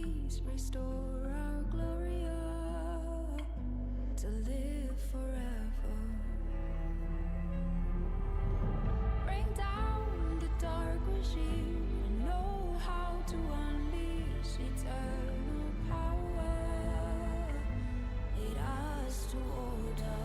peace, restore our gloria to live forever. Bring down the dark regime and know how to unleash eternal power. Lead us to order.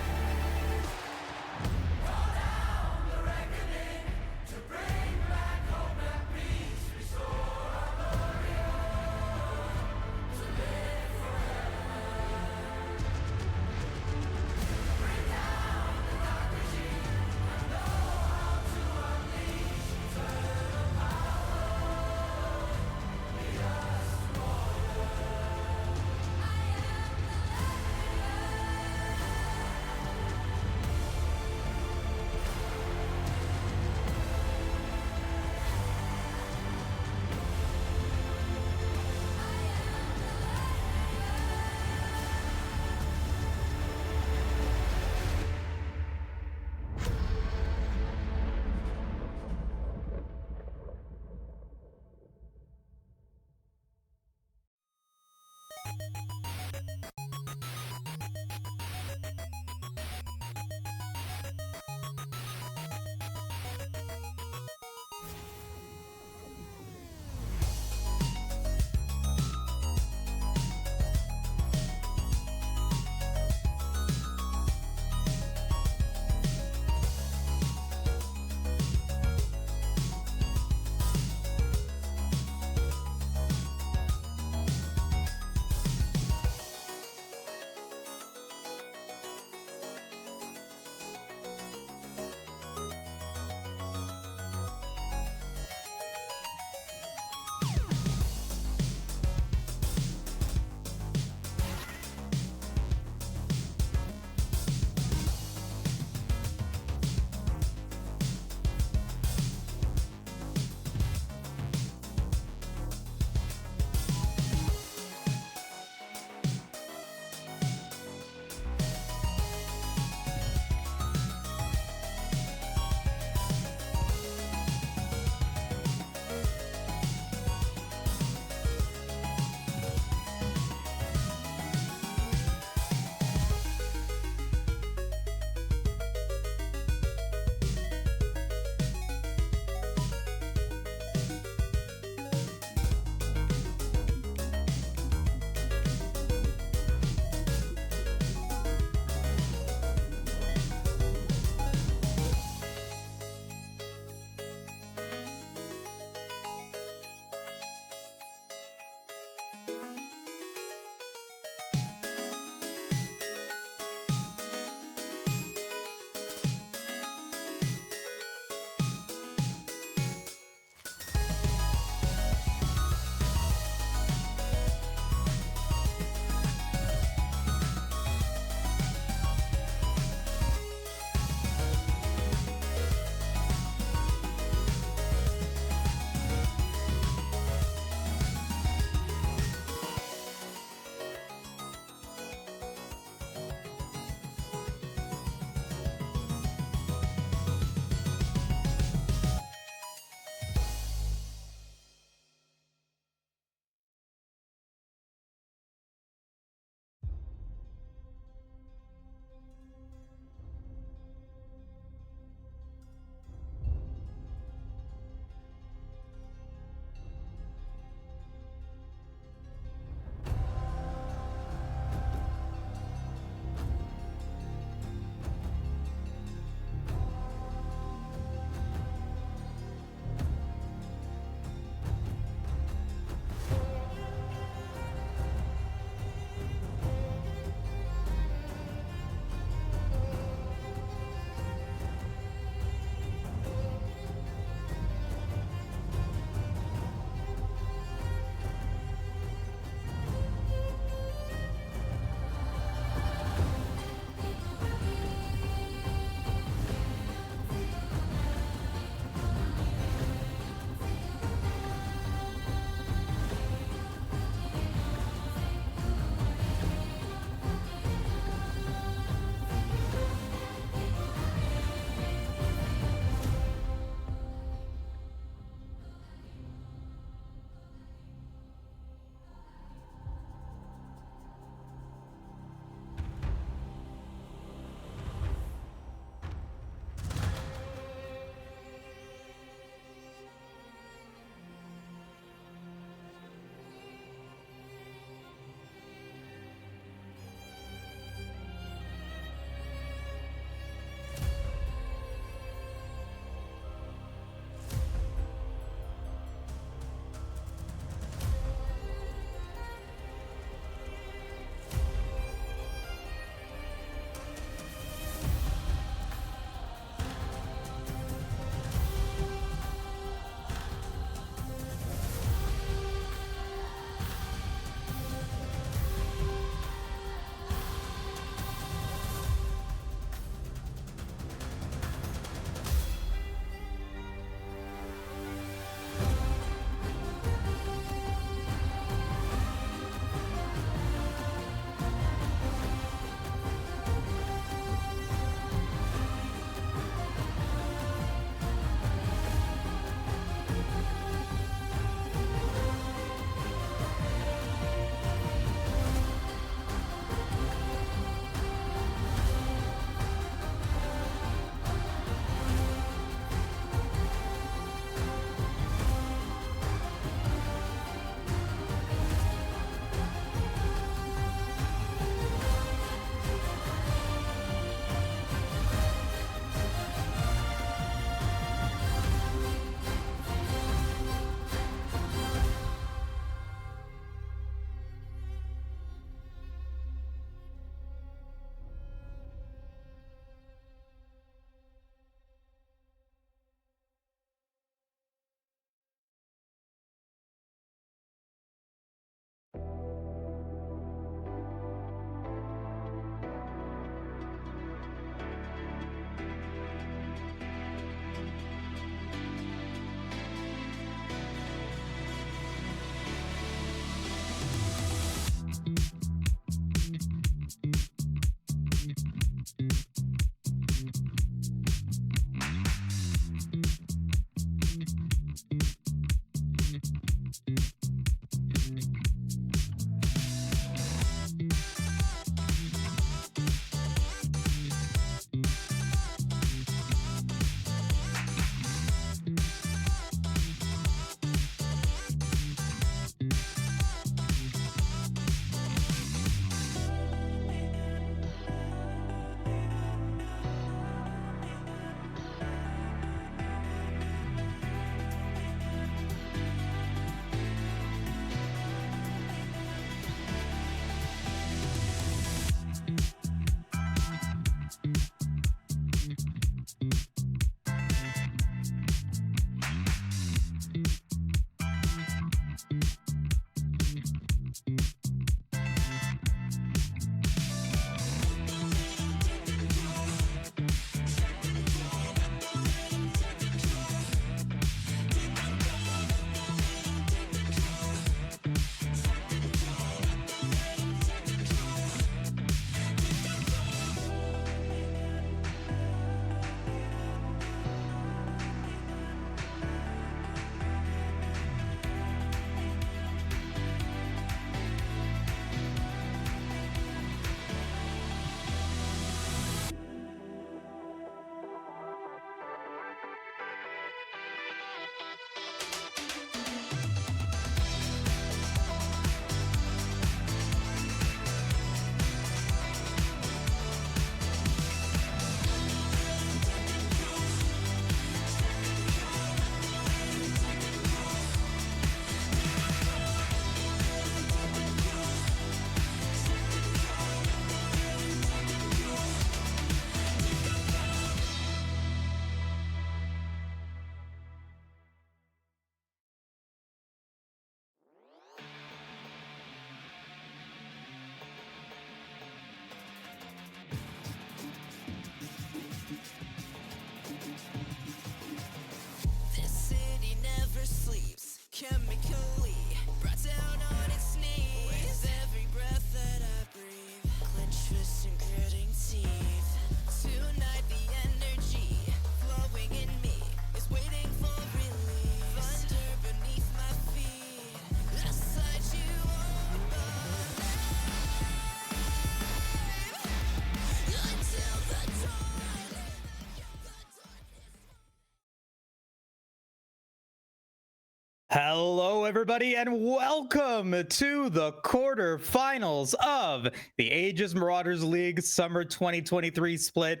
Hello, everybody, and welcome to the quarterfinals of the Aegis Marauders League Summer 2023 split.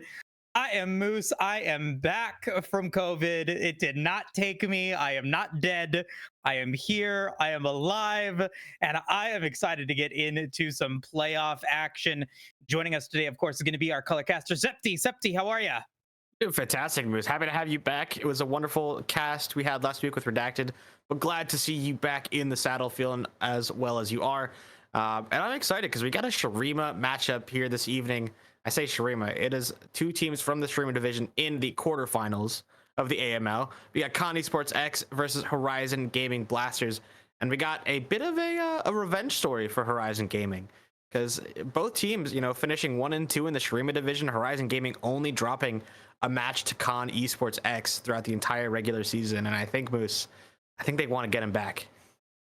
I am Moose. I am back from COVID. It did not take me. I am not dead. I am here. I am alive, and I am excited to get into some playoff action. Joining us today, of course, is going to be our color caster, Septi. Septi, how are you? Doing fantastic, Moose. Happy to have you back. It was a wonderful cast we had last week with Redacted, but glad to see you back in the saddle, feeling as well as you are. And I'm excited because we got a Shurima matchup here this evening. I say Shurima. It is two teams from the Shurima division in the quarterfinals of the AML. We got Esports X versus Horizon Gaming Blasters, and we got a bit of a revenge story for Horizon Gaming because both teams, finishing 1 and 2 in the Shurima division. Horizon Gaming only dropping a match to Esports X throughout the entire regular season, and I think Moose, I think they want to get him back.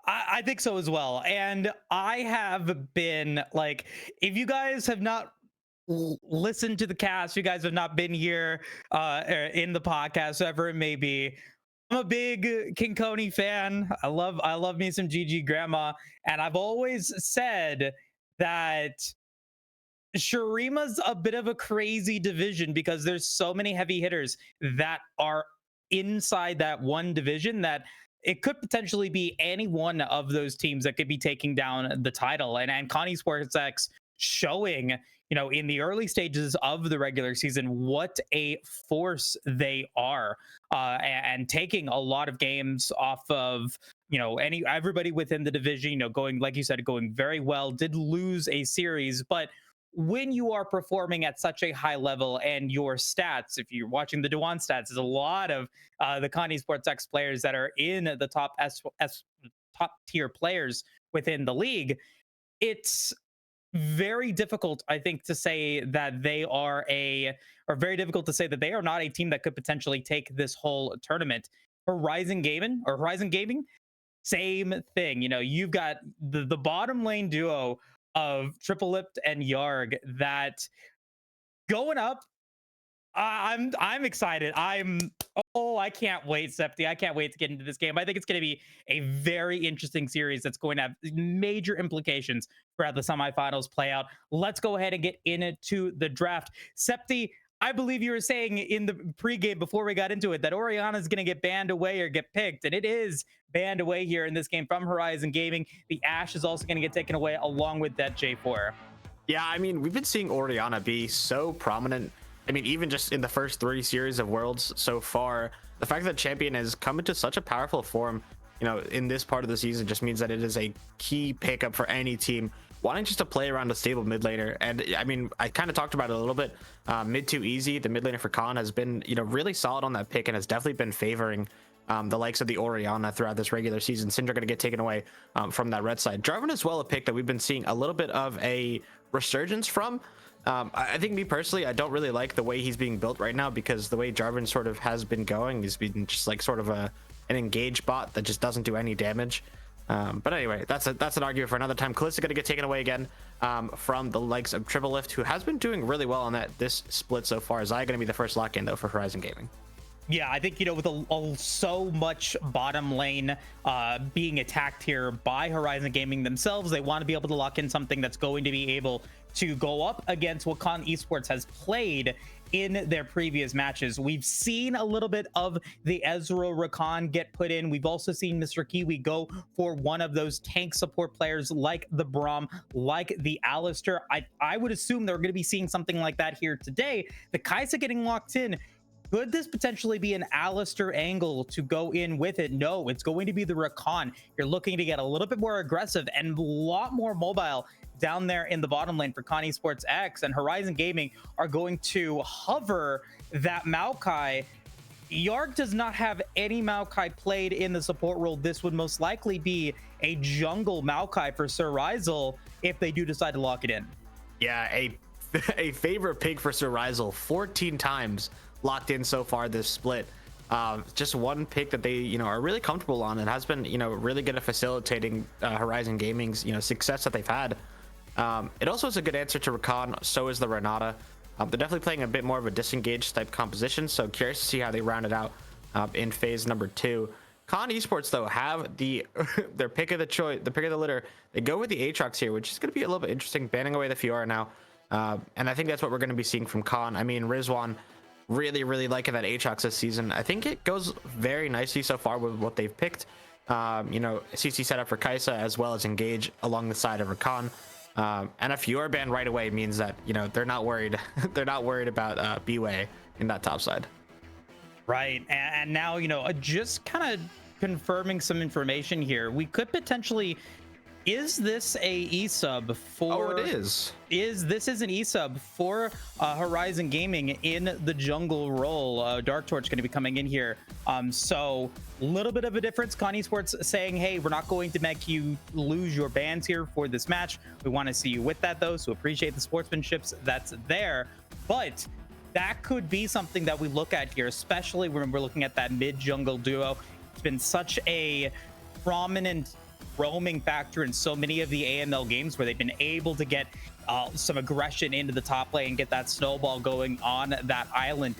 I think so as well. And I have been like, if you guys have not listened to the cast, you guys have not been here in the podcast, whatever it may be. I'm a big King Coney fan. I love me some GG Grandma, and I've always said that Shurima's a bit of a crazy division because there's so many heavy hitters that are inside that one division that it could potentially be any one of those teams that could be taking down the title. And Connie Sports X showing, in the early stages of the regular season, what a force they are, and taking a lot of games off of everybody within the division, going, like you said, going very well. Did lose a series, but when you are performing at such a high level and your stats, if you're watching the Dewan stats, there's a lot of the Connie Sports X players that are in the top tier players within the league. It's very difficult, I think, to say that they are very difficult to say that they are not a team that could potentially take this whole tournament. Horizon Gaming, same thing. You've got the bottom lane duo of Triple Lipped and Yarg that going up. I'm excited. I can't wait, Septi. I can't wait to get into this game. I think it's going to be a very interesting series that's going to have major implications for how the semifinals play out. Let's go ahead and get into the draft. Septi, I believe you were saying in the pregame before we got into it that Orianna is going to get banned away or get picked, and it is banned away here in this game from Horizon Gaming. The Ashe is also going to get taken away along with that J4. Yeah, I mean, we've been seeing Orianna be so prominent. I mean, even just in the first 3 series of Worlds so far, the fact that Champion has come into such a powerful form, in this part of the season just means that it is a key pickup for any team wanting just to play around a stable mid laner. And I mean, I kind of talked about it a little bit. Mid too easy, the mid laner for Khan has been, really solid on that pick and has definitely been favoring the likes of the Orianna throughout this regular season. Syndra going to get taken away from that red side. Jarvan as well, a pick that we've been seeing a little bit of a resurgence from. I think, me personally, I don't really like the way he's being built right now, because the way Jarvan sort of has been going, he's been just like sort of an engaged bot that just doesn't do any damage. But anyway, that's an argument for another time. Kalista going to get taken away again from the likes of Triple Lift, who has been doing really well on this split so far. Zaya going to be the first lock-in, though, for Horizon Gaming. Yeah, I think, with so much bottom lane being attacked here by Horizon Gaming themselves, they want to be able to lock in something that's going to be able to go up against what Con Esports has played in their previous matches. We've seen a little bit of the Ezreal Rakan get put in. We've also seen Mr. Kiwi go for one of those tank support players like the Braum, like the Alistair. I would assume they're going to be seeing something like that here today. The Kai'Sa getting locked in. Could this potentially be an Alistair angle to go in with it? No, it's going to be the Rakan. You're looking to get a little bit more aggressive and a lot more mobile down there in the bottom lane for Connie Sports X, and Horizon Gaming are going to hover that Maokai. Yarg does not have any Maokai played in the support role. This would most likely be a jungle Maokai for Sir Rizel if they do decide to lock it in. Yeah, a favorite pick for Sir Rizel, 14 times locked in so far this split. Just one pick that they are really comfortable on, and has been really good at facilitating Horizon Gaming's success that they've had. It also is a good answer to Rakan. So is the Renata. They're definitely playing a bit more of a disengaged type composition, so curious to see how they round it out in phase number 2. Con Esports though have their pick of the choice, the pick of the litter. They go with the Aatrox here, which is going to be a little bit interesting, banning away the Fiora now. And I think that's what we're going to be seeing from Con. I mean, Rizwan really liking that Aatrox this season. I think it goes very nicely so far with what they've picked. You know, CC set up for Kai'Sa as well as Engage along the side of Rakan. And a Fiora ban right away means that, you know, they're not worried. They're not worried about B-Way in that top side. Right. And now, you know, just kind of confirming some information here. We could potentially, is this a esub for? Oh, it is. This is an esub for Horizon Gaming in the jungle role. Dark Torch going to be coming in here. So a little bit of a difference. Con Esports saying, hey, we're not going to make you lose your bans here for this match. We want to see you with that though. So appreciate the sportsmanships that's there. But that could be something that we look at here, especially when we're looking at that mid jungle duo. It's been such a prominent roaming factor in so many of the AML games where they've been able to get some aggression into the top lane and get that snowball going on that island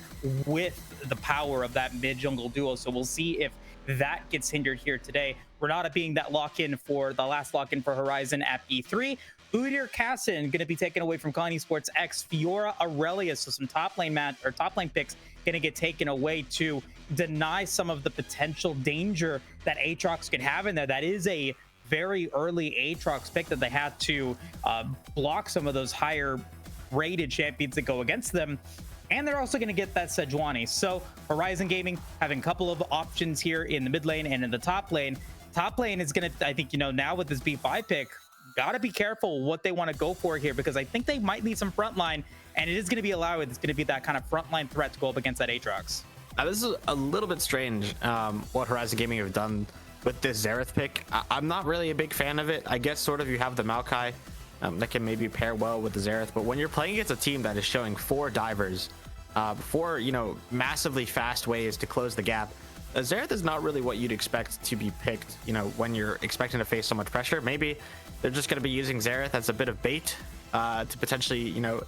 with the power of that mid jungle duo. So we'll see if that gets hindered here today. Renata being that lock-in for the last lock-in for Horizon at E3. Udyr Kassin going to be taken away from Con Esports X Fiora Aurelius. So some top lane picks going to get taken away to deny some of the potential danger that Aatrox could have in there. That is a very early Aatrox pick that they had to block some of those higher rated champions that go against them. And they're also going to get that Sejuani. So Horizon Gaming having a couple of options here in the mid lane and in the top lane. Top lane is going to, I think, you know, now with this B5 pick, got to be careful what they want to go for here, because I think they might need some frontline, and it is going to be allowed. It's going to be that kind of frontline threat to go up against that Aatrox. This is a little bit strange what Horizon Gaming have done with this Xerath pick. I'm not really a big fan of it. I guess sort of you have the Maokai that can maybe pair well with the Xerath, but when you're playing against a team that is showing 4 divers, 4, you know, massively fast ways to close the gap, Xerath is not really what you'd expect to be picked, you know, when you're expecting to face so much pressure. Maybe they're just going to be using Xerath as a bit of bait to potentially, you know,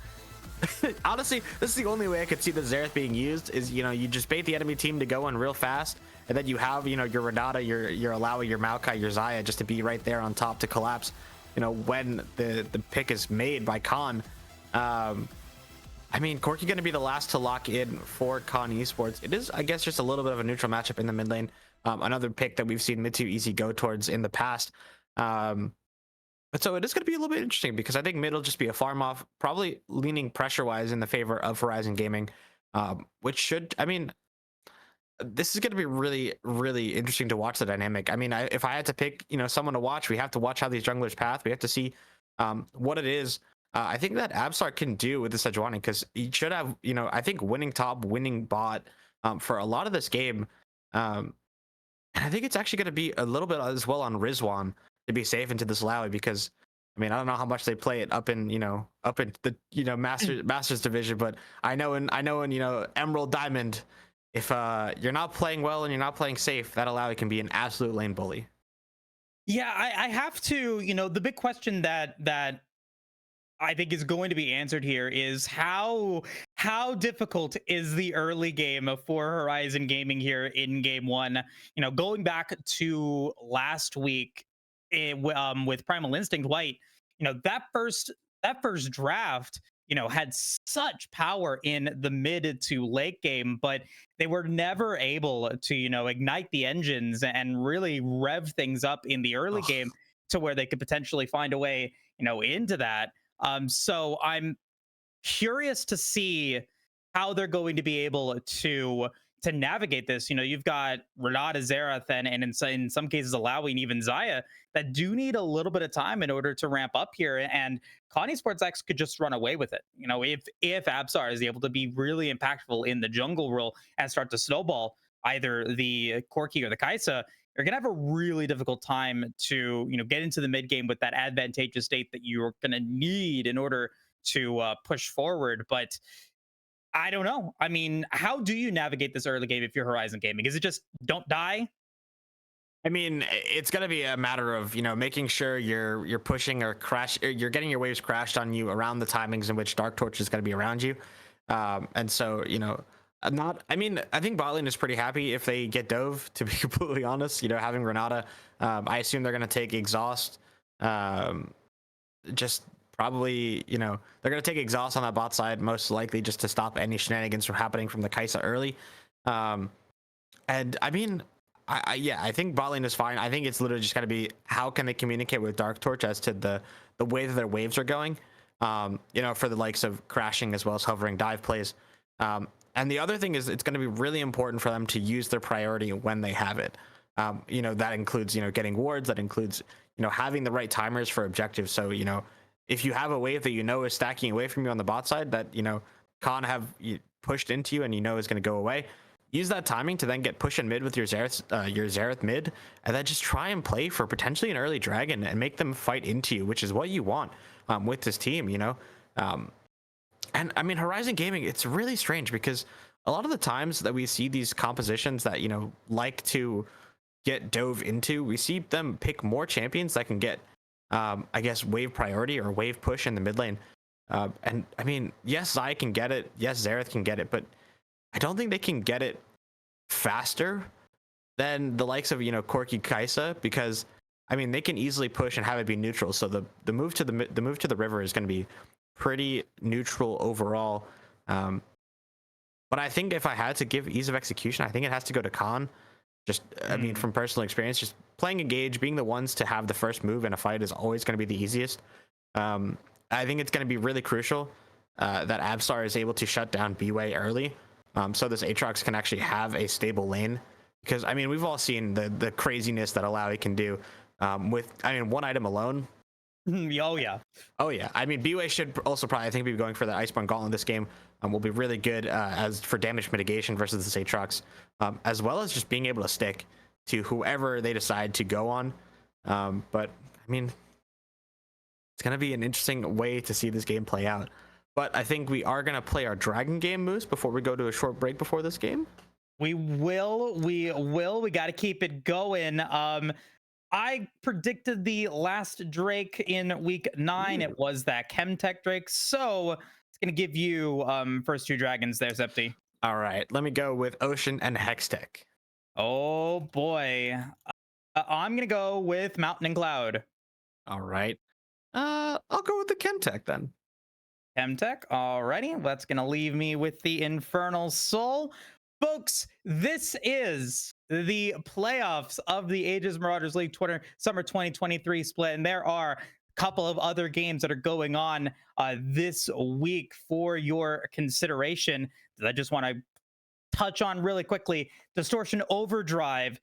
honestly, this is the only way I could see the Xerath being used is, you know, you just bait the enemy team to go in real fast, and then you have, you know, your Renata, your Alawi, your Maokai, your Xayah just to be right there on top to collapse, you know, when the pick is made by Con. I mean, Corki going to be the last to lock in for Con Esports. It is, I guess, just a little bit of a neutral matchup in the mid lane. Another pick that we've seen mid to easy go towards in the past. But so it is going to be a little bit interesting, because I think mid will just be a farm off, probably leaning pressure wise in the favor of Horizon Gaming, which should, I mean, this is going to be really interesting to watch the dynamic. I mean, if I had to pick, you know, someone to watch, we have to watch how these junglers path. We have to see what it is. I think that Absolar can do with the Sejuani, because he should have, you know, I think winning top, winning bot for a lot of this game. And I think it's actually going to be a little bit as well on Rizwan to be safe into this Alawi, because I mean, I don't know how much they play it up in the, you know, Masters division, but I know in you know, Emerald Diamond, if you're not playing well and you're not playing safe, that Alawi can be an absolute lane bully. Yeah, I have to, you know, the big question that I think is going to be answered here is how difficult is the early game for Horizon Gaming here in game 1? You know, going back to last week with Primal Instinct White, you know, that first draft, you know, had such power in the mid to late game, but they were never able to, you know, ignite the engines and really rev things up in the early game to where they could potentially find a way, you know, into that. So I'm curious to see how they're going to be able to navigate this. You know, you've got Renata, Xerath, and in some cases allowing even Xayah that do need a little bit of time in order to ramp up here. And Con Esports X could just run away with it. You know, if Absar is able to be really impactful in the jungle role and start to snowball either the Corki or the Kai'Sa, you're gonna have a really difficult time to, you know, get into the mid game with that advantageous state that you're gonna need in order to push forward. But I don't know. I mean, how do you navigate this early game if you're Horizon Gaming? Is it just don't die? I mean, it's going to be a matter of, you know, making sure you're pushing or you're getting your waves crashed on you around the timings in which Dark Torch is going to be around you. And so, you know, Not, I mean, I think bot lane is pretty happy if they get Dove, to be completely honest. You know, having Renata, I assume they're going to take Exhaust. Um, just probably, you know, they're going to take Exhaust on that bot side, most likely just to stop any shenanigans from happening from the Kai'Sa early. And I mean, yeah, I think bot lane is fine. I think it's literally just got to be how can they communicate with Dark Torch as to the way that their waves are going. You know, for the likes of crashing as well as hovering dive plays. And the other thing is it's going to be really important for them to use their priority when they have it. You know, that includes, you know, getting wards, that includes, you know, having the right timers for objectives. So, you know, if you have a wave that you know is stacking away from you on the bot side that, you know, can't have pushed into you and you know is going to go away, use that timing to then get push in mid with your Xerath mid, and then just try and play for potentially an early dragon and make them fight into you, which is what you want with this team, you know. And I mean, Horizon Gaming, it's really strange because a lot of the times that we see these compositions that, you know, like to get dove into, we see them pick more champions that can get, I guess, wave priority or wave push in the mid lane. And I mean, yes, Zai can get it. Yes, Xerath can get it, but I don't think they can get it faster than the likes of, you know, Corki Kai'Sa, because I mean, they can easily push and have it be neutral. So the move to the river is going to be pretty neutral overall. But I think if I had to give ease of execution, I think it has to go to Khan. Just, I mean, from personal experience, just playing Engage, being the ones to have the first move in a fight is always going to be the easiest. I think it's going to be really crucial that Abstar is able to shut down B-Way early, so this Aatrox can actually have a stable lane. Because, I mean, we've all seen the craziness that Alawi can do with, I mean, one item alone. Oh, yeah. Oh, yeah. I mean, B-Way should also probably, I think, be going for the Iceborne Gauntlet this game. Will be really good as for damage mitigation versus this Aatrox, as well as just being able to stick to whoever they decide to go on. But, I mean, it's going to be an interesting way to see this game play out. But I think we are going to play our Dragon game, Moose, before we go to a short break before this game. We will. We got to keep it going. I predicted the last Drake in week 9. It was that Chemtech Drake. So it's going to give you first 2 dragons there, Septi. All right. Let me go with Ocean and Hextech. Oh, boy. I'm going to go with Mountain and Cloud. All right. I'll go with the Chemtech then. Chemtech. Alrighty. That's going to leave me with the Infernal Soul. Folks, this is the playoffs of the Aegis Marauders League Twitter Summer 2023 split, and there are a couple of other games that are going on this week for your consideration that I just want to touch on really quickly. Distortion Overdrive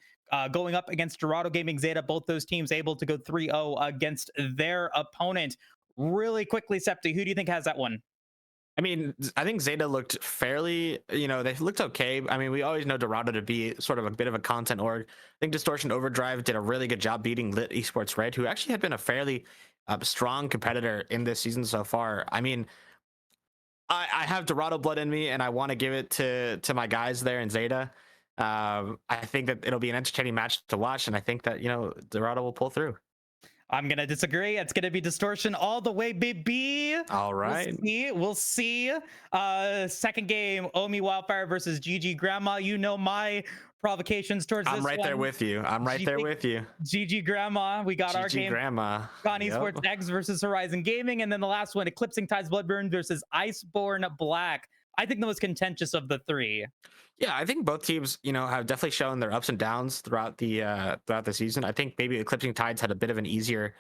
going up against Dorado Gaming Zeta. Both those teams able to go 3-0 against their opponent. Really quickly, Septi, who do you think has that one? I mean, I think Zeta looked fairly, you know, they looked okay. I mean, we always know Dorado to be sort of a bit of a content org. I think Distortion Overdrive did a really good job beating Lit Esports Red, who actually had been a fairly strong competitor in this season so far. I mean, I have Dorado blood in me, and I want to give it to my guys there in Zeta. I think that it'll be an entertaining match to watch, and I think that, you know, Dorado will pull through. I'm going to disagree. It's going to be Distortion all the way, baby. All right. We'll see. Second game, Omi Wildfire versus GG Grandma. You know my provocations towards this one. I'm right there with you. GG Grandma. We got our game. Grandma. Gone Esports X versus Horizon Gaming. And then the last one, Eclipsing Tides Bloodburn versus Iceborne Black. I think the most contentious of the 3. Yeah, I think both teams, you know, have definitely shown their ups and downs throughout the season. I think maybe Eclipsing Tides had a bit of an easier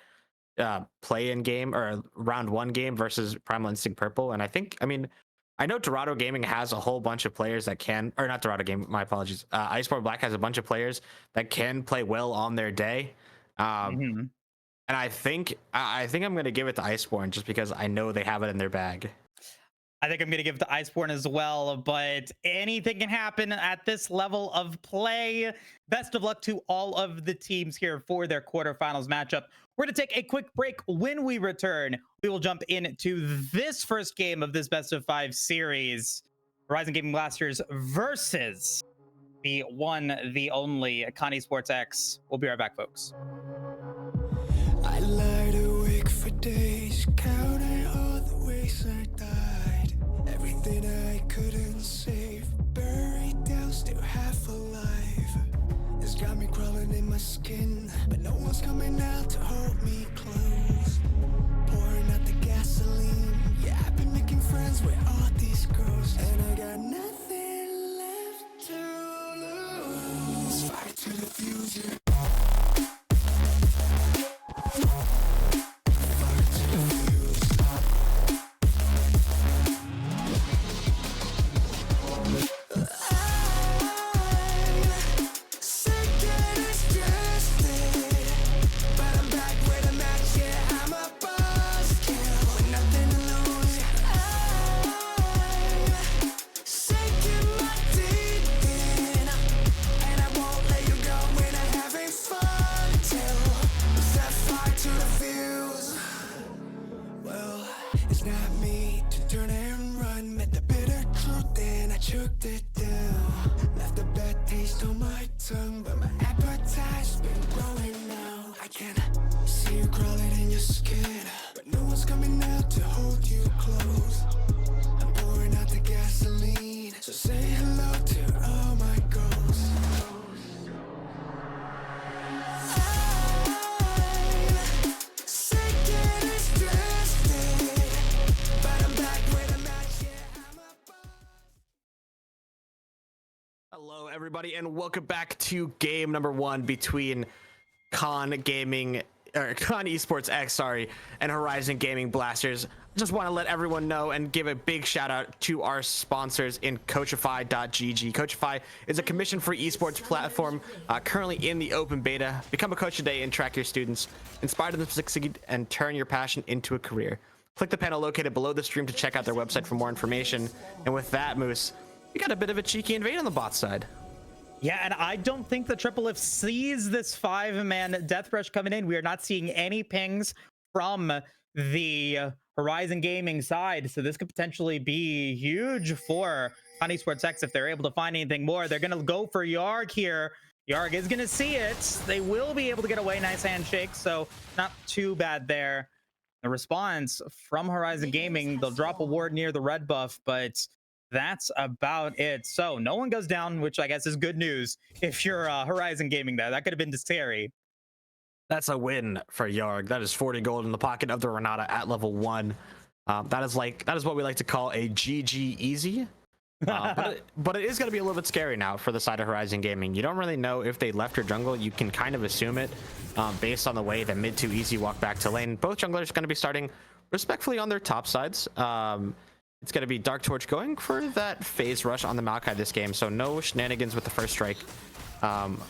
play-in game or round 1 game versus Primal Instinct Purple. And I mean, I know Dorado Gaming has a whole bunch of players that can, or not Dorado Gaming, my apologies. Iceborne Black has a bunch of players that can play well on their day. And I think I'm going to give it to Iceborne just because I know they have it in their bag. I think I'm going to give it to Iceborne as well, but anything can happen at this level of play. Best of luck to all of the teams here for their quarterfinals matchup. We're going to take a quick break. When we return, we will jump into this first game of this best of 5 series. Horizon Gaming Blasters versus the one, the only Con Esports X. We'll be right back, folks. I lied awake for days, counting all the ways I died. Everything I couldn't save, burned friends with all these girls, and I got nothing left to lose. Fight to the future. Hello, everybody, and welcome back to game number 1 between Con Esports X, sorry, and Horizon Gaming Blasters. I just want to let everyone know and give a big shout out to our sponsors in Coachify.gg. Coachify is a commission-free esports platform currently in the open beta. Become a coach today and track your students, inspire them to succeed, and turn your passion into a career. Click the panel located below the stream to check out their website for more information. And with that, Moose, we got a bit of a cheeky invade on the bot side. Yeah, and I don't think the Triple F sees this 5-man death rush coming in. We are not seeing any pings from the Horizon Gaming side, so this could potentially be huge for Con Esports X if they're able to find anything more. They're going to go for Yarg here. Yarg is going to see it. They will be able to get away. Nice handshake, so not too bad there. The response from Horizon Gaming, they'll drop a ward near the red buff, but that's about it. So no one goes down, which I guess is good news if you're Horizon Gaming there. That could have been scary. That's a win for Yarg. That is 40 gold in the pocket of the Renata at level 1. That is what we like to call a GG easy. But it is going to be a little bit scary now for the side of Horizon Gaming. You don't really know if they left or jungle. You can kind of assume it based on the way that mid to easy walk back to lane. Both junglers are going to be starting respectfully on their top sides. It's going to be Dark Torch going for that phase rush on the Maokai this game, so no shenanigans with the first strike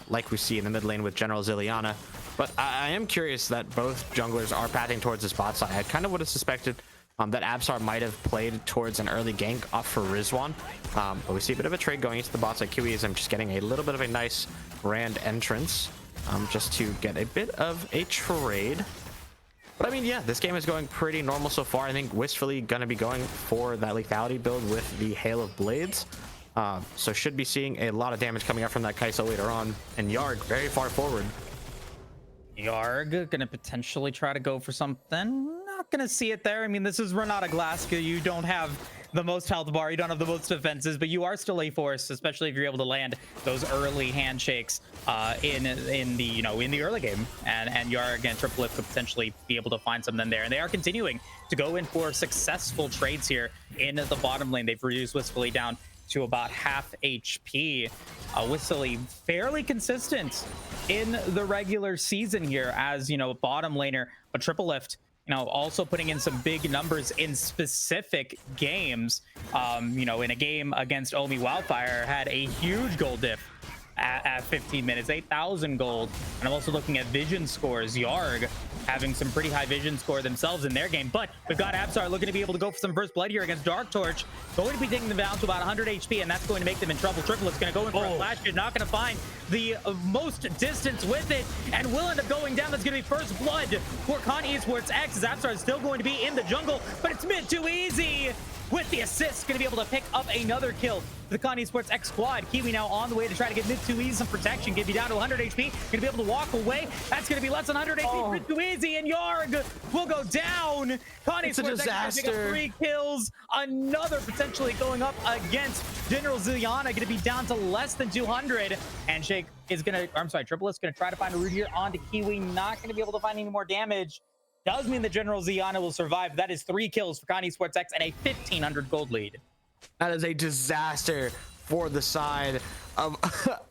like we see in the mid lane with General Zilliana. But I am curious that both junglers are pathing towards this bot side. I kind of would have suspected that Absar might have played towards an early gank off for Rizwan, but we see a bit of a trade going into the bot side. Kiwi is just getting a little bit of a nice Rand entrance just to get a bit of a trade. But I mean, yeah, this game is going pretty normal so far. I think wistfully going to be going for that lethality build with the Hail of Blades. So should be seeing a lot of damage coming up from that Kai'Sa later on. And Yarg very far forward. Yarg gonna potentially try to go for something. Not gonna see it there. I mean, this is Renata Glasgow. You don't have the most health bar, you don't have the most defenses, but you are still a force, especially if you're able to land those early handshakes in the early game. And Yarg and Triple F could potentially be able to find something there. And they are continuing to go in for successful trades here in the bottom lane. They've reduced Wistfully down to about half HP. Wistfully fairly consistent in the regular season here as, bottom laner, but Triple Lift, also putting in some big numbers in specific games. In a game against Omi Wildfire, had a huge gold diff at 15 minutes, 8,000 gold. And I'm also looking at vision scores. Yarg having some pretty high vision score themselves in their game, but we've got Absar looking to be able to go for some first blood here against Dark Torch, going to be taking them down to about 100 HP, and that's going to make them in trouble. Triple is going to go in for a flash. You're not going to find the most distance with it, and will end up going down. That's going to be first blood for Con Esports X, as Absar is still going to be in the jungle, but it's mid too easy. With the assist, going to be able to pick up another kill for the Con Esports X squad. Kiwi now on the way to try to get Mid2Easy some protection, give you down to 100 HP. Going to be able to walk away. That's going to be less than 100 HP. Mid2Easy and Yarg will go down. Con Esports X pick up 3 kills. Another potentially going up against General Zilliana. Going to be down to less than 200. Handshake is going to, Triple is going to try to find a root here onto Kiwi. Not going to be able to find any more damage. does mean the General Ziana will survive. That is 3 kills for Con Esports X and a 1,500 gold lead. That is a disaster for the side of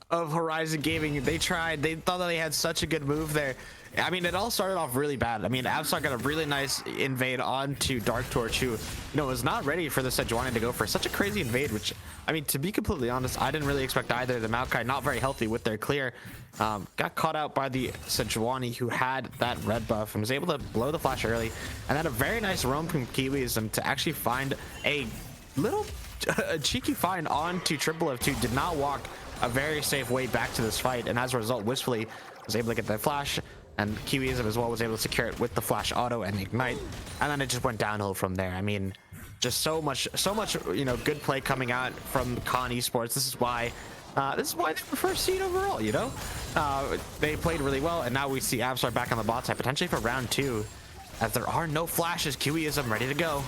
of Horizon Gaming. They thought that they had such a good move there. I mean, it all started off really bad. I mean, Absar got a really nice invade onto Dark Torch, who, was not ready for the Sejuani to go for such a crazy invade, which, I mean, to be completely honest, I didn't really expect either. The Maokai not very healthy with their clear. Got caught out by the Sejuani, who had that red buff and was able to blow the flash early. And then a very nice roam from Kiwism to actually find a little cheeky find onto Triple F2. Did not walk a very safe way back to this fight, and as a result, Wistfully was able to get that flash, and Kiwism as well was able to secure it with the flash auto and ignite, and then it just went downhill from there. I mean, just so much good play coming out from Con Esports. This is why they were first seed overall. They played really well, and now we see Absar back on the bot side potentially for round 2, as there are no flashes. Kiwism ready to go.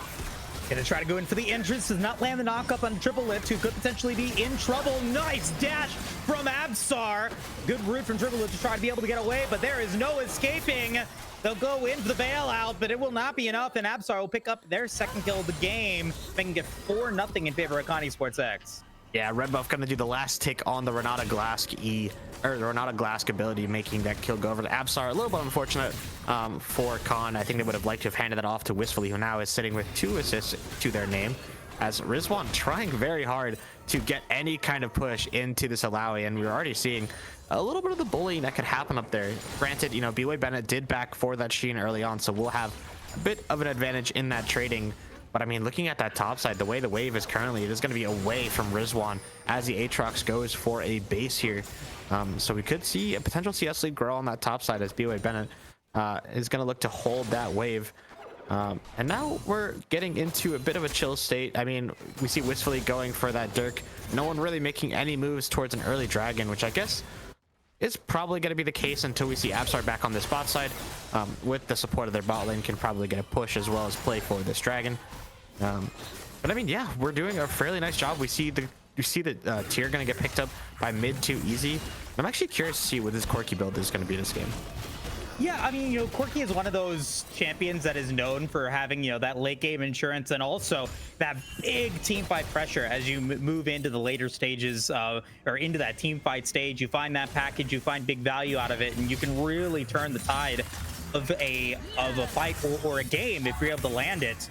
Gonna try to go in for the entrance, does not land the knockup on Triple Lift, who could potentially be in trouble. Nice dash from Absar. Good route from Triple Lift to try to be able to get away, but there is no escaping. They'll go in for the bailout, but it will not be enough, and Absar will pick up their second kill of the game, making it 4-0 in favor of Con Esports X. Yeah, Red Buff gonna do the last tick on the Renata Glask the Renata Glask ability, making that kill go over to Absar. A little bit unfortunate for Con. I think they would have liked to have handed that off to Wistfully, who now is sitting with 2 assists to their name, as Rizwan trying very hard to get any kind of push into this Alawi, and we're already seeing a little bit of the bullying that could happen up there. Granted, B-Way Bennett did back for that Sheen early on, so we'll have a bit of an advantage in that trading. But I mean, looking at that top side, the way the wave is currently, it is going to be away from Rizwan as the Aatrox goes for a base here. So we could see a potential CS lead grow on that top side, as B-Way Bennett is going to look to hold that wave. And now we're getting into a bit of a chill state. I mean, we see Wistfully going for that Dirk. No one really making any moves towards an early dragon, which I guess is probably going to be the case until we see Absar back on this bot side. With the support of their bot lane, can probably get a push as well as play for this dragon. But I mean, yeah, we're doing a fairly nice job. We see the tier going to get picked up by mid to easy. I'm actually curious to see what this Corki build is going to be this game. Yeah, I mean, Corki is one of those champions that is known for having, that late game insurance, and also that big team fight pressure as you move into the later stages, or into that team fight stage. You find that package, you find big value out of it, and you can really turn the tide of a fight or a game if you're able to land it.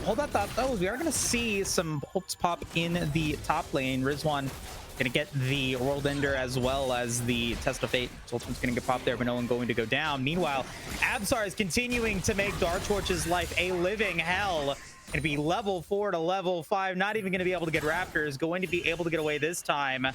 Hold that thought, though. We are going to see some hopes pop in the top lane. Rizwan gonna get the World Ender as well as the Test of Fate. Sultan's gonna get popped there, but no one going to go down. Meanwhile, Absar is continuing to make Dark Torch's life a living hell. Gonna be level 4 to level 5. Not even gonna be able to get Raptors. Going to be able to get away this time,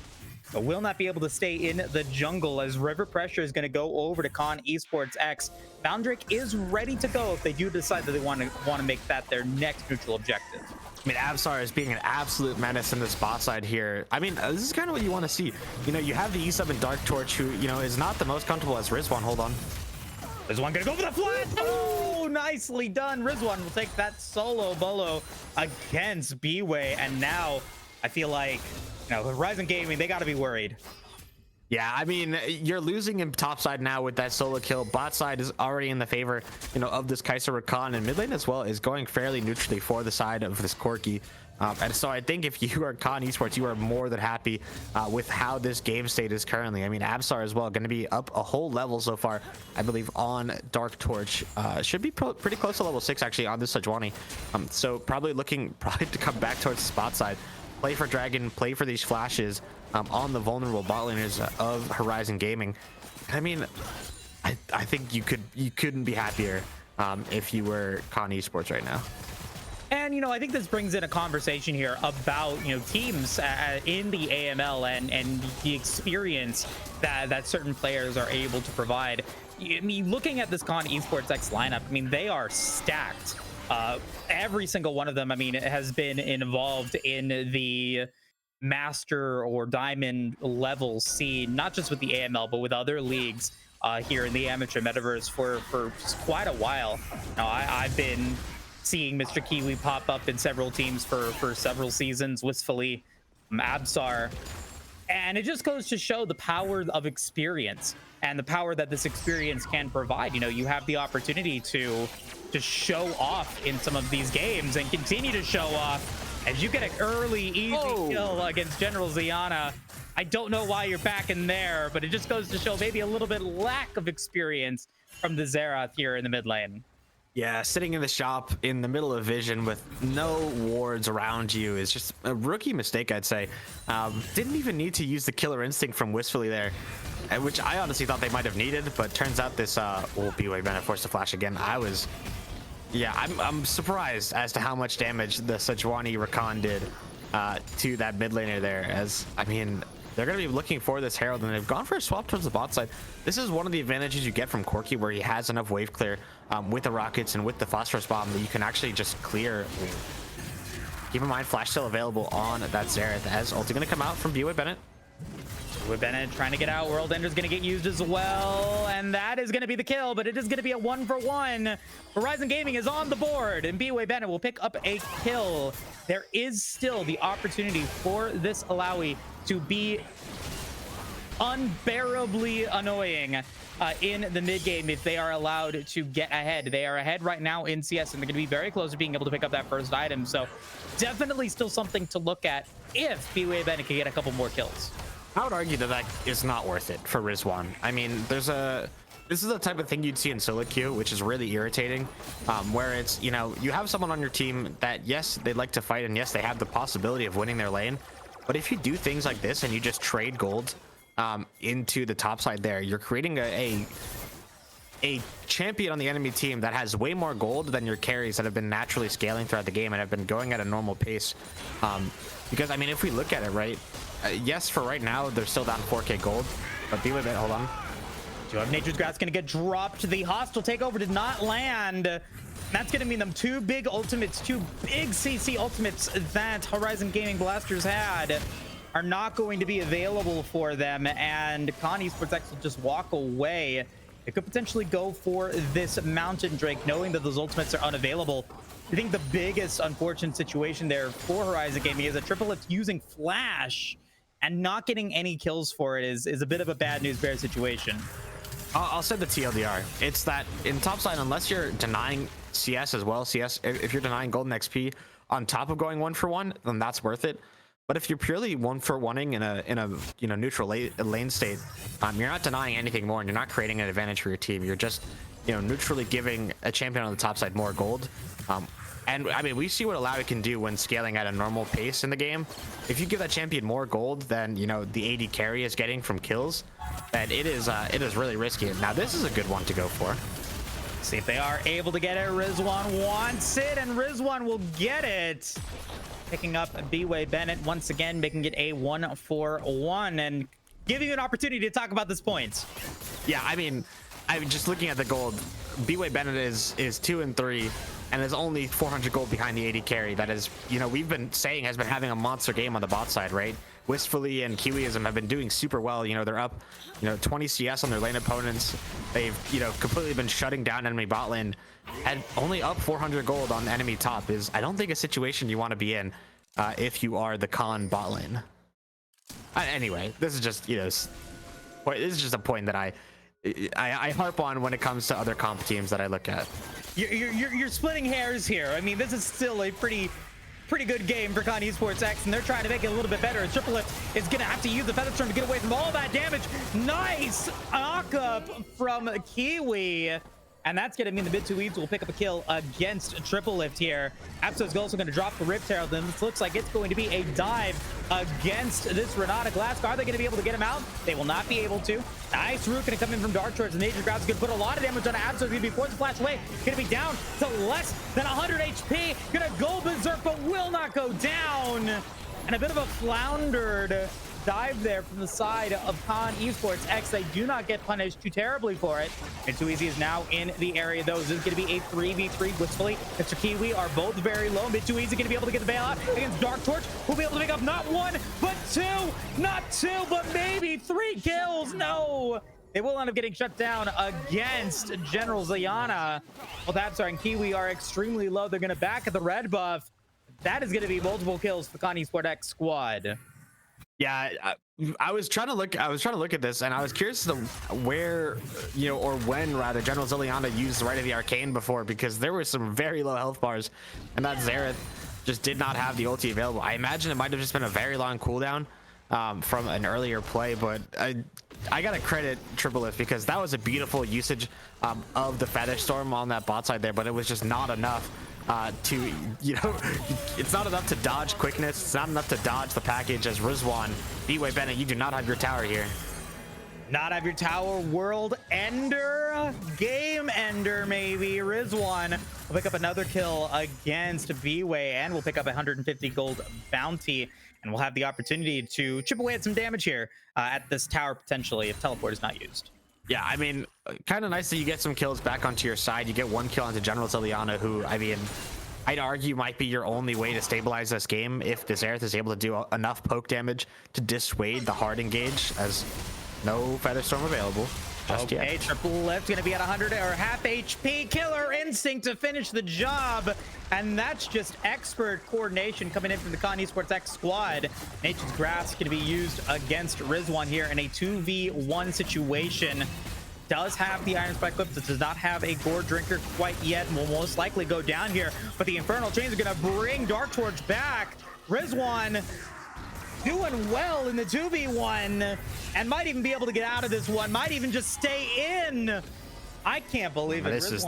but will not be able to stay in the jungle, as River Pressure is going to go over to Con Esports X. Boundrick is ready to go if they do decide that they want to make that their next neutral objective. I mean, Absar is being an absolute menace in this bot side here. I mean, this is kind of what you want to see. You have the E-Sub and Dark Torch, who, is not the most comfortable as Rizwan. Hold on. Rizwan gonna go for the flash. Oh, nicely done. Rizwan will take that solo bolo against B-Way, and now I feel like, Horizon Gaming, they got to be worried. Yeah, I mean, you're losing in top side now with that solo kill. Bot side is already in the favor, of this Kaiser Rakan, and mid lane as well is going fairly neutrally for the side of this Corki. And so I think if you are Con Esports, you are more than happy with how this game state is currently. I mean, Absar as well, going to be up a whole level so far, I believe, on Dark Torch. Should be pretty close to level 6, actually, on this Sejuani. So probably looking to come back towards the spot side. Play for Dragon, play for these flashes on the vulnerable bot laners of Horizon Gaming. I mean, I think you couldn't be happier if you were Con Esports right now. And, I think this brings in a conversation here about, teams in the AML and the experience that certain players are able to provide. I mean, looking at this Con Esports X lineup, I mean, they are stacked. Every single one of them, I mean, it has been involved in the master or diamond level scene, not just with the AML, but with other leagues here in the amateur metaverse for quite a while. Now, I've been seeing Mr. Kiwi pop up in several teams for several seasons. Wistfully, Absar, And it just goes to show the power of experience and the power that this experience can provide. You know, you have the opportunity to show off in some of these games and continue to show off as you get an early, easy kill against General Ziana. I don't know why you're back in there, but it just goes to show maybe a little bit lack of experience from the Xerath here in the mid lane. Yeah, sitting in the shop in the middle of vision with no wards around you is just a rookie mistake, I'd say. Didn't even need to use the killer instinct from Wistfully there, which I honestly thought they might have needed, but turns out this B-Way Bennett forced to flash again. I'm surprised as to how much damage the Sejuani Rakan did to that mid laner there, as, I mean, they're going to be looking for this Herald, and they've gone for a swap towards the bot side. This is one of the advantages you get from Corki, where he has enough wave clear with the rockets and with the phosphorus bomb that you can actually just clear. Keep in mind, flash still available on that Xerath, as ulti going to come out from B-Way Bennett. With Bennett trying to get out, World Ender's going to get used as well, and that is going to be the kill, but it is going to be a 1-for-1. Horizon Gaming is on the board, and B-Way Bennett will pick up a kill. There is still the opportunity for this Alawi to be unbearably annoying in the mid game if they are allowed to get ahead. They are ahead right now in CS, and they're going to be very close to being able to pick up that first item, so definitely still something to look at if B-Way Bennett can get a couple more kills. I would argue that is not worth it for Rizwan. I mean, this is the type of thing you'd see in solo queue, which is really irritating, where it's, you know, you have someone on your team that, yes, they'd like to fight, and yes, they have the possibility of winning their lane, but if you do things like this and you just trade gold into the top side there, you're creating a champion on the enemy team that has way more gold than your carries that have been naturally scaling throughout the game and have been going at a normal pace. Because, I mean, if we look at it, right, yes, for right now, they're still down 4k gold, but be with it. Hold on. Do have Nature's Grasp going to get dropped. The hostile takeover did not land. That's going to mean them two big ultimates, two big CC ultimates that Horizon Gaming Blasters had are not going to be available for them, and Con Esports X will just walk away. It could potentially go for this Mountain Drake, knowing that those ultimates are unavailable. I think the biggest unfortunate situation there for Horizon Gaming is that Triple Lift using Flash and not getting any kills for it is a bit of a bad news bear situation. I'll say the TLDR. It's that in topside, unless you're denying CS as well, CS, if you're denying golden XP on top of going 1-for-1, then that's worth it. But if you're purely 1-for-1ing in a you know, neutral lane state, you're not denying anything more, and you're not creating an advantage for your team. You're just, you know, neutrally giving a champion on the top side more gold. And I mean, we see what Alawi can do when scaling at a normal pace in the game. If you give that champion more gold than, you know, the AD carry is getting from kills, then it is really risky. Now this is a good one to go for. See if they are able to get it. Rizwan wants it, and Rizwan will get it. Picking up B-Way Bennett once again, making it a 1-for-1 and giving you an opportunity to talk about this point. Yeah, I mean, I'm just looking at the gold. B-Way Bennett is 2-3 and is only 400 gold behind the AD carry. That is, you know, we've been saying has been having a monster game on the bot side, right? Wistfully and Kiwiism have been doing super well. You know, they're up, you know, 20 CS on their lane opponents. They've, you know, completely been shutting down enemy bot lane. And only up 400 gold on enemy top is, I don't think, a situation you want to be in if you are the Khan bot lane. Anyway, this is just, you know, this is just a point that I harp on when it comes to other comp teams that I look at. You're splitting hairs here. I mean, this is still a pretty good game for Con Esports X, and they're trying to make it a little bit better. And Triple Lift is going to have to use the Feather Storm to get away from all that damage. Nice knock up from Kiwi. And that's going to mean the mid two Weaves will pick up a kill against Triple Lift here. Absol's also going to drop the Rift Herald. And this looks like it's going to be a dive against this Renata Glass. Are they going to be able to get him out? They will not be able to. Nice Root going to come in from Dark Towards the Nature Grab's going to put a lot of damage on Absol. Going to be forced to flash away. Going to be down to less than 100 HP. Going to go berserk, but will not go down. And a bit of a floundered dive there from the side of Con Esports X. They do not get punished too terribly for it. And Too Easy is now in the area, though. This is going to be a 3v3. Wistfully, Mr. Kiwi are both very low. Mid Too Easy going to be able to get the bailout against Dark Torch, who'll be able to pick up not one, but two. Not two, but maybe 3 kills. No. They will end up getting shut down against General Ziana. Well, that's and Kiwi are extremely low. They're going to back at the red buff. That is going to be multiple kills for the Con Esports X squad. Yeah, I was trying to look at this, and I was curious to where, or when rather, General Zilliana used Right of the Arcane before, because there were some very low health bars, and that Xerath just did not have the ulti available. I imagine it might have just been a very long cooldown from an earlier play, but I gotta credit Triplelith, because that was a beautiful usage of the Feather Storm on that bot side there, but it was just not enough to, it's not enough to dodge quickness. It's not enough to dodge the package as Rizwan. B-Way Bennett, you do not have your tower here. Not have your tower. World ender, game ender, maybe. Rizwan will pick up another kill against B-Way, and we'll pick up 150 gold bounty, and we'll have the opportunity to chip away at some damage here at this tower potentially if teleport is not used. Yeah, I mean, kind of nice that you get some kills back onto your side. You get one kill onto General Zilliana, who, I mean, I'd argue might be your only way to stabilize this game if this Xerath is able to do enough poke damage to dissuade the hard engage, as no Feather Storm available just yet. Okay, Tripleleft's gonna be at 100 or half HP. Killer Instinct to finish the job, and that's just expert coordination coming in from the Con Esports X squad. Nature's Grasp gonna be used against Rizwan here in a 2v1 situation. Does have the Iron Spike Clip, does not have a Gore Drinker quite yet, and will most likely go down here, but the Infernal Chains are gonna bring Dark Torch back. Rizwan doing well in the 2v1 and might even be able to get out of this one, might even just stay in. I can't believe it. This is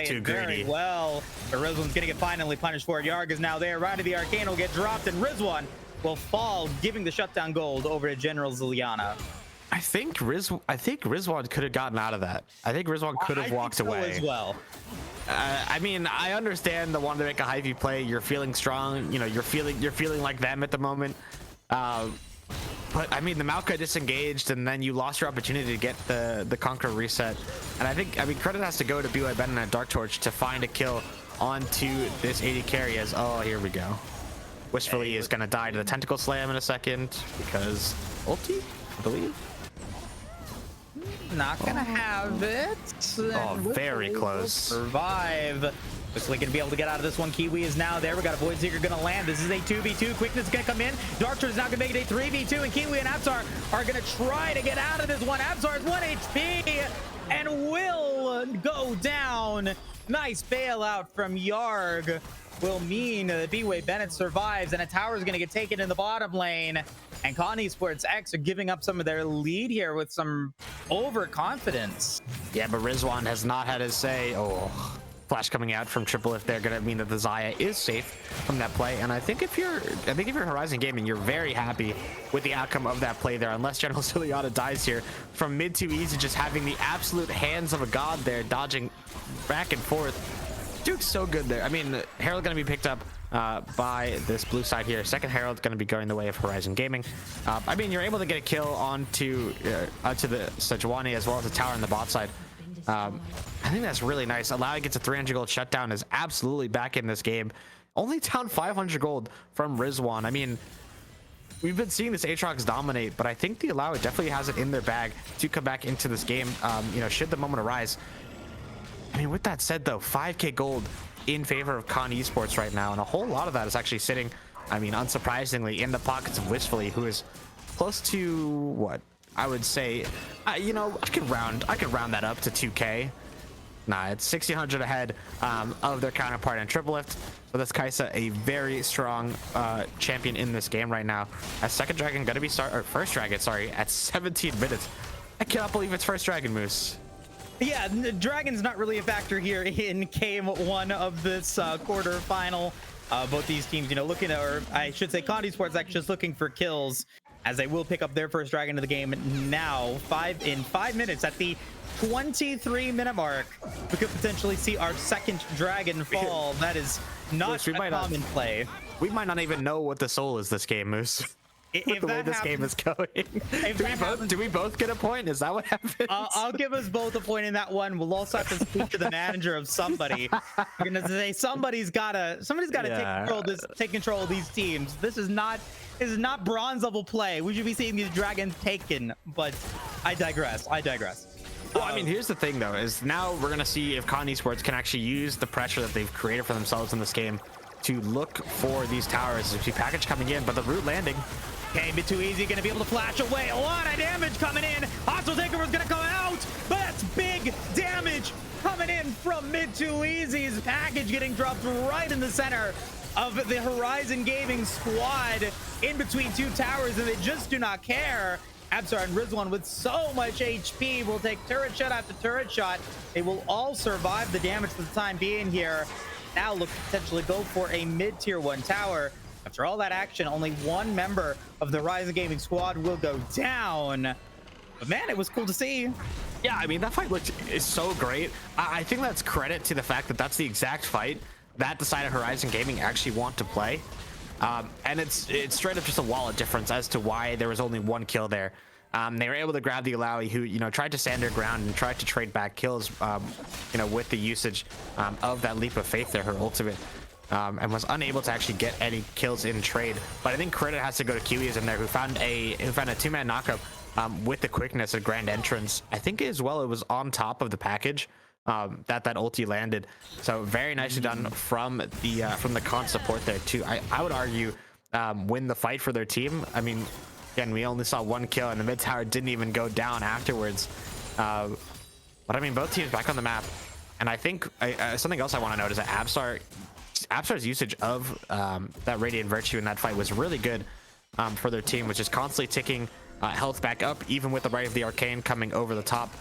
too greedy. Very well, but Rizwan's gonna get finally punished for it. Yarg is now there. Right of the Arcane will get dropped, and Rizwan will fall, giving the shutdown gold over to General Zilliana. I think Rizwan could have gotten out of that. I think Rizwan could have walked away as well. I mean, I understand the one to make a Hy-Vee play. You're feeling strong. You're feeling like them at the moment. But I mean, the Maokai disengaged, and then you lost your opportunity to get the Conqueror reset. And I mean, credit has to go to B.Y. Bennett and Dark Torch to find a kill onto this AD carry. As here we go. Wistfully is gonna die to the Tentacle Slam in a second because ulti, I believe. Not gonna have it. Very close. Survive. Wistfully gonna be able to get out of this one. Kiwi is now there. We got a Void Seeker gonna land. This is a 2v2. Quickness is gonna come in. Dark Torch is now gonna make it a 3v2, and Kiwi and Absar are gonna try to get out of this one. Absar is 1 HP and will go down. Nice bailout from Yarg. Will mean that B-Way Bennett survives, and a tower is going to get taken in the bottom lane. And Con Esports X are giving up some of their lead here with some overconfidence. Yeah, but Rizwan has not had his say. Flash coming out from Triplelith there, going to mean that the Xayah is safe from that play. And I think if you're Horizon Gaming, you're very happy with the outcome of that play there, unless General Zilliana dies here. From mid to easy, just having the absolute hands of a god there, dodging back and forth. Duke's so good there. I mean, Herald going to be picked up by this blue side here. Second Herald going to be going the way of Horizon Gaming. I mean, you're able to get a kill onto the Sejuani as well as the tower on the bot side. I think that's really nice. Allowing it to 300 gold shutdown is absolutely back in this game. Only down 500 gold from Rizwan. I mean, we've been seeing this Aatrox dominate, but I think the Allow definitely has it in their bag to come back into this game, should the moment arise. I mean, with that said, though, 5k gold in favor of Con Esports right now, and a whole lot of that is actually sitting, I mean, unsurprisingly, in the pockets of Wistfully, who is close to what I would say. I could round that up to 2k. Nah, it's 1600 ahead of their counterpart in Triplelift. So this Kai'Sa, a very strong champion in this game right now. As second dragon gonna be first dragon, sorry, at 17 minutes. I cannot believe it's first dragon, Moose. Yeah, Dragon's not really a factor here in game one of this quarterfinal. Both these teams, looking at, or I should say, Con Esports actually just looking for kills, as they will pick up their first dragon of the game now. 5 minutes at the 23-minute mark. We could potentially see our second dragon fall. That is not a common play. We might not even know what the soul is this game, Moose. With the way this game is going. Do we both get a point? Is that what happens? I'll give us both a point in that one. We'll also have to speak to the manager of somebody. We're gonna say somebody's gotta take control of these teams. This is not bronze level play. We should be seeing these dragons taken, but I digress. Well, I mean, here's the thing though, is now we're gonna see if Con Esports can actually use the pressure that they've created for themselves in this game to look for these towers. You see package coming in, but the root landing. Okay, bit too easy, gonna be able to flash away. A lot of damage coming in. Hostile Takeover is gonna come out, but that's big damage coming in from mid too easy's package getting dropped right in the center of the Horizon Gaming squad in between two towers, and they just do not care. Absar and Rizwan with so much HP will take turret shot after turret shot. They will all survive the damage for the time being here. Now look to potentially go for a mid tier 1 tower. After all that action, only one member of the Horizon Gaming squad will go down. But man, it was cool to see. Yeah, I mean, that fight is so great. I think that's credit to the fact that that's the exact fight that decided Horizon Gaming actually want to play. And it's straight up just a wallet difference as to why there was only one kill there. They were able to grab the Alawi, who, you know, tried to stand their ground and tried to trade back kills, you know, with the usage of that leap of faith there, her ultimate. And was unable to actually get any kills in trade. But I think credit has to go to Kiwi's in there, who found a two-man knockup with the quickness at grand entrance. I think as well it was on top of the package that ulti landed. So very nicely done from the con support there too. I would argue win the fight for their team. I mean, again, we only saw one kill and the mid tower didn't even go down afterwards. But I mean, both teams back on the map. And I think something else I want to note is that Absar's usage of that Radiant Virtue in that fight was really good for their team, which is constantly ticking health back up, even with the Rite of the Arcane coming over the top.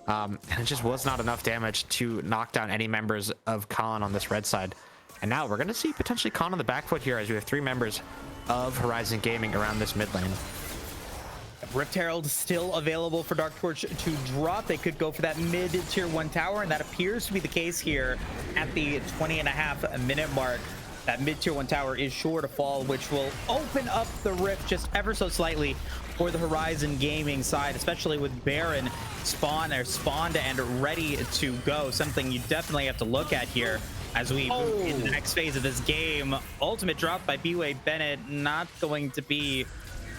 And it just was not enough damage to knock down any members of Khan on this red side. And now we're going to see potentially Khan on the back foot here, as we have 3 members of Horizon Gaming around this mid lane. Rift Herald still available for Dark Torch to drop. They could go for that mid tier 1 tower, and that appears to be the case here at the 20.5-minute mark. That mid tier 1 tower is sure to fall, which will open up the rift just ever so slightly for the Horizon Gaming side, especially with Baron spawned and ready to go. Something you definitely have to look at here as we move into the next phase of this game. Ultimate drop by B-Way Bennett, not going to be,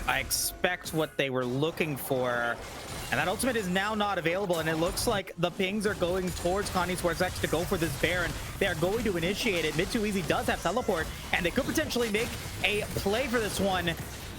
I expect, what they were looking for. And that ultimate is now not available, and it looks like the pings are going towards Connie Esports X to go for this Baron. They are going to initiate it. Mid 2 Easy does have teleport, and they could potentially make a play for this one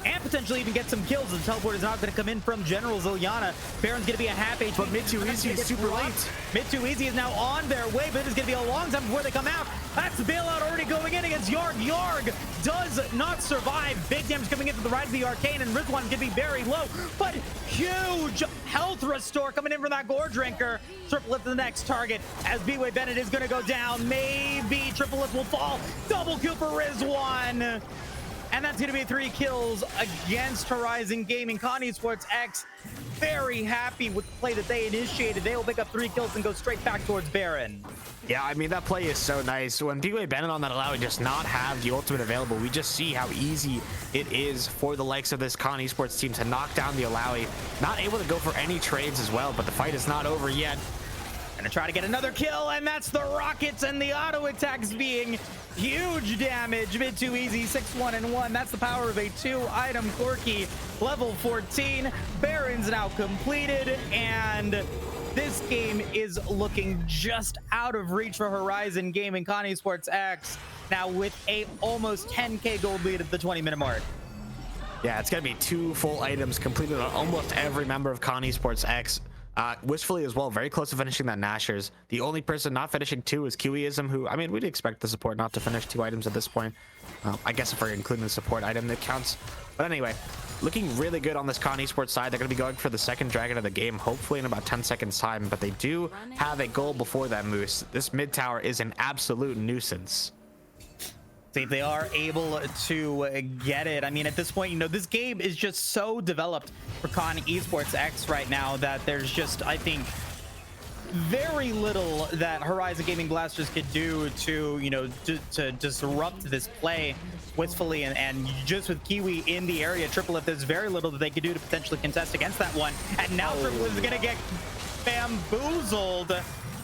and potentially even get some kills. The teleport is not going to come in from General Ziliana. Baron's going to be a half HP. But mid 2 Easy is super late. Mid 2 Easy is now on their way, but it is going to be a long time before they come out. That's the bailout already going in against Yarg. Yarg does not survive. Big damage coming in from the Rite of the Arcane, and Rizwan going to be very low, but huge health restore coming in from that Gore Drinker. Triple to the next target as B-Way Bennett is going to go down. Maybe Triple will fall. Double kill for Rizwan. And that's going to be 3 kills against Horizon Gaming. Connie Esports X very happy with the play that they initiated. They will pick up 3 kills and go straight back towards Baron. Yeah, I mean, that play is so nice. When B-Way Bennett on that Alawi does not have the ultimate available, we just see how easy it is for the likes of this Con Esports team to knock down the Alawi. Not able to go for any trades as well, but the fight is not over yet. Gonna try to get another kill, and that's the rockets and the auto attacks being huge damage. Mid 2 Easy, 6-1 and 1. That's the power of a 2-item Corki. Level 14. Baron's now completed, and this game is looking just out of reach for Horizon Gaming. Con Esports X now with a almost 10k gold lead at the 20-minute mark. Yeah, it's gonna be 2 full items completed on almost every member of Con Esports X. Wistfully as well, very close to finishing that Nashers. The only person not finishing 2 is Kiwiism, who, I mean, we'd expect the support not to finish 2 items at this point. I guess if we're including the support item, that counts. But anyway, looking really good on this Con Esports side. They're going to be going for the second dragon of the game, hopefully in about 10 seconds time, but they do have a goal before that, Moose. This mid tower is an absolute nuisance. See if they are able to get it. I mean, at this point, you know, this game is just so developed for Con Esports X right now that there's just, I think, very little that Horizon Gaming Blasters could do to, you know, to disrupt this play wistfully, and just with Kiwi in the area, Triple, there's very little that they could do to potentially contest against that one. And now Triple is going to get bamboozled.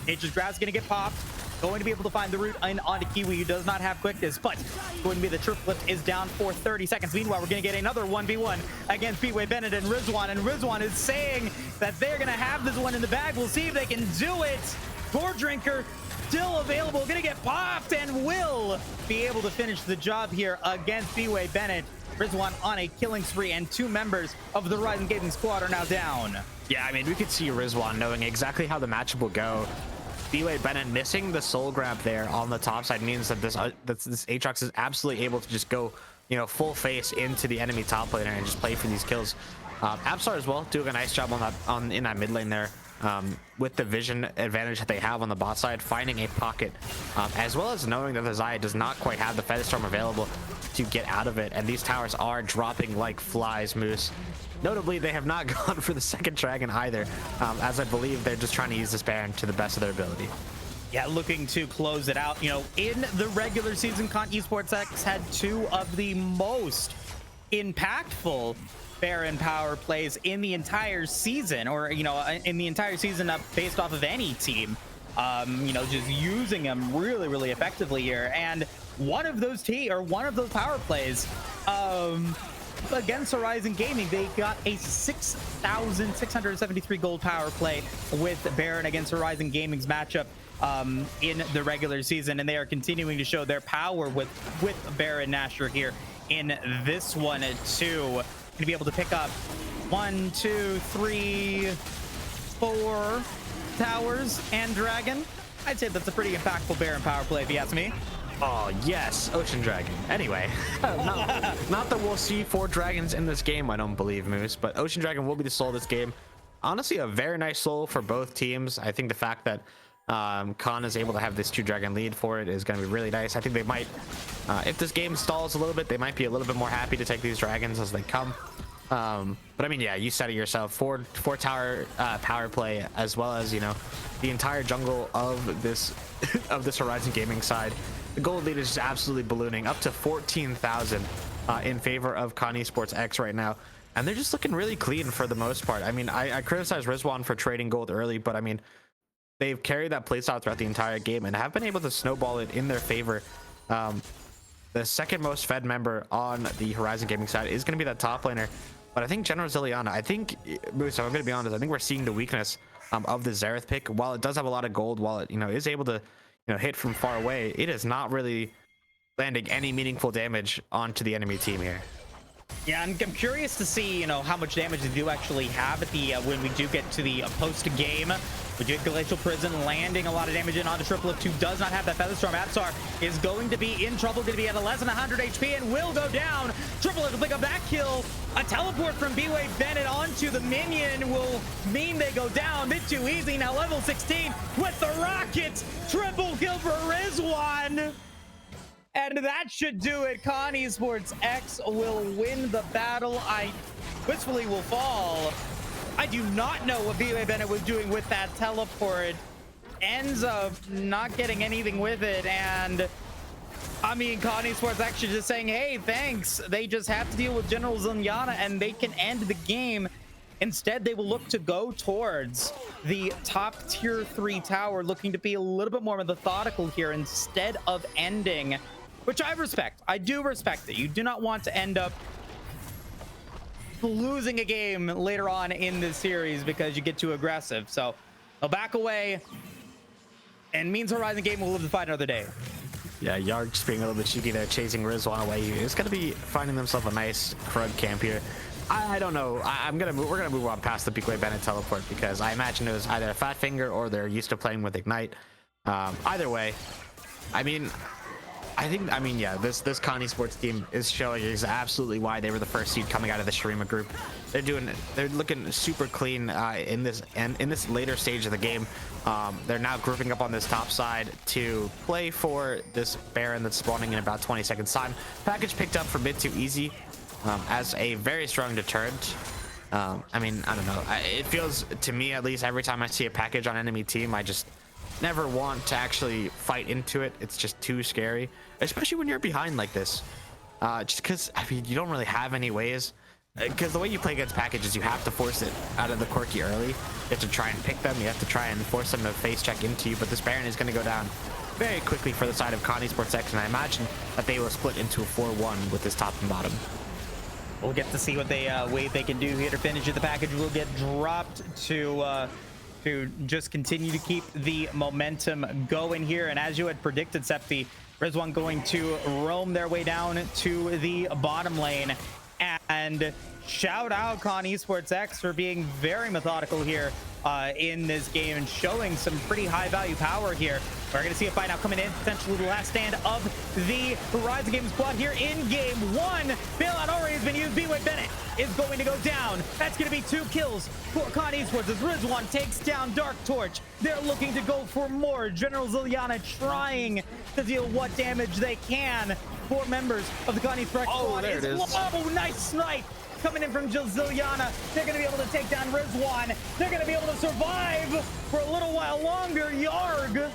Nature's Grab's going to get popped. Going to be able to find the route in onto Kiwi, who does not have quickness, but going to be the triplet is down for 30 seconds. Meanwhile, we're going to get another 1v1 against B-Way Bennett and Rizwan is saying that they're going to have this one in the bag. We'll see if they can do it. Gore Drinker still available, gonna get popped, and will be able to finish the job here against B-Way Bennett. Rizwan on a killing spree, and 2 members of the Horizon Gaming squad are now down. Yeah, I mean, we could see Rizwan knowing exactly how the matchup will go. B-Way Bennett missing the soul grab there on the top side means that this Aatrox is absolutely able to just go, you know, full face into the enemy top laner and just play for these kills. Absar as well doing a nice job in that mid lane there, with the vision advantage that they have on the bot side, finding a pocket, as well as knowing that the Xayah does not quite have the Featherstorm available to get out of it, and these towers are dropping like flies, Moose. Notably, they have not gone for the second dragon either, as I believe they're just trying to use this Baron to the best of their ability. Yeah, looking to close it out. You know, in the regular season, Esports X had 2 of the most impactful Baron power plays in the entire season, or, you know, in the entire season based off of any team. You know, just using them really, really effectively here. And one of those power plays, against Horizon Gaming, they got a 6,673 gold power play with Baron against Horizon Gaming's matchup in the regular season, and they are continuing to show their power with Baron Nashor here in this one too. Gonna be able to pick up 1, 2, 3, 4 towers and dragon. I'd say that's a pretty impactful Baron power play if you ask me. Oh yes, Ocean Dragon. Anyway, not that we'll see 4 dragons in this game, I don't believe, Moose, but Ocean Dragon will be the soul of this game. Honestly, a very nice soul for both teams. I think the fact that Khan is able to have this 2 dragon lead for it is going to be really nice. I think they might, if this game stalls a little bit, they might be a little bit more happy to take these dragons as they come. But I mean, yeah, you said it yourself, 4 tower power play, as well as, you know, the entire jungle of this Horizon Gaming side. The gold lead is just absolutely ballooning up to 14,000 in favor of Khan Esports X right now, and they're just looking really clean for the most part. I mean, I criticize Rizwan for trading gold early, but I mean, they've carried that playstyle throughout the entire game and have been able to snowball it in their favor. The second most fed member on the Horizon Gaming side is going to be that top laner, but I think General Zilliana, I think, Moose, I'm going to be honest, I think we're seeing the weakness of the Xerath pick. While it does have a lot of gold, while it, you know, is able to, you know, hit from far away, it is not really landing any meaningful damage onto the enemy team here. Yeah, I'm curious to see, you know, how much damage they do actually have at the when we do get to the post game. We do get Glacial Prison landing a lot of damage in on the Triple who does not have that Featherstorm. Absar is going to be in trouble, going to be at less than 100 HP and will go down. Triple will pick up that kill. A teleport from B-Way Bennett onto the minion will mean they go down. Bit too easy. Now level 16 with the rockets. Triple kill for Rizwan. And that should do it. Khan Esports X will win the battle. I wistfully will fall. I do not know what B-Way Bennett was doing with that teleport. Ends up not getting anything with it. And I mean, Khan Esports actually just saying, hey, thanks. They just have to deal with General Zilliana and they can end the game. Instead, they will look to go towards the top tier 3 tower, looking to be a little bit more methodical here instead of ending, which I respect. I do respect it. You do not want to end up losing a game later on in this series because you get too aggressive. So they'll back away, and means Horizon Game will live to fight another day. Yeah, Yarg just being a little bit cheeky there, chasing Rizwan away. He's going to be finding themselves a nice Krug camp here. I don't know. We're gonna move on past the B-Way Bennett teleport because I imagine it was either a fat finger or they're used to playing with Ignite. Either way, I mean, yeah, this Khan Esports team is showing is absolutely why they were the first seed coming out of the Shurima group. They're looking super clean in this later stage of the game. They're now grouping up on this top side to play for this Baron that's spawning in about 20 seconds time. Package picked up for mid too easy as a very strong deterrent. I mean, I don't know. It feels to me, at least, every time I see a package on enemy team, I just never want to actually fight into it. It's just too scary, especially when you're behind like this. Just because, I mean, you don't really have any ways. Because the way you play against packages, you have to force it out of the quirky early. You have to try and pick them. You have to try and force them to face check into you. But this Baron is going to go down very quickly for the side of Khan Esports X, and I imagine that they will split into a 4-1 with this top and bottom. We'll get to see what they can do here to finish it. The package will get dropped to to just continue to keep the momentum going here. And as you had predicted, Septi, Rizwan going to roam their way down to the bottom lane. And shout out Con Esports X for being very methodical here in this game and showing some pretty high value power here. We're going to see a fight now coming in, potentially the last stand of the Horizon Gaming squad here in game one. Bailout already has been used. B-Way Bennett is going to go down. That's going to be 2 kills for Con Esports as Rizwan takes down Dark Torch. They're looking to go for more. General Ziliana trying to deal what damage they can. 4 members of the Con Esports squad. There it is. Oh, nice snipe coming in from Ziliana. They're going to be able to take down Rizwan. They're going to be able to survive for a little while longer. Yarg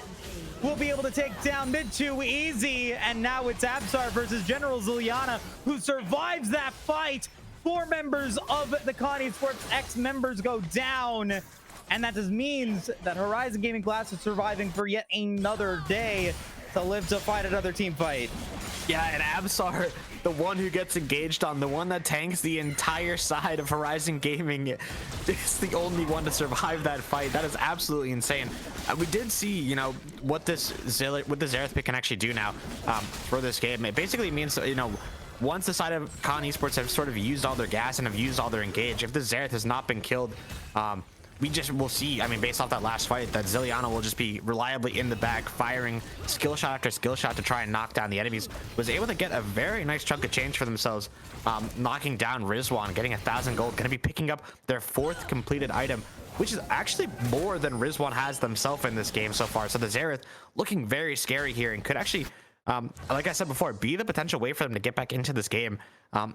will be able to take down mid 2 easy. And now it's Absar versus General Ziliana, who survives that fight. 4 members of the Con Esports X members go down. And that just means that Horizon Gaming Glass is surviving for yet another day to live to fight another team fight. Yeah, and Absar, the one who gets engaged on, the one that tanks the entire side of Horizon Gaming, is the only one to survive that fight. That is absolutely insane. We did see, you know, what the Xerath pick can actually do now for this game. It basically means, you know, once the side of Con Esports have sort of used all their gas and have used all their engage, if the Xerath has not been killed, we just will see, I mean, based off that last fight, that Ziliana will just be reliably in the back, firing skill shot after skill shot to try and knock down the enemies. Was able to get a very nice chunk of change for themselves, knocking down Rizwan, getting 1,000 gold, going to be picking up their 4th completed item, which is actually more than Rizwan has themselves in this game so far. So the Xerath looking very scary here and could actually, like I said before, be the potential way for them to get back into this game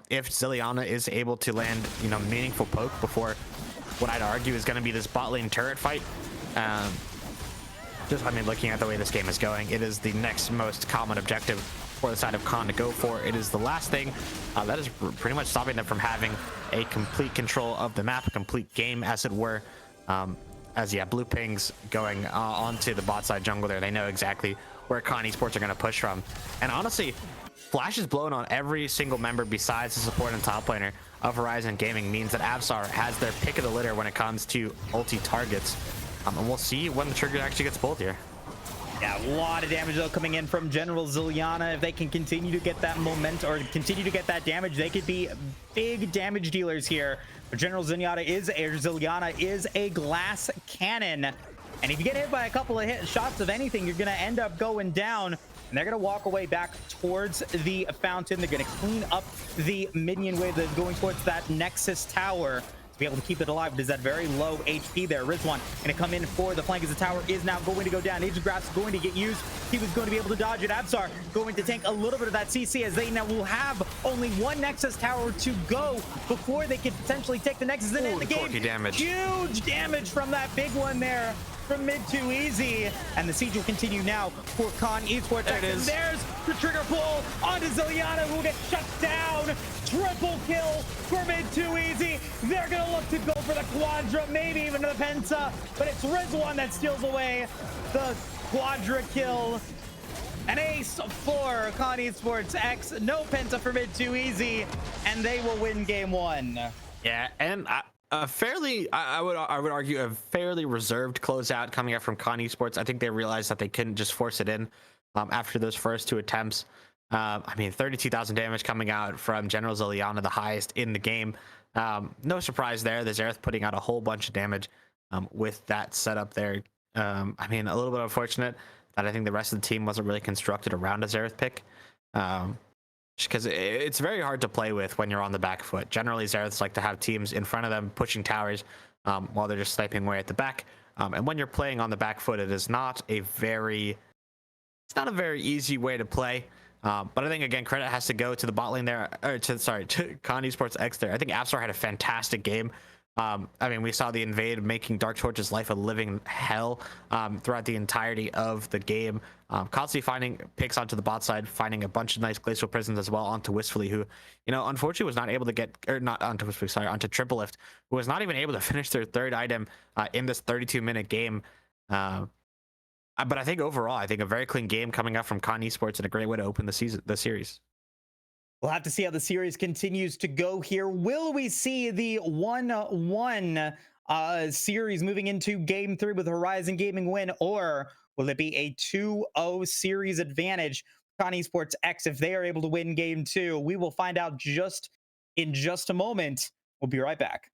if Ziliana is able to land, you know, meaningful poke before what I'd argue is going to be this bot lane turret fight. I mean, looking at the way this game is going, it is the next most common objective for the side of Con to go for. It is the last thing that is pretty much stopping them from having a complete control of the map, a complete game, as it were. As yeah, blue pings going onto the bot side jungle there. They know exactly where Con Esports are going to push from. And honestly, Flash is blown on every single member besides the support and top laner of Horizon Gaming means that Absar has their pick of the litter when it comes to ulti targets. And we'll see when the trigger actually gets pulled here. Yeah, a lot of damage though coming in from General Ziliana. If they can continue to get that momentum or continue to get that damage, they could be big damage dealers here. But General Ziliana is a glass cannon. And if you get hit by a couple of shots of anything, you're going to end up going down. And they're going to walk away back towards the fountain. They're going to clean up the minion wave that's going towards that Nexus tower to be able to keep it alive. It is at very low HP there. Rizwan going to come in for the flank as the tower is now going to go down. Aegis Grasp is going to get used. He was going to be able to dodge it. Absar going to tank a little bit of that CC as they now will have only 1 Nexus tower to go before they could potentially take the Nexus and end the game. Damage. Huge damage from that big one there from mid 2 easy, and the siege will continue now for Con Esports. There it is. There's the trigger pull onto Ziliana, who will get shut down. Triple kill for mid 2 easy. They're gonna look to go for the Quadra, maybe even the Penta, but it's Rizwan that steals away the Quadra kill. An ace for Con Esports X. No Penta for mid 2 easy, and they will win game 1. Yeah, and I would argue a fairly reserved closeout coming out from Con Esports. I think they realized that they couldn't just force it in after those first 2 attempts. I mean, 32,000 damage coming out from General Ziliana, the highest in the game. No surprise there. The Xerath putting out a whole bunch of damage with that setup there. I mean, a little bit unfortunate that I think the rest of the team wasn't really constructed around a Xerath pick. Because it's very hard to play with when you're on the back foot. Generally, Xeraths like to have teams in front of them pushing towers while they're just sniping away at the back. And when you're playing on the back foot, it's not a very easy way to play. But I think, again, credit has to go to the bot lane there, or to Con Esports X there. I think Absar had a fantastic game. I mean, we saw the invade making Dark Torch's life a living hell throughout the entirety of the game. Constantly finding picks onto the bot side, finding a bunch of nice glacial prisons as well onto Wistfully, who, you know, unfortunately was not able to get, or not onto Wistfully, sorry, onto Triple Lift, who was not even able to finish their 3rd item in this 32-minute game. But I think overall, I think a very clean game coming out from Con Esports and a great way to open the series. We'll have to see how the series continues to go here. Will we see the 1-1 series moving into game 3 with Horizon Gaming win, or will it be a 2-0 series advantage on Esports X if they are able to win game 2? We will find out in just a moment. We'll be right back.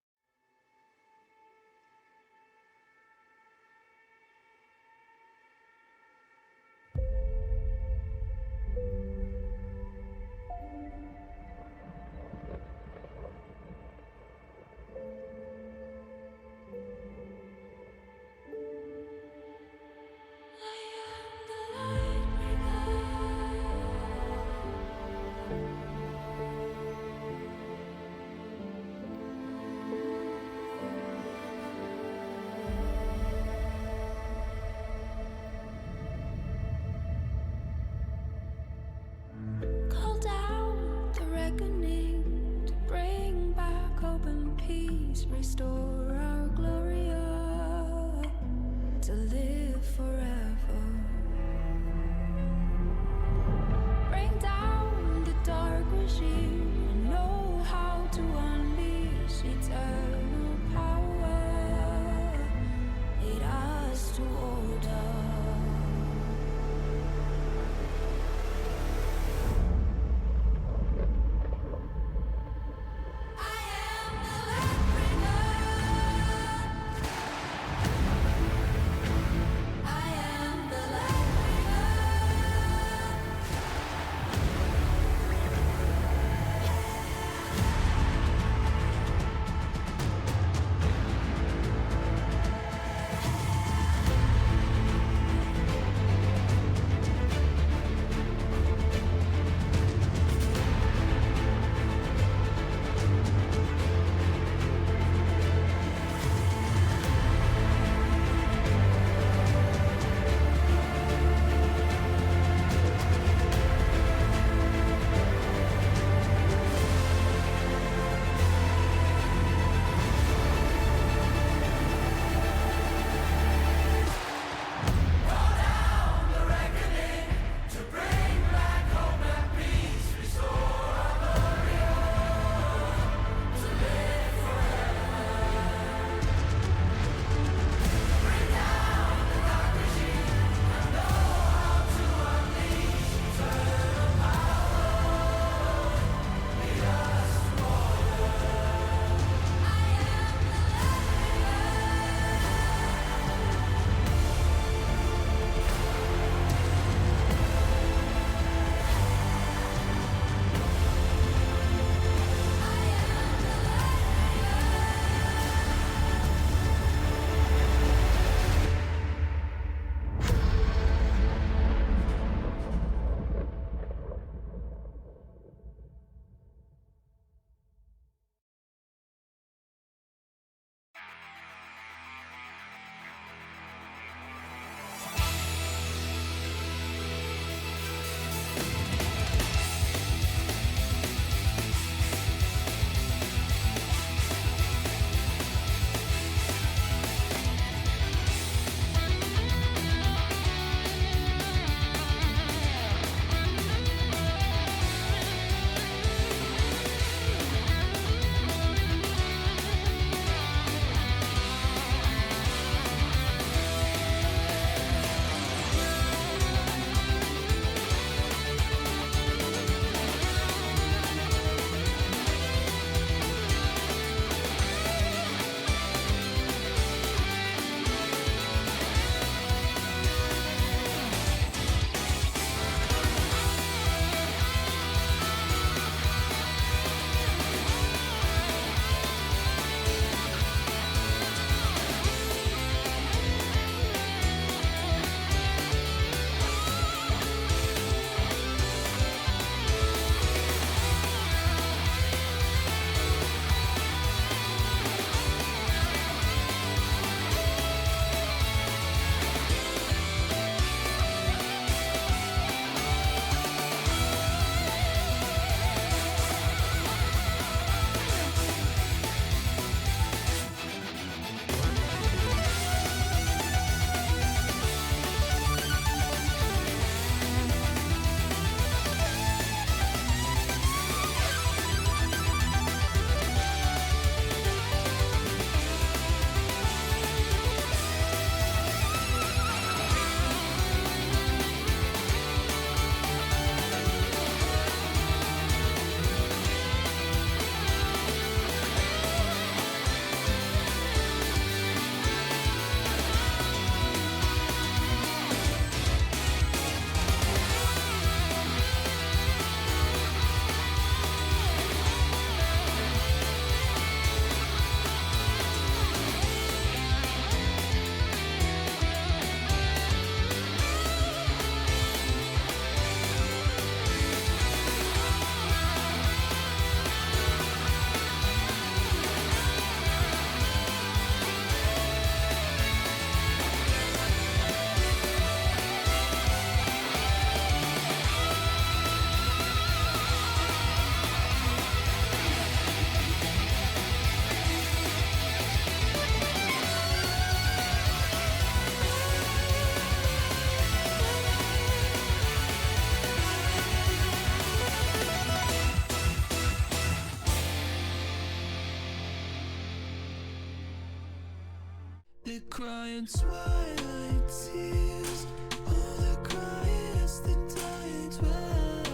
They're crying twilight tears. Oh, they're crying as they die in twilight.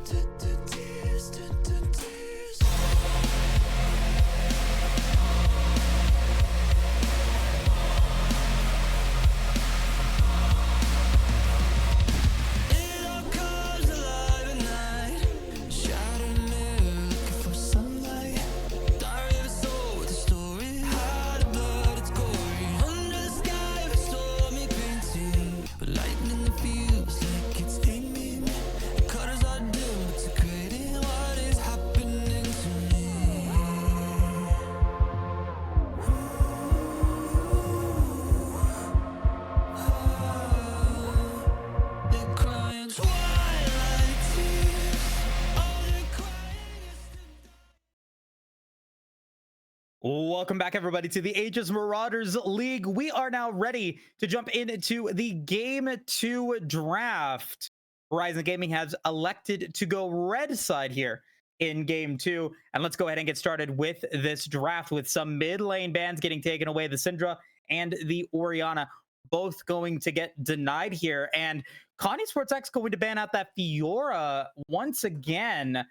Tears, tears. It all comes alive at night. Shattered mirror looking for sunlight. Diary of a soul with a story. Heart of blood, it's gory. Under the sky of a stormy painting. But lightning that feels like it's aiming. The colors are dim, it's creating what is happening to me. They're crying twilight tears. Oh, they're crying as they Welcome back, everybody, to the Aegis Marauders League. We are now ready to jump into the Game 2 draft. Horizon Gaming has elected to go red side here in Game 2. And let's go ahead and get started with this draft with some mid lane bans getting taken away. The Syndra and the Orianna both going to get denied here. And Connie Sports X going to ban out that Fiora once again,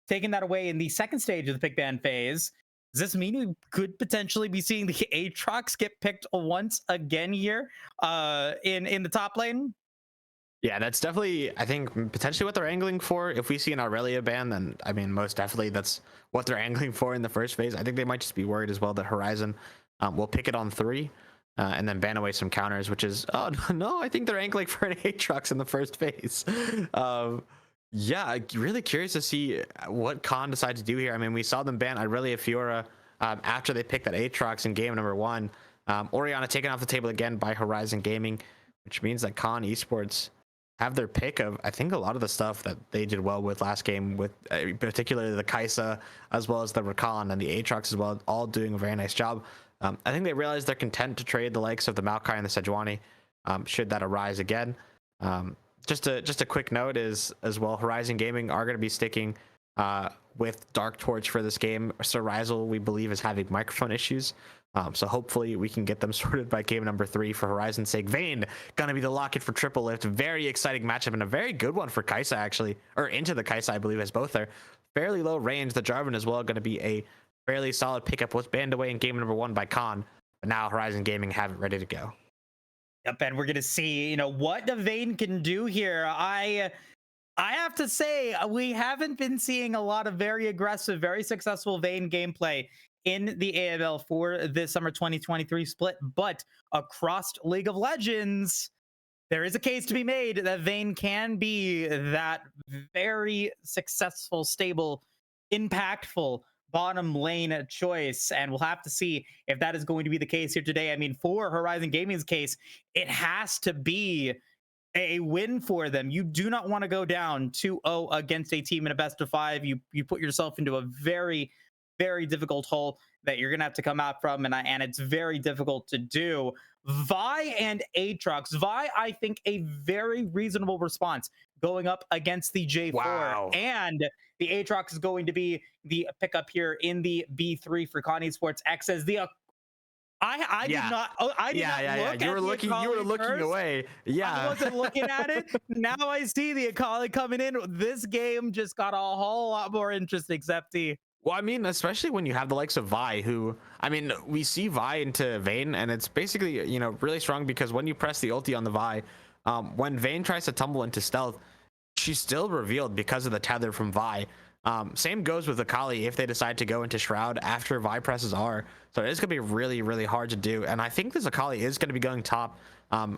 taking that away in the second stage of the pick ban phase. Does this mean we could potentially be seeing the Aatrox get picked once again here in the top lane? Yeah, that's definitely, I think, potentially what they're angling for. If we see an Aurelia ban, then I mean, most definitely that's what they're angling for in the first phase. I think they might just be worried as well that Horizon will pick it on 3 and then ban away some counters, which is, oh no, I think they're angling for an Aatrox in the first phase. Yeah, I'm really curious to see what Khan decides to do here. I mean, we saw them ban Aurelia Fiora after they picked that Aatrox in game number 1. Orianna taken off the table again by Horizon Gaming, which means that Khan Esports have their pick of, I think, a lot of the stuff that they did well with last game, with particularly the Kaisa as well as the Rakan and the Aatrox as well, all doing a very nice job. I think they realized they're content to trade the likes of the Maokai and the Sejuani should that arise again. Just a quick note is as well, Horizon Gaming are going to be sticking with Dark Torch for this game. Sir Rizel, we believe, is having microphone issues. So hopefully we can get them sorted by game number 3 for Horizon's sake. Vayne gonna be the lock-in for triple lift. Very exciting matchup and a very good one for Kaisa, actually, or into the Kaisa, I believe, as both are fairly low range. The Jarvan as well, going to be a fairly solid pickup. Was banned away in game number 1 by Khan, but now Horizon Gaming have it ready to go. Yep, and we're gonna see, what the Vayne can do here. I have to say, we haven't been seeing a lot of very aggressive, very successful Vayne gameplay in the AML for this summer 2023 split, but across League of Legends, there is a case to be made that Vayne can be that very successful, stable, impactful bottom lane choice, and we'll have to see if that is going to be the case here today. I mean, for Horizon Gaming's case, it has to be a win for them. You do not want to go down 2-0 against a team in a best of 5. You put yourself into a very, very difficult hole that you're gonna have to come out from, and it's very difficult to do. Vi and Aatrox. Vi, I think, a very reasonable response going up against the J4. Wow. And the Aatrox is going to be the pickup here in the B3 for Connie Sports X as the I did not. Oh, I did not look. You were looking. You were looking first. away. Yeah, I wasn't looking at it. Now I see the Akali coming in. This game just got a whole lot more interesting, Septi. Well, I mean, especially when you have the likes of Vi, who, I mean, we see Vi into Vayne, and it's basically, really strong because when you press the ulti on the Vi, when Vayne tries to tumble into stealth, she's still revealed because of the tether from Vi. Same goes with Akali if they decide to go into Shroud after Vi presses R. So it is going to be really, really hard to do. And I think this Akali is going to be going top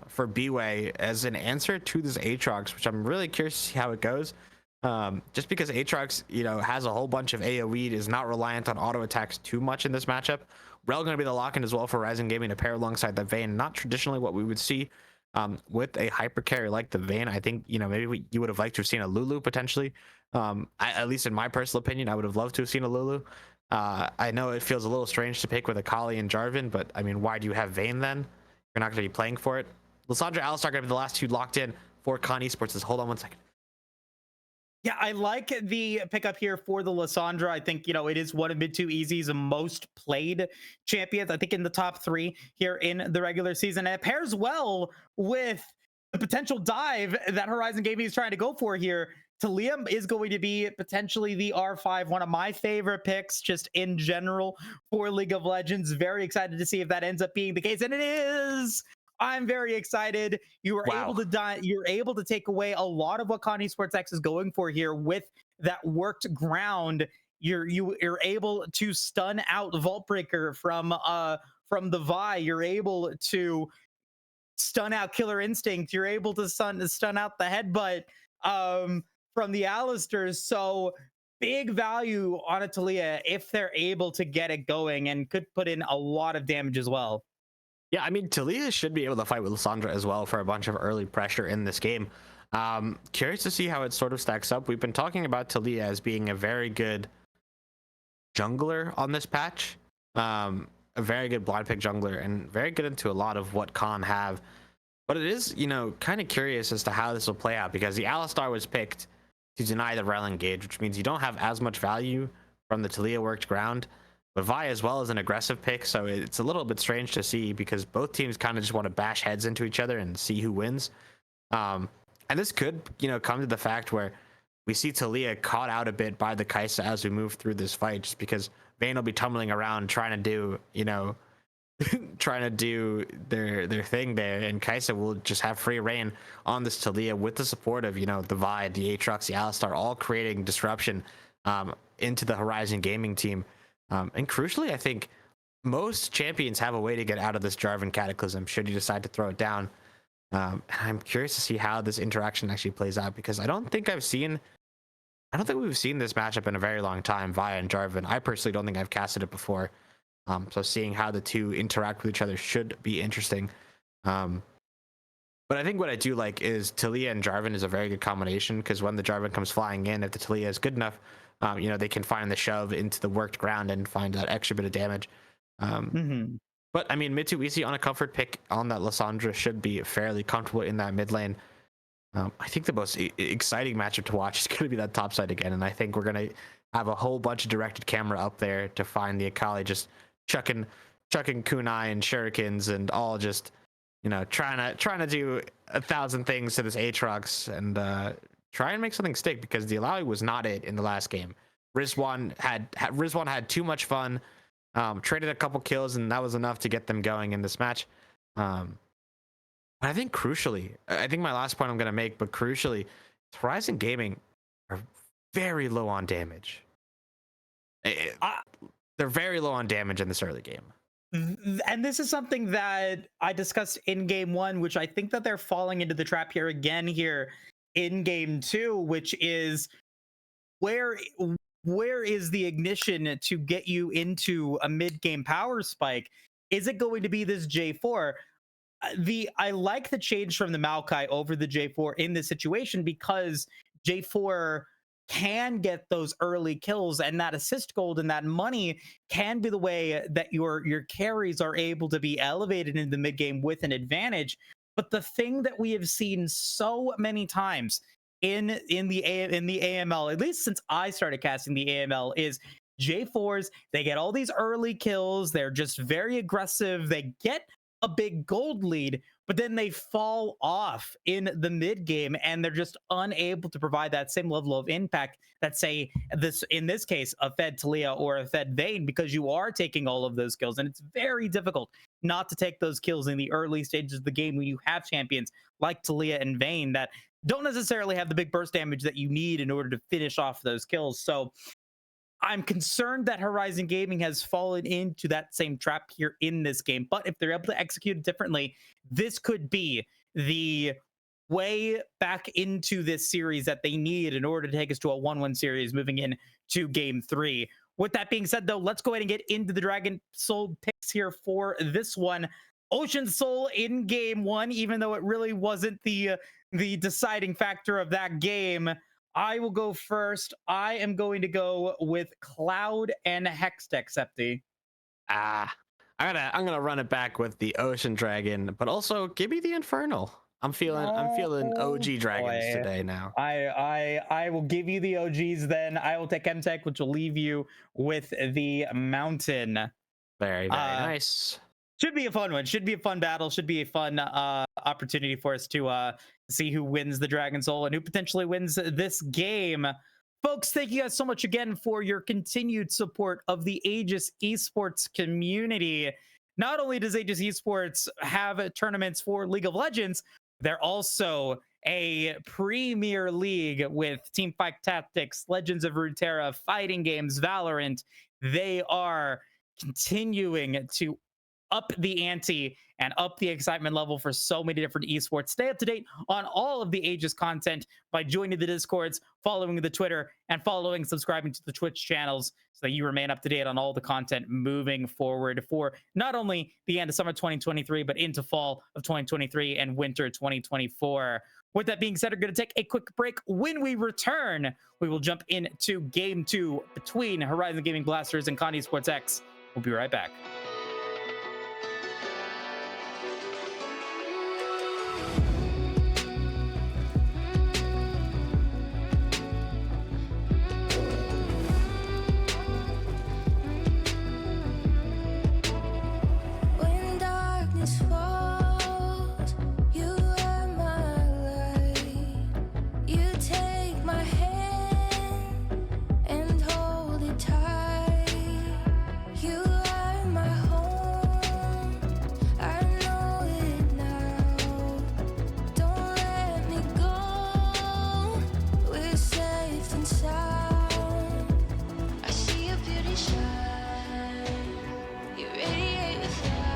for B-Way as an answer to this Aatrox, which I'm really curious to see how it goes. Just because Aatrox, has a whole bunch of AoE, is not reliant on auto attacks too much in this matchup. Rel going to be the lock-in as well for Horizon Gaming to pair alongside the Vayne. Not traditionally what we would see with a hyper carry like the Vayne. I think, maybe you would have liked to have seen a Lulu potentially. At least in my personal opinion, I would have loved to have seen a Lulu. I know it feels a little strange to pick with Akali and Jarvan, but I mean, why do you have Vayne then? You're not going to be playing for it. Lissandra, Alistar going to be the last two locked in for Con Esports. Hold on one second. Yeah, I like the pickup here for the Lissandra. I think, it is one of Mid-2 Easy's most played champions. I think in the top 3 here in the regular season. And it pairs well with the potential dive that Horizon Gaming is trying to go for here. Talia is going to be potentially the R5, one of my favorite picks just in general for League of Legends. Very excited to see if that ends up being the case. And it is. I'm very excited. You were able Wow. to you're able to take away a lot of what Con Esports X is going for here with that worked ground. You're able to stun out Vault Breaker from the Vi. You're able to stun out Killer Instinct. You're able to stun out the headbutt from the Alisters. So big value on a Talia if they're able to get it going, and could put in a lot of damage as well. Yeah, I mean, Talia should be able to fight with Lissandra as well for a bunch of early pressure in this game. Curious to see how it sort of stacks up. We've been talking about Talia as being a very good jungler on this patch, a very good blind pick jungler, and very good into a lot of what Khan have. But it is, kind of curious as to how this will play out, because the Alistar was picked to deny the Rel engage, which means you don't have as much value from the Talia worked ground. But Vi as well is an aggressive pick, so it's a little bit strange to see, because both teams kind of just want to bash heads into each other and see who wins. And this could, come to the fact where we see Talia caught out a bit by the Kai'Sa as we move through this fight, just because Vayne will be tumbling around trying to do, trying to do their thing there, and Kai'Sa will just have free reign on this Talia with the support of, the Vi, the Aatrox, the Alistar, all creating disruption into the Horizon Gaming team. And crucially, I think most champions have a way to get out of this Jarvan Cataclysm should you decide to throw it down. And I'm curious to see how this interaction actually plays out, because I don't think we've seen this matchup in a very long time, Vi and Jarvan. I personally don't think I've casted it before. So seeing how the two interact with each other should be interesting. But I think what I do like is Talia and Jarvan is a very good combination, because when the Jarvan comes flying in, if the Talia is good enough, they can find the shove into the worked ground and find that extra bit of damage. But I mean, Mid-2 Easy on a comfort pick on that Lissandra should be fairly comfortable in that mid lane. I think the most exciting matchup to watch is going to be that top side again, and I think we're going to have a whole bunch of directed camera up there to find the Akali just chucking kunai and shurikens and all just trying to do 1,000 things to this Aatrox and try and make something stick, because the Alawi was not it in the last game. Rizwan had too much fun, traded a couple kills, and that was enough to get them going in this match. But I think crucially, I think my last point I'm going to make, but crucially, Horizon Gaming are very low on damage. They're very low on damage in this early game. And this is something that I discussed in game 1, which I think that they're falling into the trap here again here in game 2, which is where is the ignition to get you into a mid-game power spike? Is it going to be this J4? I like the change from the Maokai over the J4 in this situation, because J4 can get those early kills, and that assist gold and that money can be the way that your carries are able to be elevated in the mid game with an advantage. But the thing that we have seen so many times in the AML, at least since I started casting the AML, is J4s, they get all these early kills, they're just very aggressive, they get a big gold lead, but then they fall off in the mid game, and they're just unable to provide that same level of impact that, say, in this case, a Fed Talia or a Fed Vayne, because you are taking all of those kills, and it's very difficult not to take those kills in the early stages of the game when you have champions like Talia and Vayne that don't necessarily have the big burst damage that you need in order to finish off those kills. So I'm concerned that Horizon Gaming has fallen into that same trap here in this game. But if they're able to execute it differently, this could be the way back into this series that they need in order to take us to a 1-1 series moving in to game 3. With that being said, though, let's go ahead and get into the Dragon Soul picks here for this one. Ocean Soul in game 1, even though it really wasn't the deciding factor of that game. I will go first. I am going to go with Cloud and Hextech, Septi. I'm gonna run it back with the Ocean Dragon, but also give me the Infernal. I'm feeling OG dragons boy. today now. I will give you the OGs then. I will take MTech, which will leave you with the mountain. Very nice. Should be a fun one. Should be a fun battle. Should be a fun opportunity for us to see who wins the Dragon Soul and who potentially wins this game. Folks, thank you guys so much again for your continued support of the Aegis Esports community. Not only does Aegis Esports have tournaments for League of Legends, they're also a premier league with Teamfight Tactics, Legends of Runeterra, fighting games, Valorant. They are continuing to up the ante and up the excitement level for so many different esports. Stay up to date on all of the Aegis content by joining the Discords, following the Twitter, and subscribing to the Twitch channels so that you remain up to date on all the content moving forward for not only the end of summer 2023, but into fall of 2023 and winter 2024. With that being said, we're going to take a quick break. When we return, we will jump into Game 2 between Horizon Gaming Blasters and Con Esports X. We'll be right back. When darkness falls, you are my light. You take my hand and hold it tight. You are my home. I know it now. Don't let me go. We're safe and sound. I see your beauty shine. You radiate with light.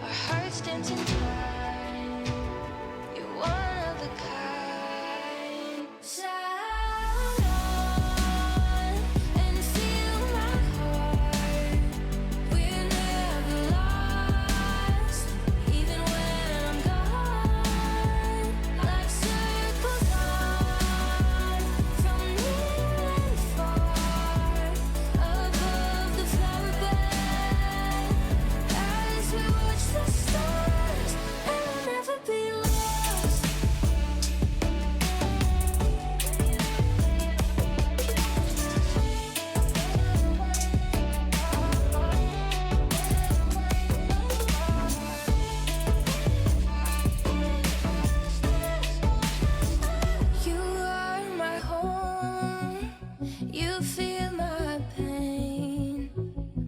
Our hearts dancing time. You're one of a kind. Sound on and feel my heart. We're never lost, even when I'm gone. Life circles on from near and far, above the flower bed. As we watch the stars, and we'll never be lost. You are my home. You feel my pain.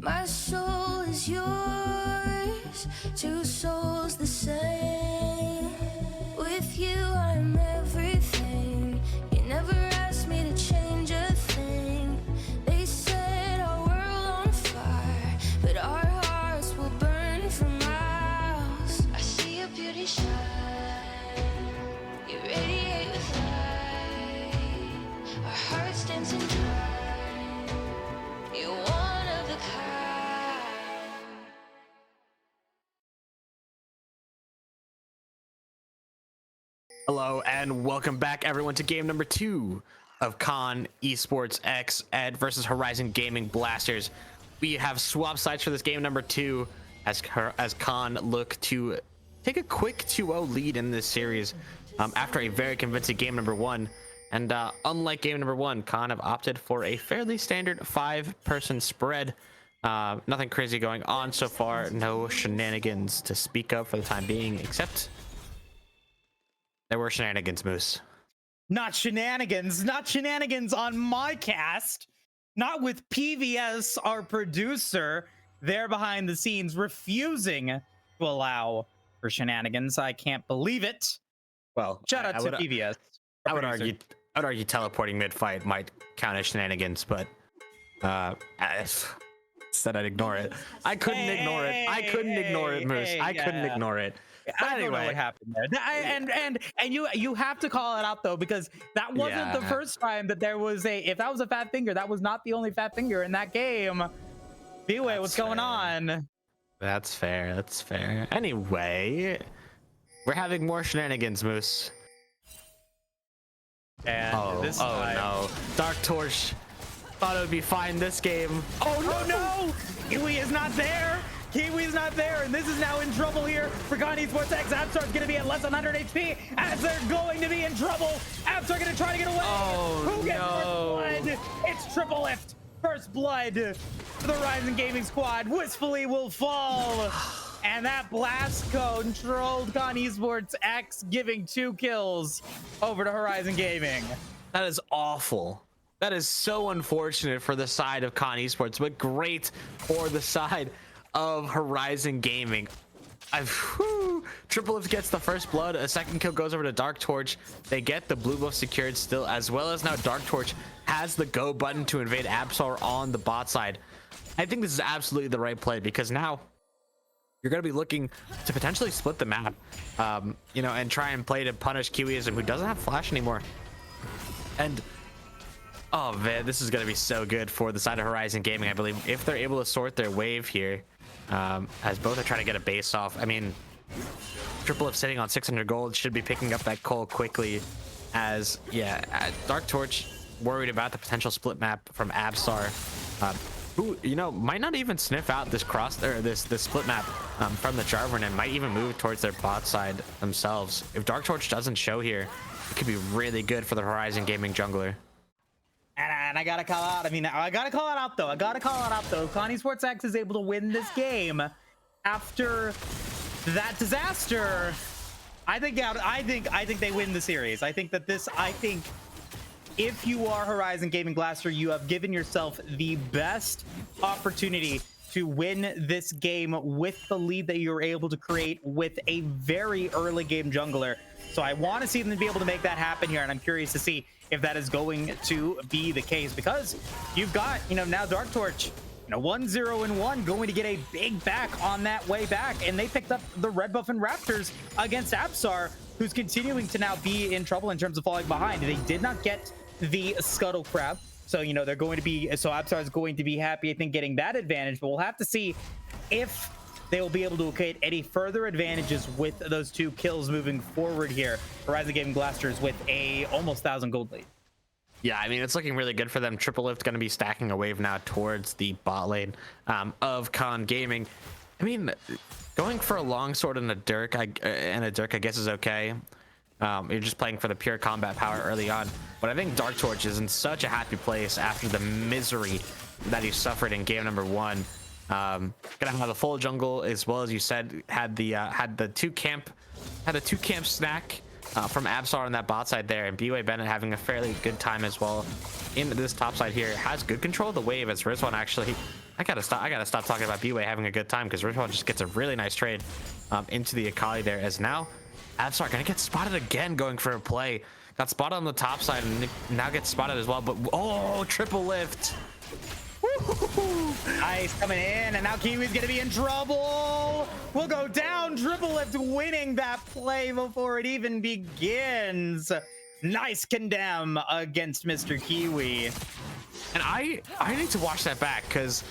My soul is yours. Two souls the same. With you, I'm everything. You never asked me to change a thing. They set our world on fire, but our hearts will burn for miles. I see your beauty shine. You radiate with light. Our hearts dance in time. You're one of a kind. Hello and welcome back, everyone, to game number 2 of Con Esports X Ed versus Horizon Gaming Blasters. We have swap sides for this game number 2 as Con look to take a quick 2-0 lead in this series after a very convincing game number 1. And unlike game number 1, Con have opted for a fairly standard 5-person spread. Nothing crazy going on so far. No shenanigans to speak of for the time being, except there were shenanigans, Moose. Not shenanigans on my cast. Not with PVS, our producer, there behind the scenes, refusing to allow for shenanigans. I can't believe it. Well, Shout out to PVS. I would argue teleporting mid-fight might count as shenanigans, but said I'd ignore it. I couldn't ignore it. I couldn't ignore it, Moose. I couldn't ignore it. But I don't know anyway, what happened there. And you have to call it out though, because that wasn't the first time that there was if that was a fat finger, that was not the only fat finger in that game. B-Way, what's going on? That's fair. That's fair. Anyway, we're having more shenanigans, Moose. And this time, no. Dark Torch thought it would be fine this game. Oh no! Yui is not there. Kiwi's not there, and this is now in trouble here for Con Esports X. Absar's going to be at less than 100 HP as they're going to be in trouble. Absar going to try to get away. Who gets first blood? It's Triple Lift. First blood for the Horizon Gaming squad. Wistfully will fall. And that blast cone trolled Con Esports X, giving 2 kills over to Horizon Gaming. That is awful. That is so unfortunate for the side of Con Esports, but great for the side of Horizon Gaming. Triple Lift gets the first blood. A second kill goes over to Dark Torch. They get the blue buff secured still, as well as now Dark Torch has the go button to invade Absar on the bot side. I think this is absolutely the right play, because now you're going to be looking to potentially split the map, you know, and try and play to punish Kiwiism, who doesn't have flash anymore. And oh man, this is going to be so good for the side of Horizon Gaming, I believe, if they're able to sort their wave here, as both are trying to get a base off. I mean, Triple Lift sitting on 600 gold, should be picking up that coal quickly, as Dark Torch worried about the potential split map from Absar, who, you know, might not even sniff out this this split map from the Jarvan, and might even move towards their bot side themselves. If Dark Torch doesn't show here, it could be really good for the Horizon Gaming jungler. And I gotta call out. I mean, I gotta call it out though. Con Esports X is able to win this game after that disaster. I think they win the series. I think if you are Horizon Gaming Blaster, you have given yourself the best opportunity to win this game with the lead that you were able to create with a very early game jungler. So I want to see them be able to make that happen here, and I'm curious to see if that is going to be the case, because you've got, you know, now Dark Torch, you know, 1-0-1 going to get a big back on that way back, and they picked up the red buff and Raptors against Absar, who's continuing to now be in trouble in terms of falling behind. They did not get the Scuttle Crab, so, you know, they're going to be, so Absar is going to be happy, I think, getting that advantage, but we'll have to see if they will be able to locate any further advantages with those 2 kills moving forward here. Horizon Gaming Blasters with a almost 1,000 gold lead. Yeah, I mean, it's looking really good for them. Triple Lift going to be stacking a wave now towards the bot lane of Con Gaming. I mean, going for a long sword and a Dirk, I guess is okay. You're just playing for the pure combat power early on. But I think Dark Torch is in such a happy place after the misery that he suffered in game number 1. Gonna have the full jungle, as well as you said, had the two camp snack from Absar on that bot side there, and B-Way Bennett having a fairly good time as well in this top side here. Has good control of the wave, as Rizwan actually, I gotta stop talking about B-Way having a good time, because Rizwan just gets a really nice trade into the Akali there, as now Absar gonna get spotted again going for a play. Got spotted on the top side and now gets spotted as well, but oh, Triple Lift. Nice coming in, and now Kiwi's gonna be in trouble. We'll go down. Triple Lift winning that play before it even begins. Nice condemn against Mr. Kiwi. And I need to watch that back, because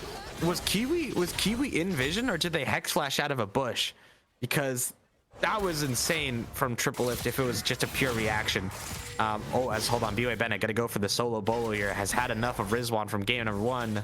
was Kiwi in vision, or did they hex flash out of a bush? Because that was insane from Triple Lift if it was just a pure reaction. Hold on, B-Way Bennett gonna go for the solo bolo here. Has had enough of Rizwan from game number 1.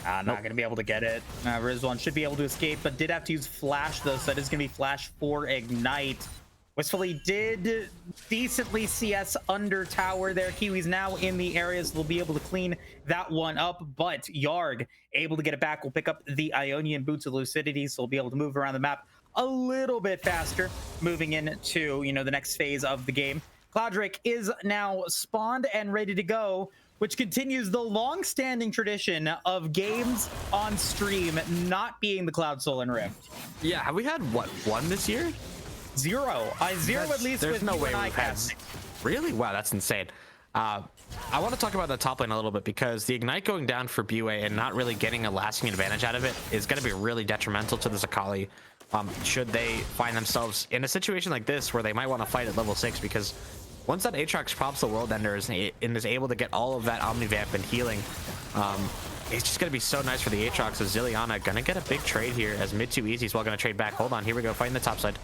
Not gonna be able to get it. Rizwan should be able to escape, but did have to use flash though, so that is gonna be flash for ignite. Wistfully did decently CS under tower there. Kiwi's now in the area, so they'll be able to clean that one up, but Yarg able to get it back. Will pick up the Ionian Boots of Lucidity, so we'll be able to move around the map a little bit faster, moving into, you know, the next phase of the game. Clouddrake is now spawned and ready to go, which continues the long-standing tradition of games on stream not being the Cloud Soul and Rift. Yeah, have we had what, 1 this year? 0. Zero at least. There's with no way UNI we've had. casting. Really? Wow, that's insane. I want to talk about the top lane a little bit, because the ignite going down for B-Way and not really getting a lasting advantage out of it is going to be really detrimental to this Akali. Should they find themselves in a situation like this where they might want to fight at level 6, because once that Aatrox pops the World Ender and is able to get all of that Omnivamp and healing, it's just going to be so nice for the Aatrox. As Zileana going to get a big trade here, as mid 2 easy is well going to trade back. Hold on, here we go, fighting the top side.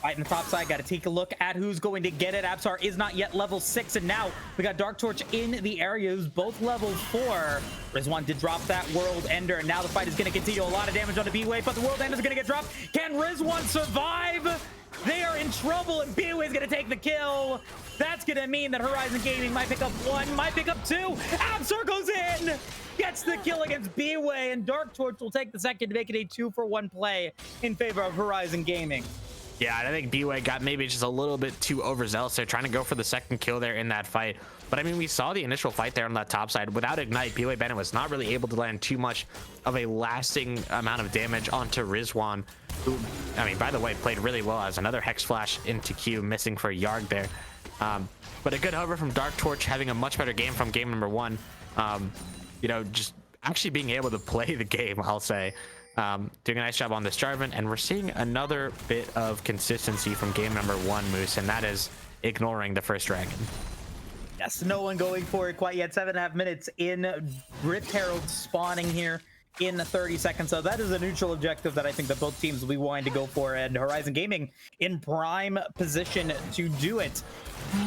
Right in the top side, got to take a look at who's going to get it. Absar is not yet level 6, and now we got Dark Torch in the area, who's both level 4. Rizwan did drop that World Ender, and now the fight is going to continue. A lot of damage on the B-Wave, but the World Ender is going to get dropped. Can Rizwan survive? They are in trouble, and B-Wave is going to take the kill. That's going to mean that Horizon Gaming might pick up 1, might pick up 2. Absar goes in, gets the kill against B-Wave, and Dark Torch will take the second to make it a 2-for-1 play in favor of Horizon Gaming. Yeah, I think B-Way got maybe just a little bit too overzealous. They're trying to go for the second kill there in that fight. But I mean, we saw the initial fight there on that top side. Without Ignite, B-Way Bennett was not really able to land too much of a lasting amount of damage onto Rizwan, who, I mean, by the way, played really well as another Hex Flash into Q, missing for Yarg there. But a good hover from Dark Torch, having a much better game from game number 1. You know, just actually being able to play the game, I'll say. Doing a nice job on this Jarvan, and we're seeing another bit of consistency from game number 1, Moose, and that is ignoring the first dragon. Yes, no one going for it quite yet. 7.5 minutes in. Rift Herald spawning here in 30 seconds. So that is a neutral objective that I think that both teams will be wanting to go for, and Horizon Gaming in prime position to do it.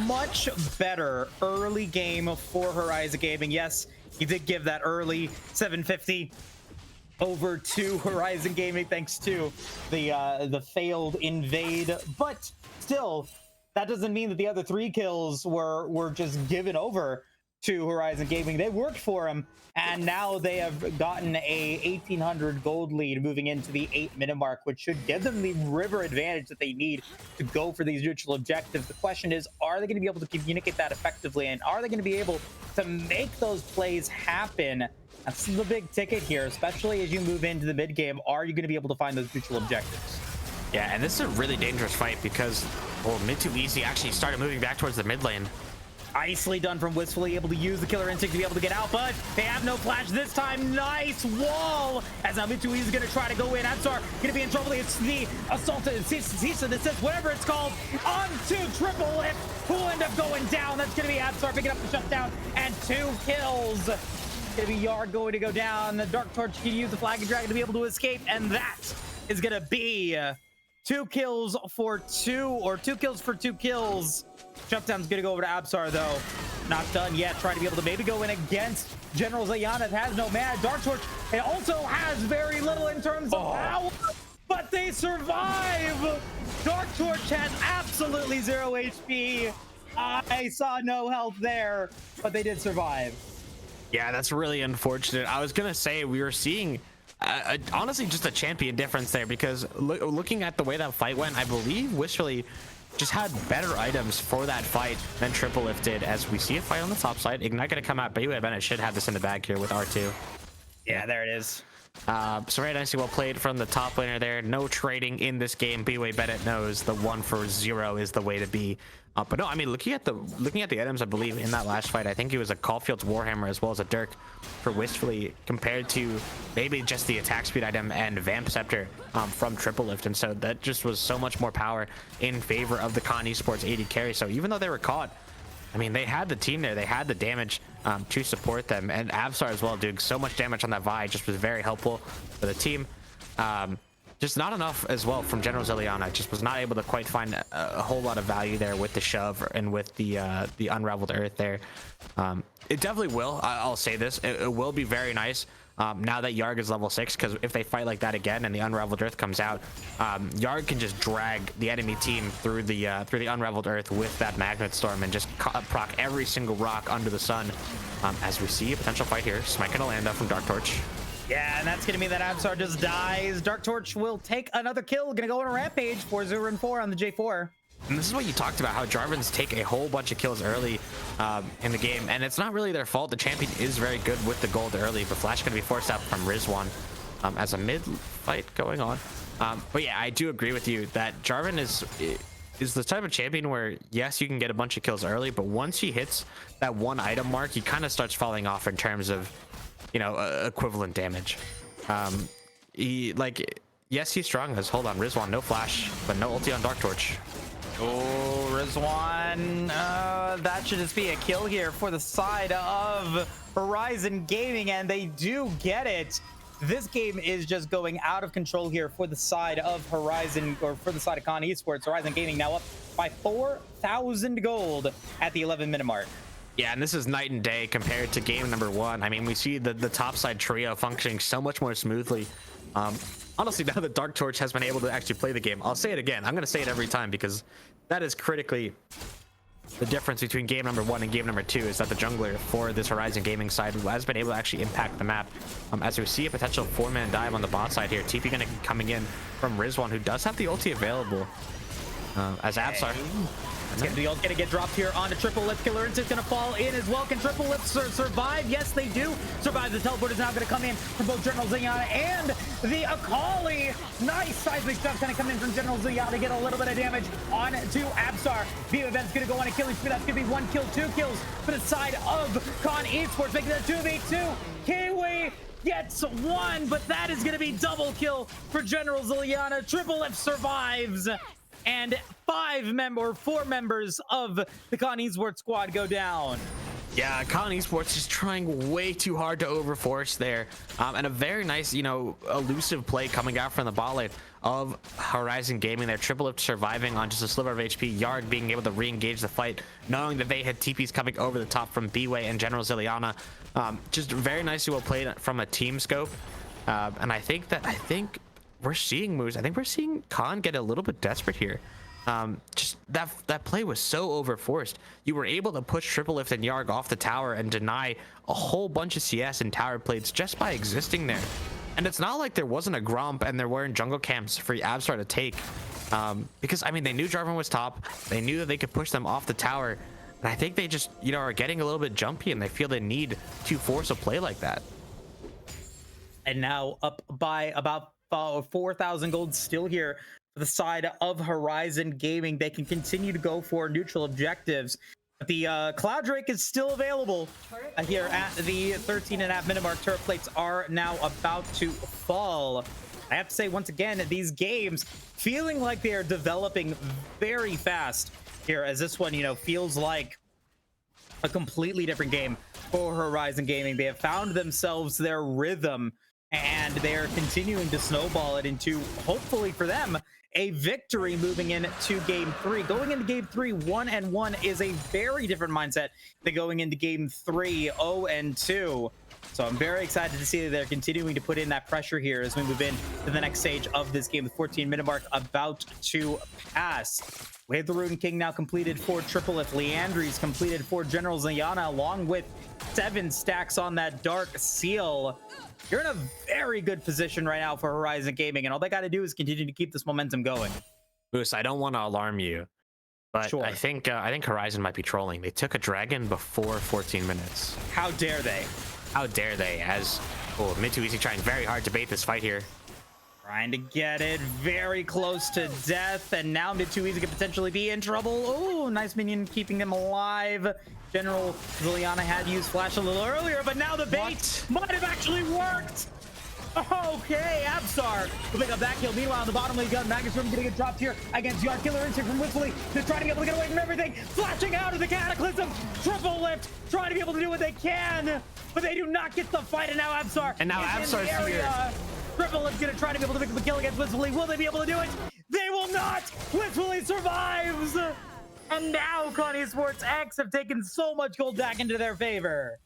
Much better early game for Horizon Gaming. Yes, he did give that early 750 over to Horizon Gaming thanks to the failed invade, but still that doesn't mean that the other 3 kills were just given over to Horizon Gaming. They worked for him, and now they have gotten a 1800 gold lead moving into the 8-minute mark, which should give them the river advantage that they need to go for these neutral objectives. The question is, are they going to be able to communicate that effectively, and are they going to be able to make those plays happen? That's the big ticket here, especially as you move into the mid game. Are you going to be able to find those neutral objectives? Yeah, and this is a really dangerous fight because, well, Mid2Easy actually started moving back towards the mid lane. Nicely done from Wistfully, able to use the Killer Instinct to be able to get out, but they have no flash this time. Nice wall, as now Mid2Easy is going to try to go in. Absar going to be in trouble. It's the assaulted cease and desist, whatever it's called, onto Triple Lift, who will end up going down. That's going to be Absar picking up the shutdown and 2 kills. Gonna be Yarg going to go down. The Dark Torch can use the Flagging Dragon to be able to escape, and that is gonna be 2 kills for 2, or 2 kills for 2 kills. Shutdown's gonna go over to Absar though. Not done yet. Trying to be able to maybe go in against General Zayanna. It has no mana. Dark Torch, it also has very little in terms of power, but they survive. Dark Torch has absolutely 0 HP. I saw no health there, but they did survive. Yeah, that's really unfortunate. I was gonna say we were seeing honestly just a champion difference there, because looking at the way that fight went, I believe Wishfully just had better items for that fight than Triple Lift did. As we see a fight on the top side, Ignite gonna come out, but Bennett should have this in the bag here with R2. Yeah, there it is. So very nicely well played from the top laner there. No trading in this game. B-Way Bennett knows the 1-for-0 is the way to be. But no, I mean, looking at the items, I believe in that last fight, I think it was a Caulfield's Warhammer as well as a Dirk for Wistfully, compared to maybe just the attack speed item and Vamp Scepter from Triple Lift. And so that just was so much more power in favor of the Con Esports AD carry. So even though they were caught, I mean, they had the team there. They had the damage to support them. And Absar as well, doing so much damage on that Vi, just was very helpful for the team. Just not enough as well from General Ziliana. Just was not able to quite find a whole lot of value there with the shove and with the Unraveled Earth there. It definitely will. I'll say this. It will be very nice now that Yarg is level 6, because if they fight like that again and the Unraveled Earth comes out, Yarg can just drag the enemy team through the Unraveled Earth with that Magnet Storm and just proc every single rock under the sun. As we see a potential fight here, Smite gonna land up from Dark Torch. Yeah, and that's gonna mean that Absar just dies. Dark Torch will take another kill. Gonna go on a rampage for 0-4 on the J4. And this is what you talked about, how Jarvans take a whole bunch of kills early in the game, and it's not really their fault. The champion is very good with the gold early, but Flash going to be forced out from Rizwan as a mid fight going on. But yeah, I do agree with you that Jarvan is the type of champion where, yes, you can get a bunch of kills early, but once he hits that 1 item mark, he kind of starts falling off in terms of, you know, equivalent damage. Yes, he's strong. Hold on, Rizwan, no flash, but no ulti on Dark Torch. Oh, Rizwan, that should just be a kill here for the side of Horizon Gaming, and they do get it. this game is just going out of control here for the side of Horizon, or for the side of Con Esports. Horizon Gaming now up by 4,000 gold at the 11-minute mark. Yeah, and this is night and day compared to game number 1. I mean, we see the top side trio functioning so much more smoothly. Honestly, now that Dark Torch has been able to actually play the game, I'll say it again. I'm going to say it every time because that is critically the difference between game number 1 and game number 2, is that the jungler for this Horizon Gaming side has been able to actually impact the map. As we see a potential 4-man dive on the bot side here, TP going to be coming in from Rizwan, who does have the ulti available. As Absar. The ult gonna get dropped here on a triple lip. Killer Instinct's gonna fall in as well. Can triple lips survive? Yes, they do survive. The teleport is now gonna come in from both General Ziana and the Akali. Nice seismic stuff gonna come in from General Ziana to get a little bit of damage on to Absar. V-Event's gonna go on a killing spree. That's gonna be 1 kill, 2 kills for the side of Con Esports, making that 2v2. Kiwi gets 1, but that is gonna be double kill for General Ziana. Triple lip survives. And 4 members of the Con Esports squad go down. Yeah, Con Esports is trying way too hard to overforce there. And a very nice, elusive play coming out from the bot lane of Horizon Gaming there. Triple Lift surviving on just a sliver of HP. Yard being able to re-engage the fight, knowing that they had TPs coming over the top from B-Way and General Ziliana. Just very nicely well played from a team scope. And I think we're seeing moves. I think we're seeing Khan get a little bit desperate here. Just that play was so overforced. You were able to push Triple Lift and Yarg off the tower and deny a whole bunch of CS and tower plates just by existing there. And it's not like there wasn't a Gromp and there weren't jungle camps for Absar to take. Because, I mean, they knew Jarvan was top. They knew that they could push them off the tower. And I think they just, are getting a little bit jumpy and they feel the need to force a play like that. And now up by about 4,000 gold still here for the side of Horizon Gaming. They can continue to go for neutral objectives. But the Cloud Drake is still available here at the 13.5-minute mark. Turret plates are now about to fall. I have to say, once again, these games feeling like they are developing very fast here, as this one, feels like a completely different game for Horizon Gaming. They have found themselves their rhythm, and they're continuing to snowball it into, hopefully for them, a victory moving into game 3. Going into game 3, 1-1 is a very different mindset than going into game 3, 0-2. So I'm very excited to see that they're continuing to put in that pressure here as we move in to the next stage of this game. The 14-minute mark about to pass. We have the Rune King now completed for Triple Lift. Leandry's completed for General Ziana, along with 7 stacks on that Dark Seal. You're in a very good position right now for Horizon Gaming, and all they got to do is continue to keep this momentum going. Moose, I don't want to alarm you, but sure. I think Horizon might be trolling. They took a dragon before 14 minutes. How dare they? How dare they? As mid too easy trying very hard to bait this fight here. Trying to get it very close to death, and now mid too easy could potentially be in trouble. Oh, nice minion keeping him alive. General Ziliana had used flash a little earlier, but now the bait might have actually worked. Okay, Absar will pick up that kill. Meanwhile, on the bottom lane, gun Magus Room gonna get dropped here against Yard. Killer Instinct from Whistly. Just trying to be able to get away from everything. Flashing out of the Cataclysm. Triple Lift, trying to be able to do what they can, but they do not get the fight. And now Absar. And now Absar's here. Triple Lift's gonna try to be able to pick up a kill against Whistly. Will they be able to do it? They will not. Whistly survives. And now Con Esports X have taken so much gold back into their favor.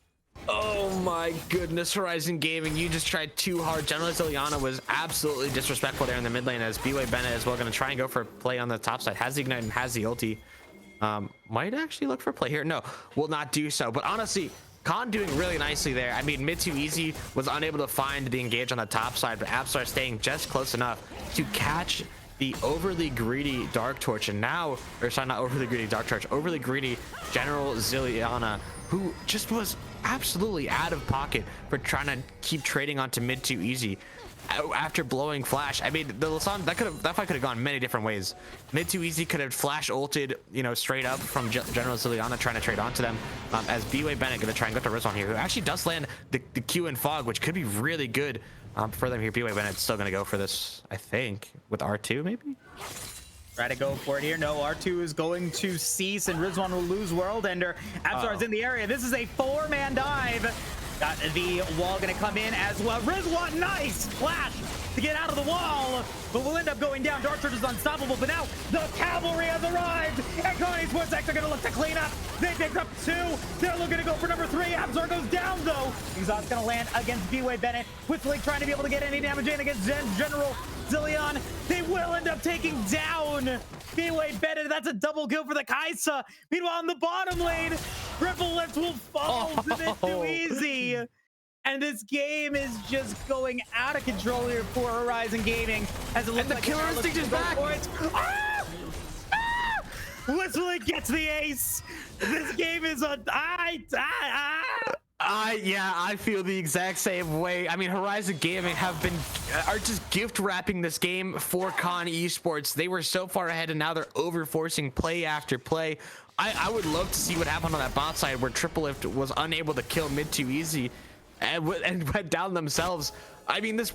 Oh my goodness, Horizon Gaming, you just tried too hard. General Ziliana was absolutely disrespectful there in the mid lane, as B-Way Bennett as well going to try and go for a play on the top side. Has the ignite and has the ulti. Might actually look for a play here. No, will not do so. But honestly, Khan doing really nicely there. I mean, mid too easy was unable to find the engage on the top side, but Absar staying just close enough to catch the overly greedy Dark Torch. And now, or sorry, not overly greedy Dark Torch, overly greedy General Ziliana, who just was absolutely out of pocket for trying to keep trading onto mid too easy after blowing flash. I mean, the Lasan, that fight could have gone many different ways. Mid too easy could have flash ulted, straight up from General Ziliana trying to trade onto them, as B-Way Bennett gonna try and go to Rizwan here, who actually does land the Q and Fog, which could be really good for them here. B-Way Bennett's still gonna go for this, I think, with R2 maybe. Try to go for it here. No, R2 is going to cease, and Rizwan will lose World Ender. Absar is in the area. This is a 4-man dive Got the wall gonna come in as well. Rizwan, nice flash to get out of the wall, but we'll end up going down. Dark Church is unstoppable, but now the cavalry has arrived, and Connie Sports X are gonna look to clean up. They picked up 2. They're looking to go for number 3. Abzor goes down though. Exhaust gonna land against B-Way Bennett. Quickly trying to be able to get any damage in against General Zillion. They will end up taking down B-Way Bennett. That's a double kill for the Kaisa. Meanwhile, in the bottom lane, Triple Lift will fall to bit too easy. And this game is just going out of control here for Horizon Gaming. As it looks like the killer instinct is back. Whistling gets the ace. This game is a yeah, I feel the exact same way. I mean, Horizon Gaming are just gift wrapping this game for Con Esports. They were so far ahead, and now they're overforcing play after play. I would love to see what happened on that bot side where Triple Lift was unable to kill mid too easy and went down themselves. I mean, these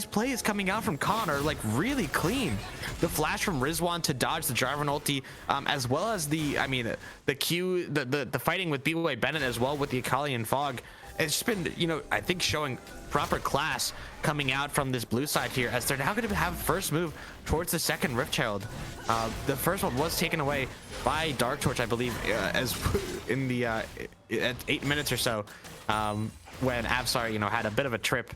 plays coming out from Con are like really clean. The flash from Rizwan to dodge the Jarvan ulti, as well as the fighting with B-Way Bennett as well with the Akali and Fog. It's just been, I think showing proper class coming out from this blue side here, as they're now going to have first move towards the second Rift Herald. The first one was taken away by Dark Torch, I believe, as in the at 8 minutes or so, when Avsar, had a bit of a trip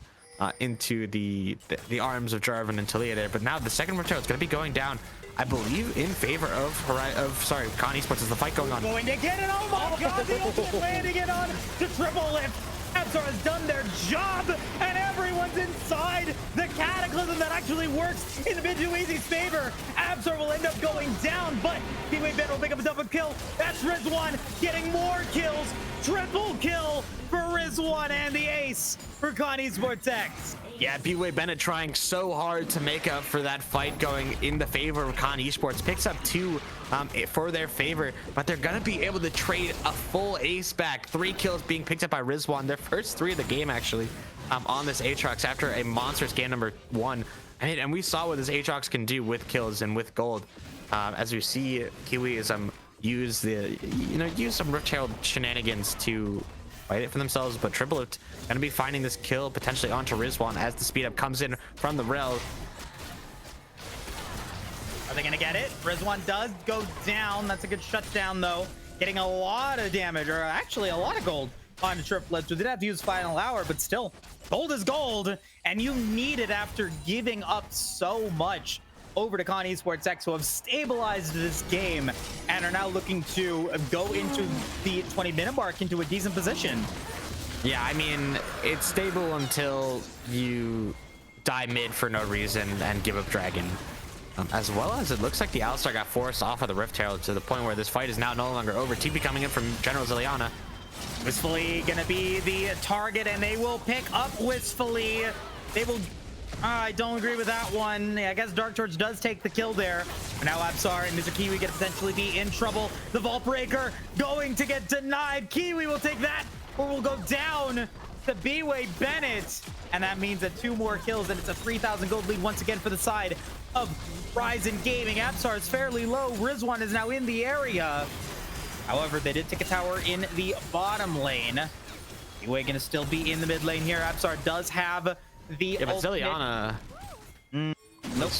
into the arms of Jarvan and Talia there. But now the second Rift Herald is going to be going down, I believe, in favor of Con Esports. Is the fight going on? Going to get it. Oh my God! The ultimate landing it on to Triple Lift. Abzor has done their job, and everyone's inside the Cataclysm that actually works in the mid too easy's favor. Abzor will end up going down, but B-Way Bennett will pick up a double kill. That's Rizwan getting more kills. Triple kill for Rizwan and the ace for Con Esports X. Yeah, B-Way Bennett trying so hard to make up for that fight going in the favor of Con Esports. Picks up 2 for their favor, but they're gonna be able to trade a full ace back. 3 kills being picked up by Rizwan, their first 3 of the game actually, on this Aatrox after a monstrous game number 1. And we saw what this Aatrox can do with kills and with gold, as we see Kiwi is use some Rift Herald shenanigans to fight it for themselves. But Triple Lift gonna be finding this kill potentially onto Rizwan as the speed up comes in from the rail. Are they gonna get it? Rizwan does go down. That's a good shutdown though. Getting a lot of damage, or actually a lot of gold on Triple Lift. So they did have to use Final Hour, but still, gold is gold, and you need it after giving up so much over to Con Esports X, who have stabilized this game and are now looking to go into the 20-minute mark into a decent position. Yeah, I mean, it's stable until you die mid for no reason and give up Dragon. As well as it looks like the Alistar got forced off of the Rift Herald to the point where this fight is now no longer over. TP coming in from General Zilliana. Wistfully gonna be the target, and they will pick up Wistfully. They will... I don't agree with that one. I guess Dark Torch does take the kill there. But now Abzar and Mr. Kiwi gonna potentially be in trouble. The Vault Breaker going to get denied. Kiwi will take that, or will go down to B-Way Bennett. And that means that 2 more kills, and it's a 3,000 gold lead once again for the side of Horizon Gaming. Abzar is fairly low. Rizwan is now in the area. However, they did take a tower in the bottom lane. B-Way gonna still be in the mid lane here. Abzar does have the but Zilliana nope,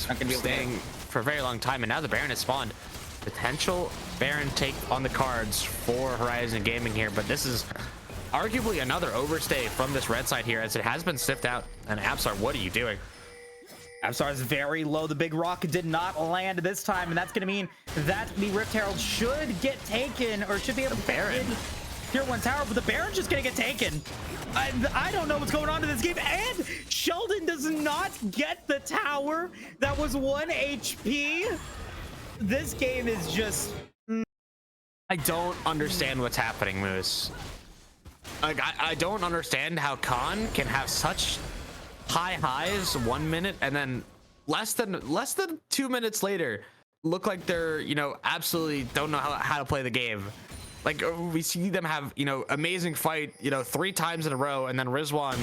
not gonna be staying for a very long time, and now the Baron has spawned. Potential Baron take on the cards for Horizon Gaming here, but this is arguably another overstay from this red side here, as it has been sniffed out. And Abzar, what are you doing? Abzar is very low. The big rock did not land this time, and that's going to mean that the Rift Herald should get taken, or should be able to Baron tier 1 tower, but the Baron's just going to get taken. I don't know what's going on in this game, and Sheldon does not get the tower. That was 1 HP. This game is just... I don't understand what's happening, Moose. Like, I don't understand how Khan can have such high highs 1 minute, and then less than 2 minutes later look like they're, absolutely don't know how to play the game. Like, we see them have, amazing fight, 3 times in a row, and then Rizwan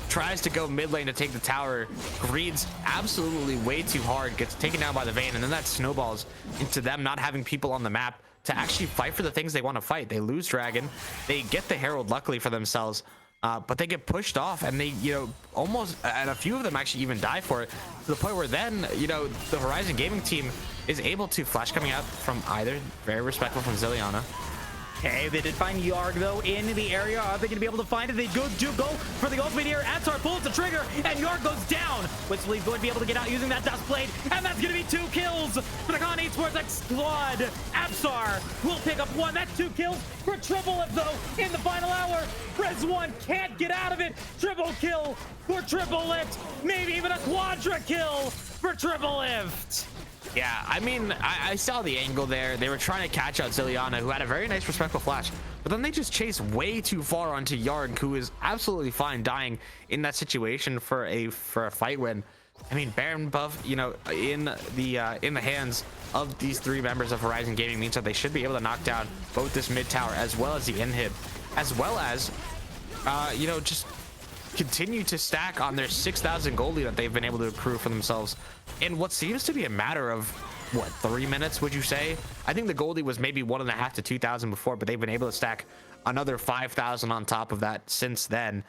tries to go mid lane to take the tower, greeds absolutely way too hard, gets taken down by the Vayne, and then that snowballs into them not having people on the map to actually fight for the things they want to fight. They lose Dragon, they get the Herald luckily for themselves, but they get pushed off, and they, you know, almost, and a few of them actually even die for it, to the point where then, you know, the Horizon Gaming team is able to flash coming out from either, very respectful from Zilliana. Okay, they did find Yarg though in the area. Are they gonna be able to find it? They do go for the ultimate here. Absar pulls the trigger and Yarg goes down. Whistly's going to be able to get out using that Dust Blade, and that's gonna be 2 kills for the Con Esports X squad. Absar will pick up 1. That's 2 kills for Triple F though in the final hour. Res 1 can't get out of it. Triple kill for Triple Lift. Maybe even a quadra kill for Triple Lift. Yeah, I mean, I saw the angle there. They were trying to catch out Zilliana, who had a very nice respectful flash, but then they just chased way too far onto Yarg, who is absolutely fine dying in that situation for a fight win. I mean, Baron buff, you know, in the hands of these 3 members of Horizon Gaming means that they should be able to knock down both this mid tower as well as the inhib, as well as you know, just continue to stack on their 6,000 gold lead that they've been able to accrue for themselves in what seems to be a matter of, what, 3 minutes, would you say? I think the gold lead was maybe 1.5 to 2,000 before, but they've been able to stack another 5,000 on top of that since then,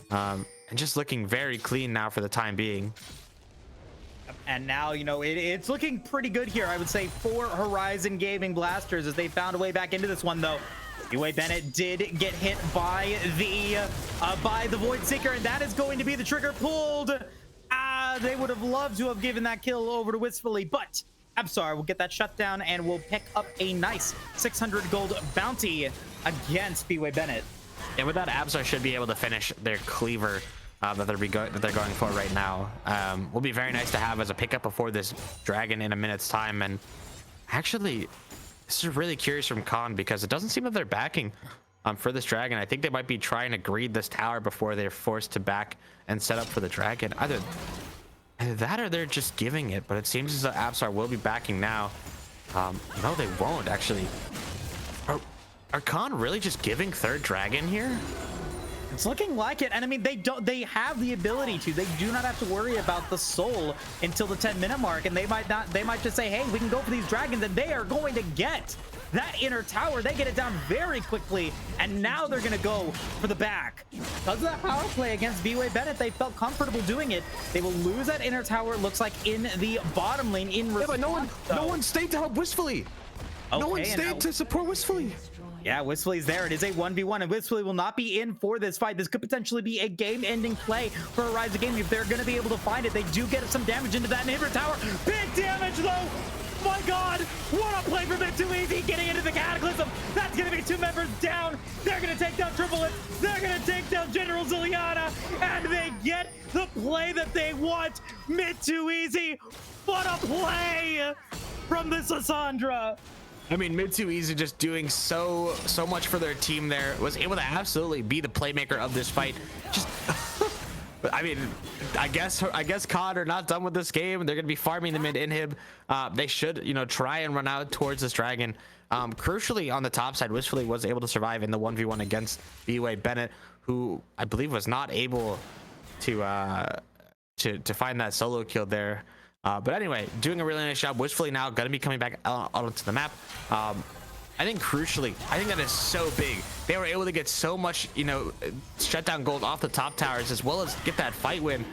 and just looking very clean now for the time being. And now, you know, it's looking pretty good here, I would say, for Horizon Gaming Blasters, as they found a way back into this one though. B-Way Bennett did get hit by the Void Seeker, and that is going to be the trigger pulled. They would have loved to have given that kill over to Wistfully, but Absar will get that shutdown and will pick up a nice 600 gold bounty against B-Way Bennett. And with that, Absar should be able to finish their cleaver that they're going for right now. Will be very nice to have as a pickup before this dragon in a minute's time. And actually, this is really curious from Khan, because it doesn't seem that they're backing for this dragon. I think they might be trying to greed this tower before they're forced to back and set up for the dragon. Either that or they're just giving it, but it seems as though Absar will be backing now. No, they won't actually. Are Khan really just giving 3rd dragon here? It's looking like it, and I mean, they have the ability to. They do not have to worry about the soul until the 10-minute mark, and they might just say, hey, we can go for these dragons, and they are going to get that inner tower. They get it down very quickly, and now they're going to go for the back. Because of that power play against B-Way Bennett, they felt comfortable doing it. They will lose that inner tower, it looks like, in the bottom lane. Yeah, but no one stayed to help Wistfully. Okay, no one stayed to support Wistfully. Yeah, Wistfully's there. It is a 1v1, and Wistfully will not be in for this fight. This could potentially be a game-ending play for Horizon Gaming if they're going to be able to find it. They do get some damage into that inhibitor tower. Big damage, though. My God, what a play from Mid2Easy getting into the Cataclysm. That's going to be 2 members down. They're going to take down Triple Lift. They're going to take down General Zilliana, and they get the play that they want. Mid2Easy, what a play from this Cassandra. I mean, Mid2Easy just doing so much for their team there, was able to absolutely be the playmaker of this fight. Just I mean, I guess COD are not done with this game. They're gonna be farming the mid inhib. They should, you know, try and run out towards this dragon. Crucially, on the top side, Wistfully was able to survive in the 1v1 against B-Way Bennett, who I believe was not able to find that solo kill there. But anyway, doing a really nice job. Wistfully now gonna be coming back onto the map. I think crucially, I think that is so big. They were able to get so much, you know, shutdown gold off the top towers, as well as get that fight win.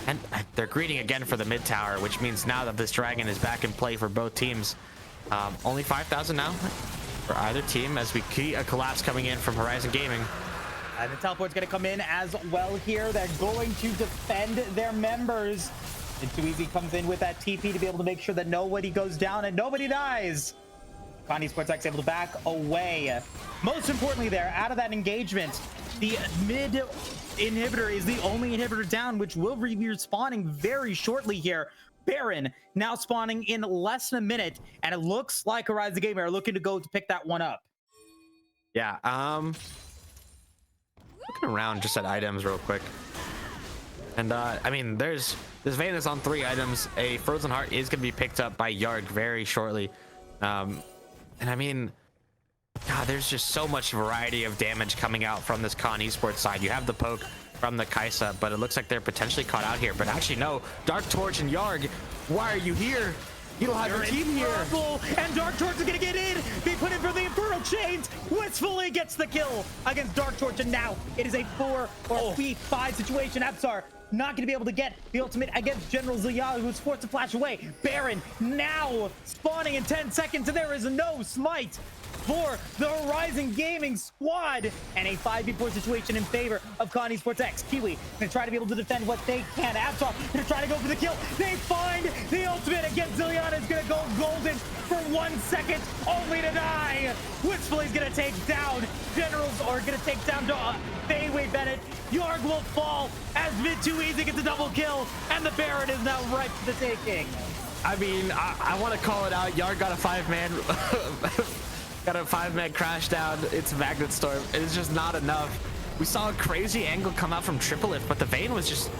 And they're greeting again for the mid tower, which means now that this dragon is back in play for both teams. Only 5,000 now for either team, as we see a collapse coming in from Horizon Gaming. And the teleport's going to come in as well here. They're going to defend their members. Mid2Easy comes in with that TP to be able to make sure that nobody goes down and nobody dies. Con Esports X able to back away. Most importantly there, out of that engagement, the mid inhibitor is the only inhibitor down, which will be respawning very shortly here. Baron now spawning in less than a minute, and it looks like Horizon Gaming are looking to go to pick that one up. Yeah, looking around just at items real quick. And I mean, there's Venus on 3 items. A Frozen Heart is going to be picked up by Yarg very shortly. And I mean, God, there's just so much variety of damage coming out from this Con Esports side. You have the poke from the Kaisa, but it looks like they're potentially caught out here. But actually, no. Dark Torch and Yarg, why are you here? You don't have your team here. Trouble, and Dark Torch is gonna get in. They put in for the Infernal Chains. Wistfully gets the kill against Dark Torch, and now it is a 4 or 5 situation. Absar not gonna be able to get the ultimate against General Ziyal, who's forced to flash away. Baron now spawning in 10 seconds, and there is no smite for the Horizon Gaming squad, and a 5v4 situation in favor of Con Esports X. Kiwi gonna try to be able to defend what they can. Absar gonna try to go for the kill. They find the ultimate against Zilliana. Is gonna go golden for 1 second, only to die. Wistfully's gonna take down Generals, or gonna take down Bayway Bennett. Yarg will fall as Mid2Easy gets a double kill, and the Baron is now ripe for the taking. I mean, I want to call it out. Yard got a 5-man. Got a 5-man crash down. It's Magnet Storm. It is just not enough. We saw a crazy angle come out from Triple Lift, but the Vayne was just,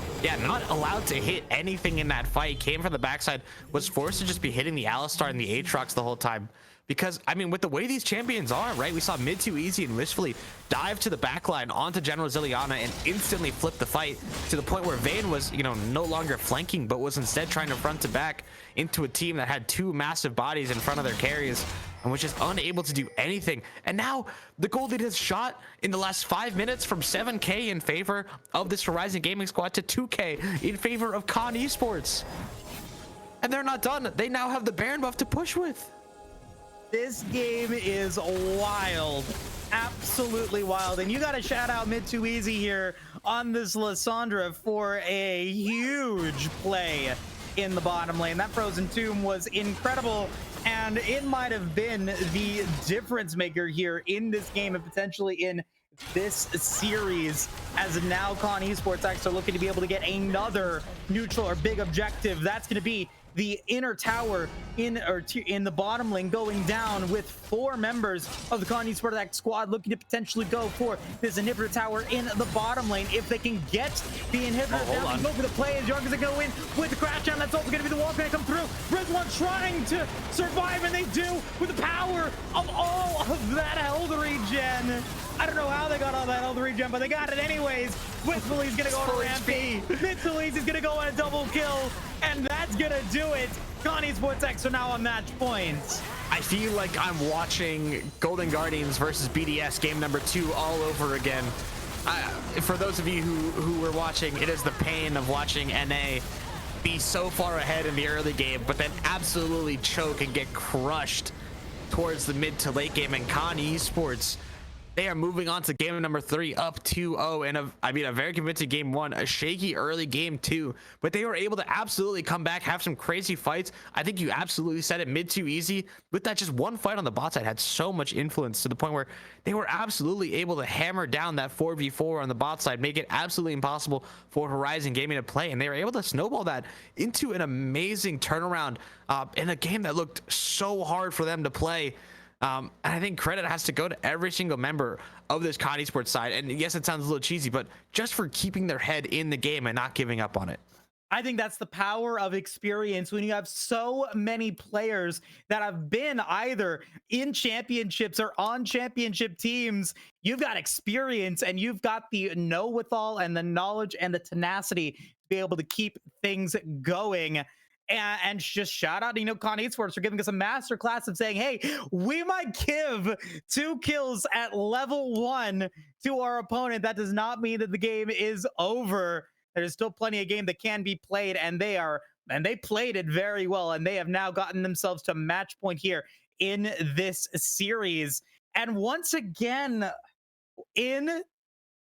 not allowed to hit anything in that fight. Came from the backside, was forced to just be hitting the Alistar and the Aatrox the whole time. Because, I mean, with the way these champions are, right? We saw Mid2Easy and Wistfully dive to the backline onto General Zilliana and instantly flip the fight to the point where Vayne was, no longer flanking, but was instead trying to front to back into a team that had 2 massive bodies in front of their carries and was just unable to do anything. And now the goal lead has shot in the last 5 minutes from 7K in favor of this Horizon Gaming squad to 2K in favor of Con Esports. And they're not done. They now have the Baron buff to push with. This game is wild, absolutely wild, and you got to shout out Mid2Easy here on this Lissandra for a huge play in the bottom lane. That Frozen Tomb was incredible, and it might have been the difference maker here in this game and potentially in this series, as now Con Esports actually are looking to be able to get another neutral or big objective. That's going to be the inner tower in the bottom lane going down, with 4 members of the Con Esports X squad looking to potentially go for this inhibitor tower in the bottom lane. If they can get the inhibitor down and go for the play, as Young is going to go in with the crash down. That's also going to be the wall going to come through. Rizwan trying to survive, and they do with the power of all of that health regen. I don't know how they got all that health regen, but they got it anyways. Wistfully's gonna go on a rampage. Mid2Easy's gonna go on a double kill, and that's gonna do it. Con Esports X are now on match points. I feel like I'm watching Golden Guardians versus BDS game number 2 all over again. For those of you who were watching, it is the pain of watching NA be so far ahead in the early game, but then absolutely choke and get crushed towards the mid to late game. And Con Esports, they are moving on to game number 3, up 2-0, and a very convincing game 1, a shaky early game 2, but they were able to absolutely come back, have some crazy fights. I think you absolutely said it, Mid2Easy with that just one fight on the bot side had so much influence to the point where they were absolutely able to hammer down that 4v4 on the bot side, make it absolutely impossible for Horizon Gaming to play, and they were able to snowball that into an amazing turnaround in a game that looked so hard for them to play. And I think credit has to go to every single member of this Con Esports side. And yes, it sounds a little cheesy, but just for keeping their head in the game and not giving up on it. I think that's the power of experience when you have so many players that have been either in championships or on championship teams. You've got experience, and you've got the know-withal and the knowledge and the tenacity to be able to keep things going. And just shout out, Con Esports for giving us a masterclass of saying, hey, we might give 2 kills at level 1 to our opponent. That does not mean that the game is over. There's still plenty of game that can be played, and they played it very well, and they have now gotten themselves to match point here in this series. And once again, in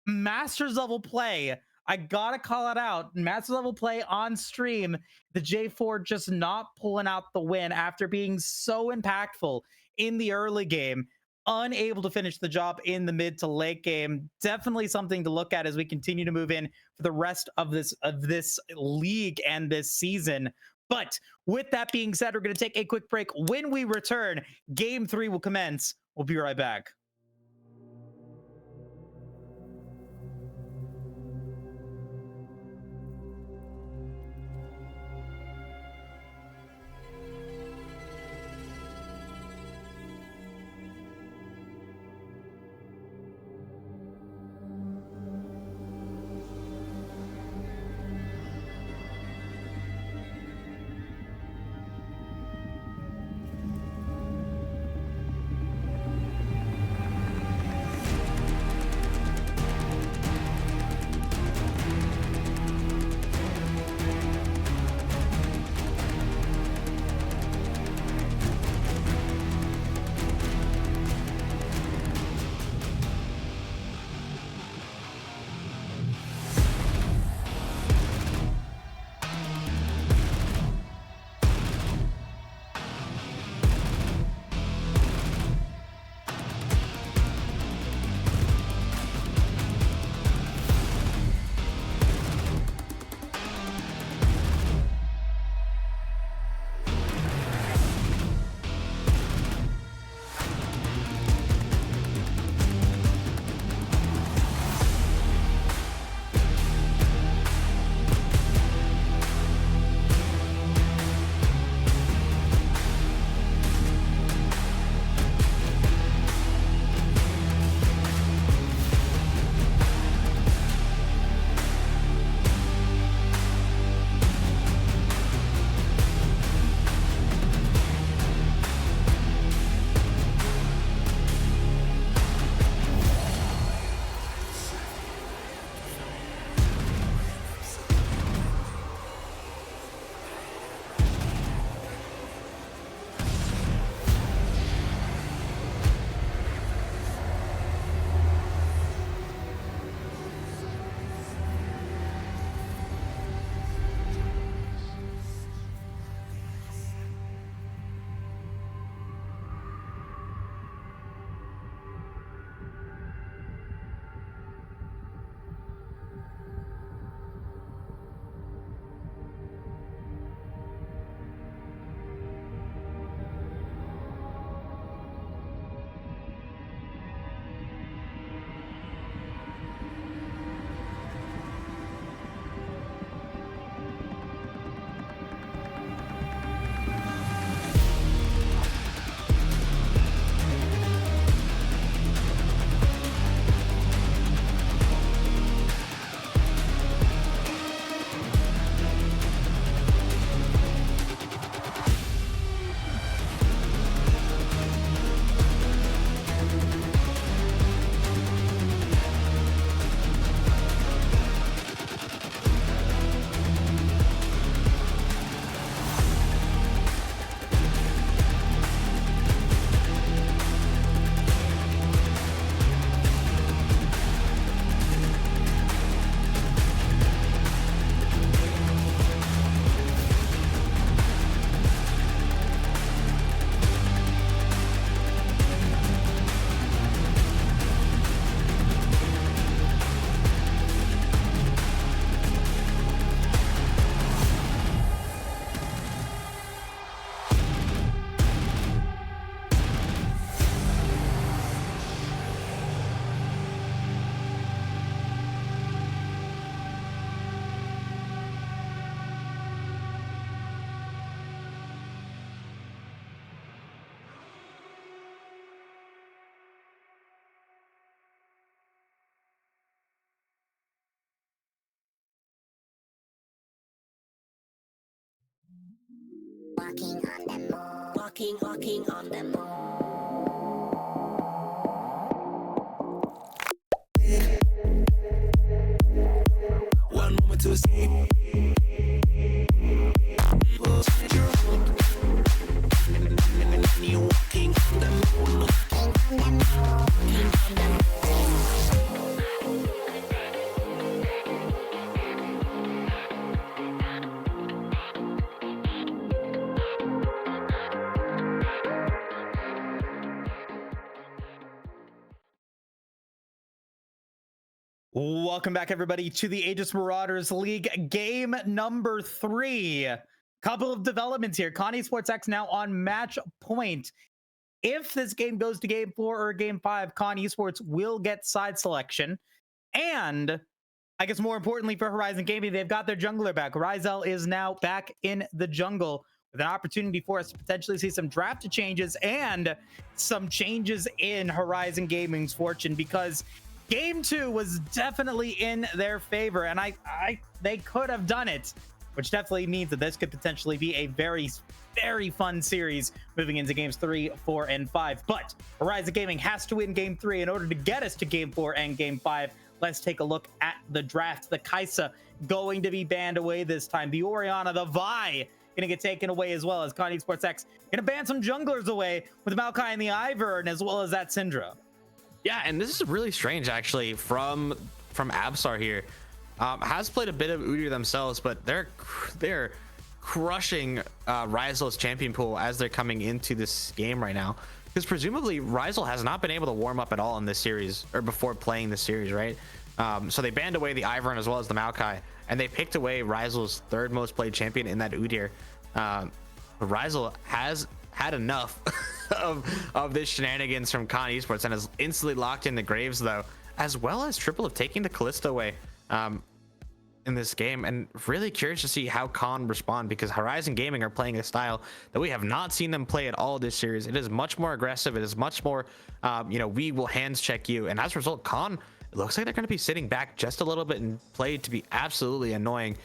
Masters level play, I gotta call it out. Master level play on stream, the J4 just not pulling out the win after being so impactful in the early game, unable to finish the job in the mid to late game. Definitely something to look at as we continue to move in for the rest of this league and this season. But with that being said, we're going to take a quick break. When we return, game 3 will commence. We'll be right back. Walking on the moon. Walking on the moon. One moment to escape. You walking on the moon. Welcome back, everybody, to the Aegis Marauders League game number 3. Couple of developments here. Esports X now on match point. If this game goes to game 4 or game 5, Esports will get side selection. And I guess more importantly for Horizon Gaming, they've got their jungler back. Ryzel is now back in the jungle with an opportunity for us to potentially see some draft changes and some changes in Horizon Gaming's fortune, because Game 2 was definitely in their favor, and they could have done it, which definitely means that this could potentially be a very, very fun series moving into games 3, 4, and 5. But Horizon Gaming has to win game 3 in order to get us to game 4 and game 5. Let's take a look at the draft. The Kaisa going to be banned away this time. The Orianna, the Vi going to get taken away as well, as Esports X going to ban some junglers away with Maokai and the Ivern, as well as that Syndra. Yeah, and this is really strange actually from Absar here. Has played a bit of Udyr themselves, but they're crushing Ryzel's champion pool as they're coming into this game right now, because presumably Ryzel has not been able to warm up at all in this series or before playing this series, right? So they banned away the Ivern as well as the Maokai, and they picked away Ryzel's third most played champion in that Udyr. Ryzel has had enough of this shenanigans from Esports and has instantly locked in the Graves, though, as well as triple of taking the Kalista away in this game. And really curious to see how respond, because Horizon Gaming are playing a style that we have not seen them play at all this series. It is much more aggressive. It is much more we will hands check you, and as a result, it looks like they're going to be sitting back just a little bit and play to be absolutely annoying.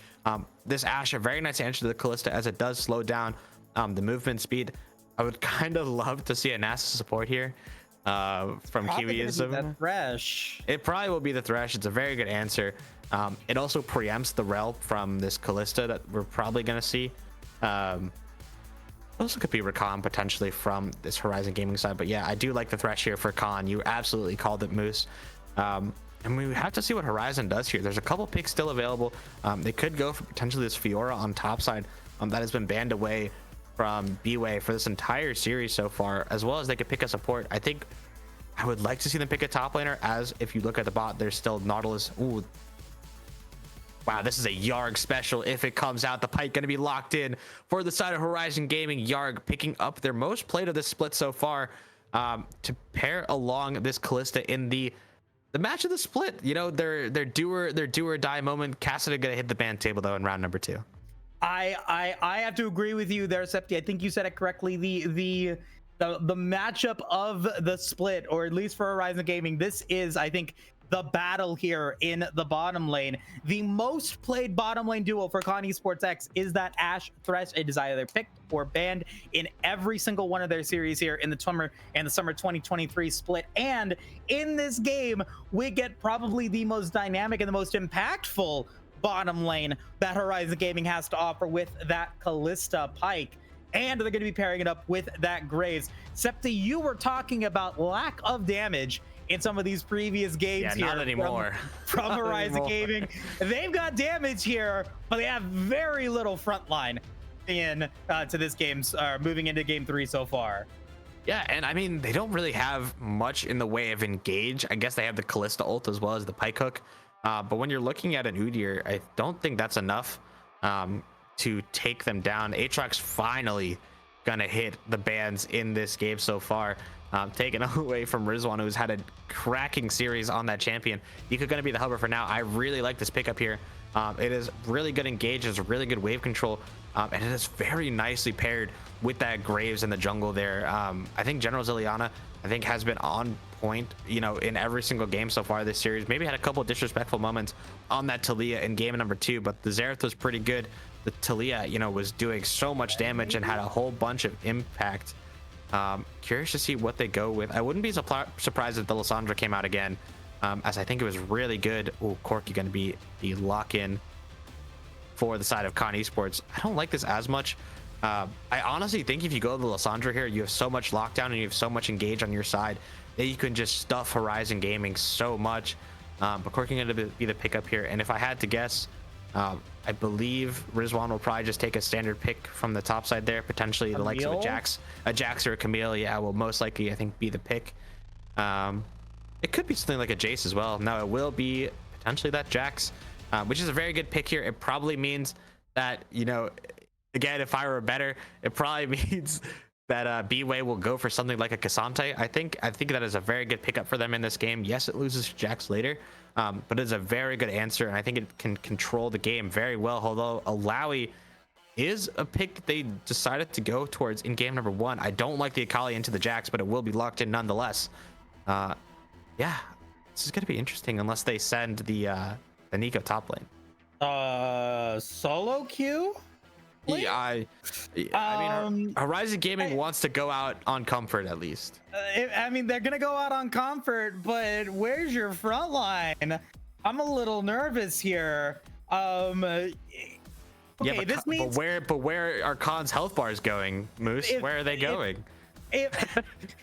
This Ashe, a very nice answer to the Kalista, as it does slow down the movement speed. I would kind of love to see a NASA support here from Kiwiism. That Thresh. It probably will be the Thresh. It's a very good answer. It also preempts the Rel from this Kalista that we're probably going to see. Also could be Rakan potentially from this Horizon Gaming side. But yeah, I do like the Thresh here for Khan. You absolutely called it, Moose. And we have to see what Horizon does here. There's a couple picks still available. They could go for potentially this Fiora on top side that has been banned away from B-Way for this entire series so far, as well as they could pick a support. I think I would like to see them pick a top laner, as if you look at the bot, there's still Nautilus. Ooh, wow, this is a Yarg special if it comes out. The Pike going to be locked in for the side of Horizon Gaming. Yarg picking up their most played of this split so far to pair along this Kalista in the match of the split. You know, their do or die moment. Cassidy going to hit the ban table though in round number 2. I have to agree with you there, Septi. I think you said it correctly. The matchup of the split, or at least for Horizon Gaming, this is, I think, the battle here in the bottom lane. The most played bottom lane duo for Esports X is that Ashe Thresh. It is either picked or banned in every single one of their series here in the summer 2023 split. And in this game, we get probably the most dynamic and the most impactful bottom lane that Horizon Gaming has to offer with that Kalista Pike, and they're going to be pairing it up with that Graves. Septi, you were talking about lack of damage in some of these previous games here. Not anymore. From Horizon Gaming. They've got damage here, but they have very little frontline in to this game, moving into game 3 so far. Yeah, and I mean, they don't really have much in the way of engage. I guess they have the Kalista ult as well as the Pike hook. But when you're looking at an Udyr, I don't think that's enough to take them down. Aatrox finally gonna hit the bans in this game so far, taken away from Rizwan, who's had a cracking series on that champion. Ika gonna be the hover for now. I really like this pickup here. It is really good engage. It's really good wave control and it is very nicely paired with that Graves in the jungle there. I think General Ziliana, I think, has been on point, you know, in every single game so far this series. Maybe had a couple of disrespectful moments on that Talia in game number 2, but the Xerath was pretty good. The Talia, you know, was doing so much damage and had a whole bunch of impact. Curious to see what they go with. I wouldn't be surprised if the Lissandra came out again, as I think it was really good. Oh, Corki going to be the lock-in for the side of Con Esports. I don't like this as much. I honestly think if you go to the Lissandra here, you have so much lockdown and you have so much engage on your side that you can just stuff Horizon Gaming so much. But Corki going to be the pickup here. And if I had to guess, I believe Rizwan will probably just take a standard pick from the top side there, potentially the likes of a Jax or a Camille. Yeah, will most likely, I think, be the pick. It could be something like a Jace as well. No, it will be potentially that Jax, which is a very good pick here. It probably means that, you know, again, if I were better, it probably means that B-Way will go for something like a Cassante. I think that is a very good pickup for them in this game. Yes, it loses Jax later, but it's a very good answer, and I think it can control the game very well. Although Alawi is a pick that they decided to go towards in game number 1. I don't like the Akali into the Jax, but it will be locked in nonetheless. Yeah, this is going to be interesting unless they send the Nico top lane. Solo queue? Yeah, I mean, Horizon Gaming wants to go out on comfort at least. I mean, they're gonna go out on comfort, but where's your front line? I'm a little nervous here. Okay, yeah, this means. But where are Khan's health bars going, Moose? Where are they going?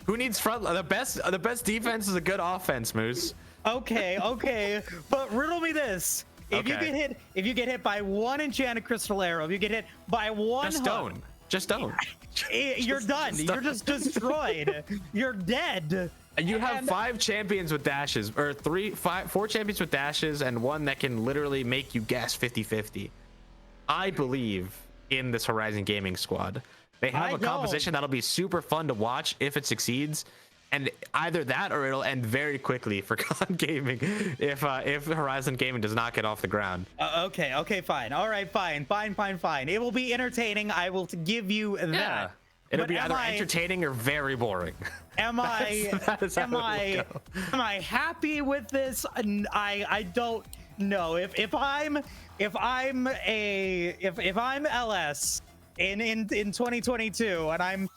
Who needs front? The best defense is a good offense, Moose. Okay, but riddle me this. If you get hit by one enchanted crystal arrow, if you get hit by one just don't. You're done. You're just destroyed. You're dead. And you have 5 champions with dashes, or 4 champions with dashes, and one that can literally make you guess 50-50. I believe in this Horizon Gaming squad. They have a composition that'll be super fun to watch if it succeeds. And either that or it'll end very quickly for Con Gaming if Horizon Gaming does not get off the ground. Okay, fine. All right, fine. It will be entertaining. I will give you that. Yeah. It'll be either entertaining or very boring. Am I happy with this? I don't know. If I'm LS in 2022 and I'm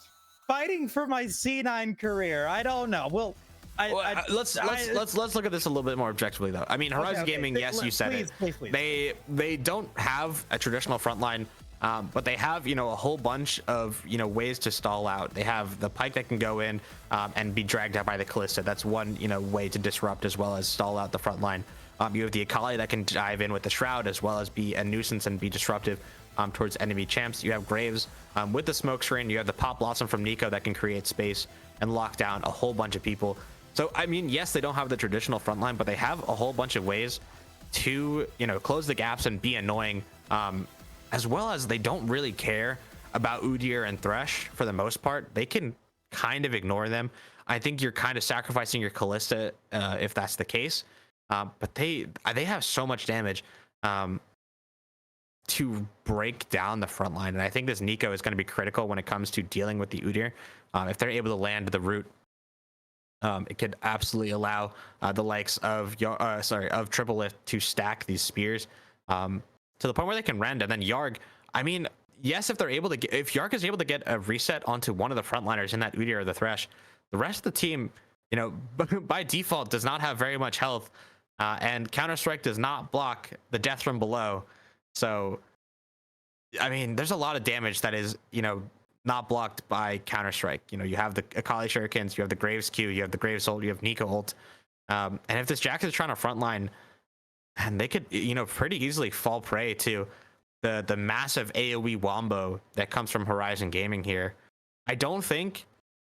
fighting for my C9 career, I don't know. Let's look at this a little bit more objectively, though. I mean, Horizon Gaming, yes, you said please. They don't have a traditional frontline, but they have, you know, a whole bunch of, you know, ways to stall out. They have the Pyke that can go in and be dragged out by the Kalista. That's one, you know, way to disrupt as well as stall out the front line. You have the Akali that can dive in with the Shroud as well as be a nuisance and be disruptive towards enemy champs. You have Graves with the smoke screen. You have the Pop Blossom from Nico that can create space and lock down a whole bunch of people. So, I mean, yes, they don't have the traditional front line, but they have a whole bunch of ways to, you know, close the gaps and be annoying, as well as they don't really care about Udyr and Thresh for the most part. They can kind of ignore them. I think you're kind of sacrificing your Kalista if that's the case. But they have so much damage to break down the front line, and I think this Nico is going to be critical when it comes to dealing with the Udyr. If they're able to land the root, it could absolutely allow the likes of Triple Lift to stack these spears to the point where they can rend. And then Yarg, I mean, yes, if Yarg is able to get a reset onto one of the frontliners in that Udyr or the Thresh, the rest of the team, you know, by default does not have very much health, and Counter-Strike does not block the death from below. So, I mean, there's a lot of damage that is, you know, not blocked by Counter-Strike. You know, you have the Akali Shurikens, you have the Graves Q, you have the Graves ult, you have Nico ult. And if this Jax is trying to frontline, and they could, you know, pretty easily fall prey to the massive AoE wombo that comes from Horizon Gaming here. I don't think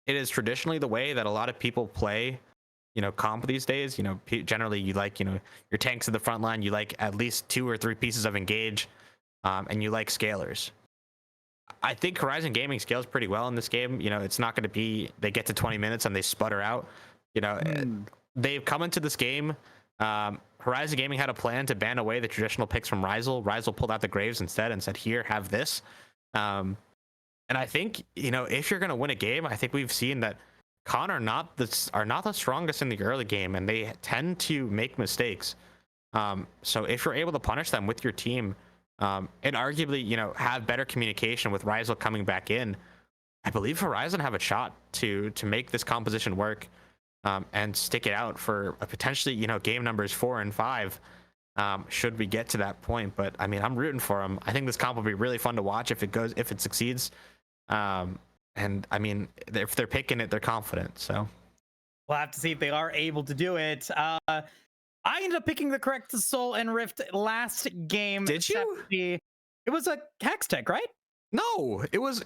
it is traditionally the way that a lot of people play, you know, comp these days. You know, generally you like, you know, your tanks at the front line, you like at least 2 or 3 pieces of engage, and you like scalers. I think Horizon Gaming scales pretty well in this game. You know, it's not going to be they get to 20 minutes and they sputter out. You know, they've come into this game. Horizon Gaming had a plan to ban away the traditional picks from Ryzel. Ryzel pulled out the Graves instead and said, here, have this. And I think, you know, if you're going to win a game, I think we've seen that Con are not the strongest in the early game, and they tend to make mistakes. So if you're able to punish them with your team, and arguably, you know, have better communication with Ryzel coming back in, I believe Horizon have a shot to make this composition work, and stick it out for a potentially, you know, game numbers 4 and 5. Should we get to that point. But I mean, I'm rooting for them. I think this comp will be really fun to watch if it succeeds. And I mean, if they're picking it, they're confident. So We'll have to see if they are able to do it. I ended up picking the correct Soul and Rift last game. Did you? It was a Hex Tech, right? no, it was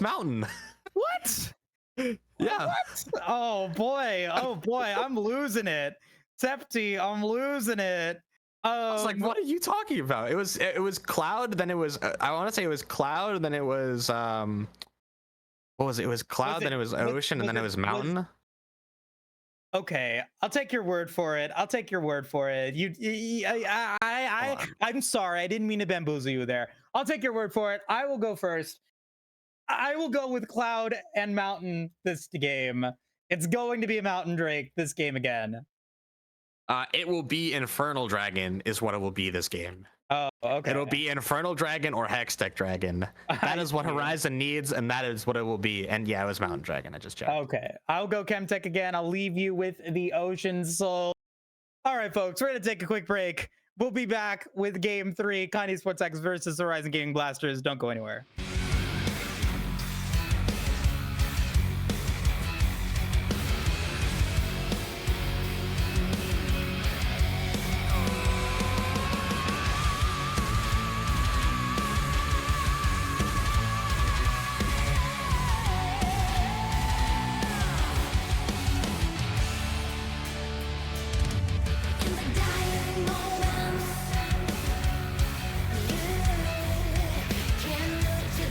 Mountain. What? Yeah. What? Oh boy, I'm losing it. Septi, I'm losing it. I was like, what are you talking about? It was Cloud, then it was I want to say it was Cloud, then it was what was it? It was Cloud, then it was Ocean, and then it was Mountain. Okay, I'll take your word for it. I'm sorry. I didn't mean to bamboozle you there. I'll take your word for it. I will go first. I will go with Cloud and Mountain this game. It's going to be a Mountain Drake this game again. It will be Infernal Dragon is what it will be this game. Oh, okay. It'll be Infernal Dragon or Hextech Dragon. That is what Horizon needs, and that is what it will be. And yeah, it was Mountain Dragon. I just checked. Okay, I'll go Chemtech again. I'll leave you with the Ocean Soul. All right, folks, we're going to take a quick break. We'll be back with Game 3, Kind Esports X versus Horizon Gaming Blasters. Don't go anywhere. In the dying moments, you can look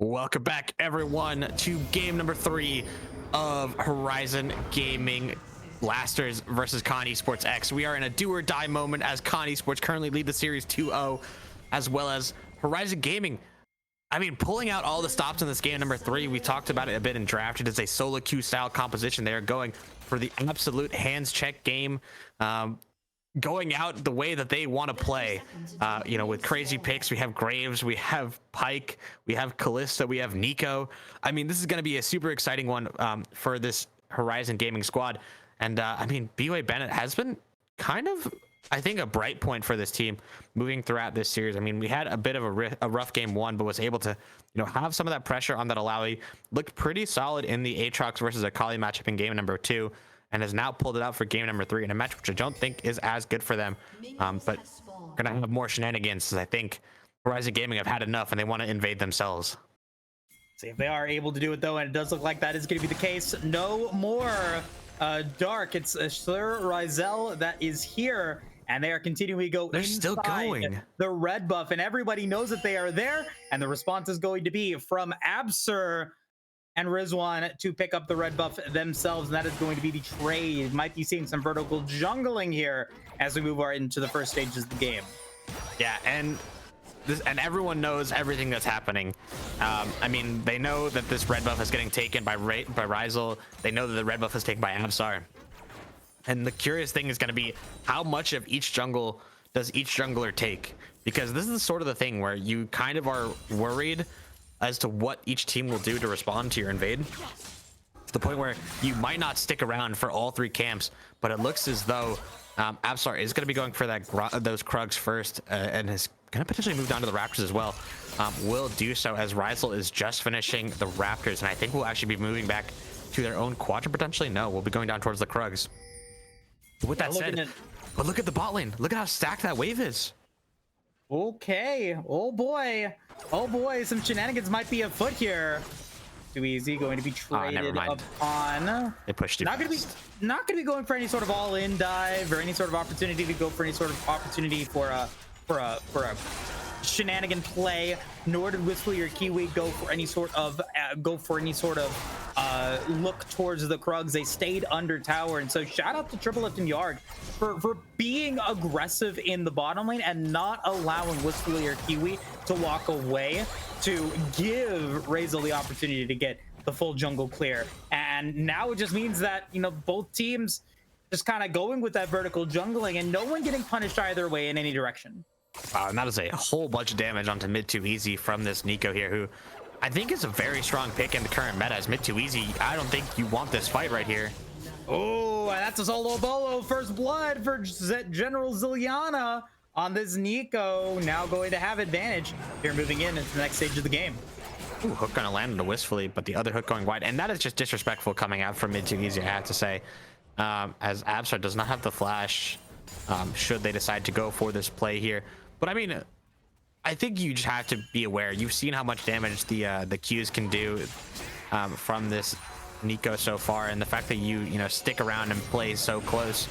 Welcome back, everyone, to game number 3 of Horizon Gaming Blasters versus Con Esports X. We are in a do or die moment as Con Esports currently lead the series 2-0, as well as Horizon Gaming. I mean, pulling out all the stops in this game number 3. We talked about it a bit in draft. It is a solo queue style composition. They are going for the absolute hands check game. Going out the way that they want to play, you know, with crazy picks. We have Graves, we have Pike, we have Kalista, we have Nico. I mean, this is going to be a super exciting one for this Horizon Gaming squad. And I mean, B-Way Bennett has been kind of, I think, a bright point for this team moving throughout this series. I mean, we had a bit of a rough game 1, but was able to, you know, have some of that pressure on that Alawi. Looked pretty solid in the Aatrox versus Akali matchup in game number 2. And has now pulled it out for game number 3 in a match which I don't think is as good for them. But we're gonna have more shenanigans, as I think Horizon Gaming have had enough and they want to invade themselves. See if they are able to do it though, and it does look like that is going to be the case. No more Dark. It's Sir Rizel that is here, and they are continuing to go. They're still going. The red buff, and everybody knows that they are there. And the response is going to be from Absur and Rizwan to pick up the red buff themselves, and that is going to be the trade. Might be seeing some vertical jungling here as we move into the first stages of the game. Yeah, and everyone knows everything that's happening. I mean, they know that this red buff is getting taken by Rizel. They know that the red buff is taken by Absar. And the curious thing is going to be how much of each jungle does each jungler take? Because this is sort of the thing where you kind of are worried as to what each team will do to respond to your invade, to the point where you might not stick around for all 3 camps, but it looks as though Absar is going to be going for those Krugs first, and is going to potentially move down to the Raptors as well. Will do so as Rizel is just finishing the Raptors, and I think we'll actually be moving back to their own quadrant potentially. No, we'll be going down towards the Krugs. But with that said, but look at the bot lane. Look at how stacked that wave is. Okay. Oh boy, some shenanigans might be afoot here. Too easy, going to be traded upon. They pushed it. Not gonna be going for any sort of all-in dive or any sort of opportunity to go for any sort of opportunity for a shenanigan play. Nor did Whistley or Kiwi go for any sort of look towards the Krugs. They stayed under tower, and so shout out to Triple Lift and Yarg for being aggressive in the bottom lane and not allowing Whistley or Kiwi to walk away to give Razel the opportunity to get the full jungle clear. And now it just means that, you know, both teams just kind of going with that vertical jungling and no one getting punished either way in any direction. Wow, and that is a whole bunch of damage onto mid 2 easy from this Nico here, who I think is a very strong pick in the current meta. As mid 2 easy, I don't think you want this fight right here. Oh, and that's a solo bolo. First blood for General Ziliana on this Nico. Now going to have advantage here, moving into the next stage of the game. Ooh, hook gonna land into Wistfully, but the other hook going wide, and that is just disrespectful coming out from mid 2 easy, I have to say. As Absar does not have the flash, should they decide to go for this play here. But I mean, I think you just have to be aware. You've seen how much damage the Qs can do from this Nico so far, and the fact that you know stick around and play so close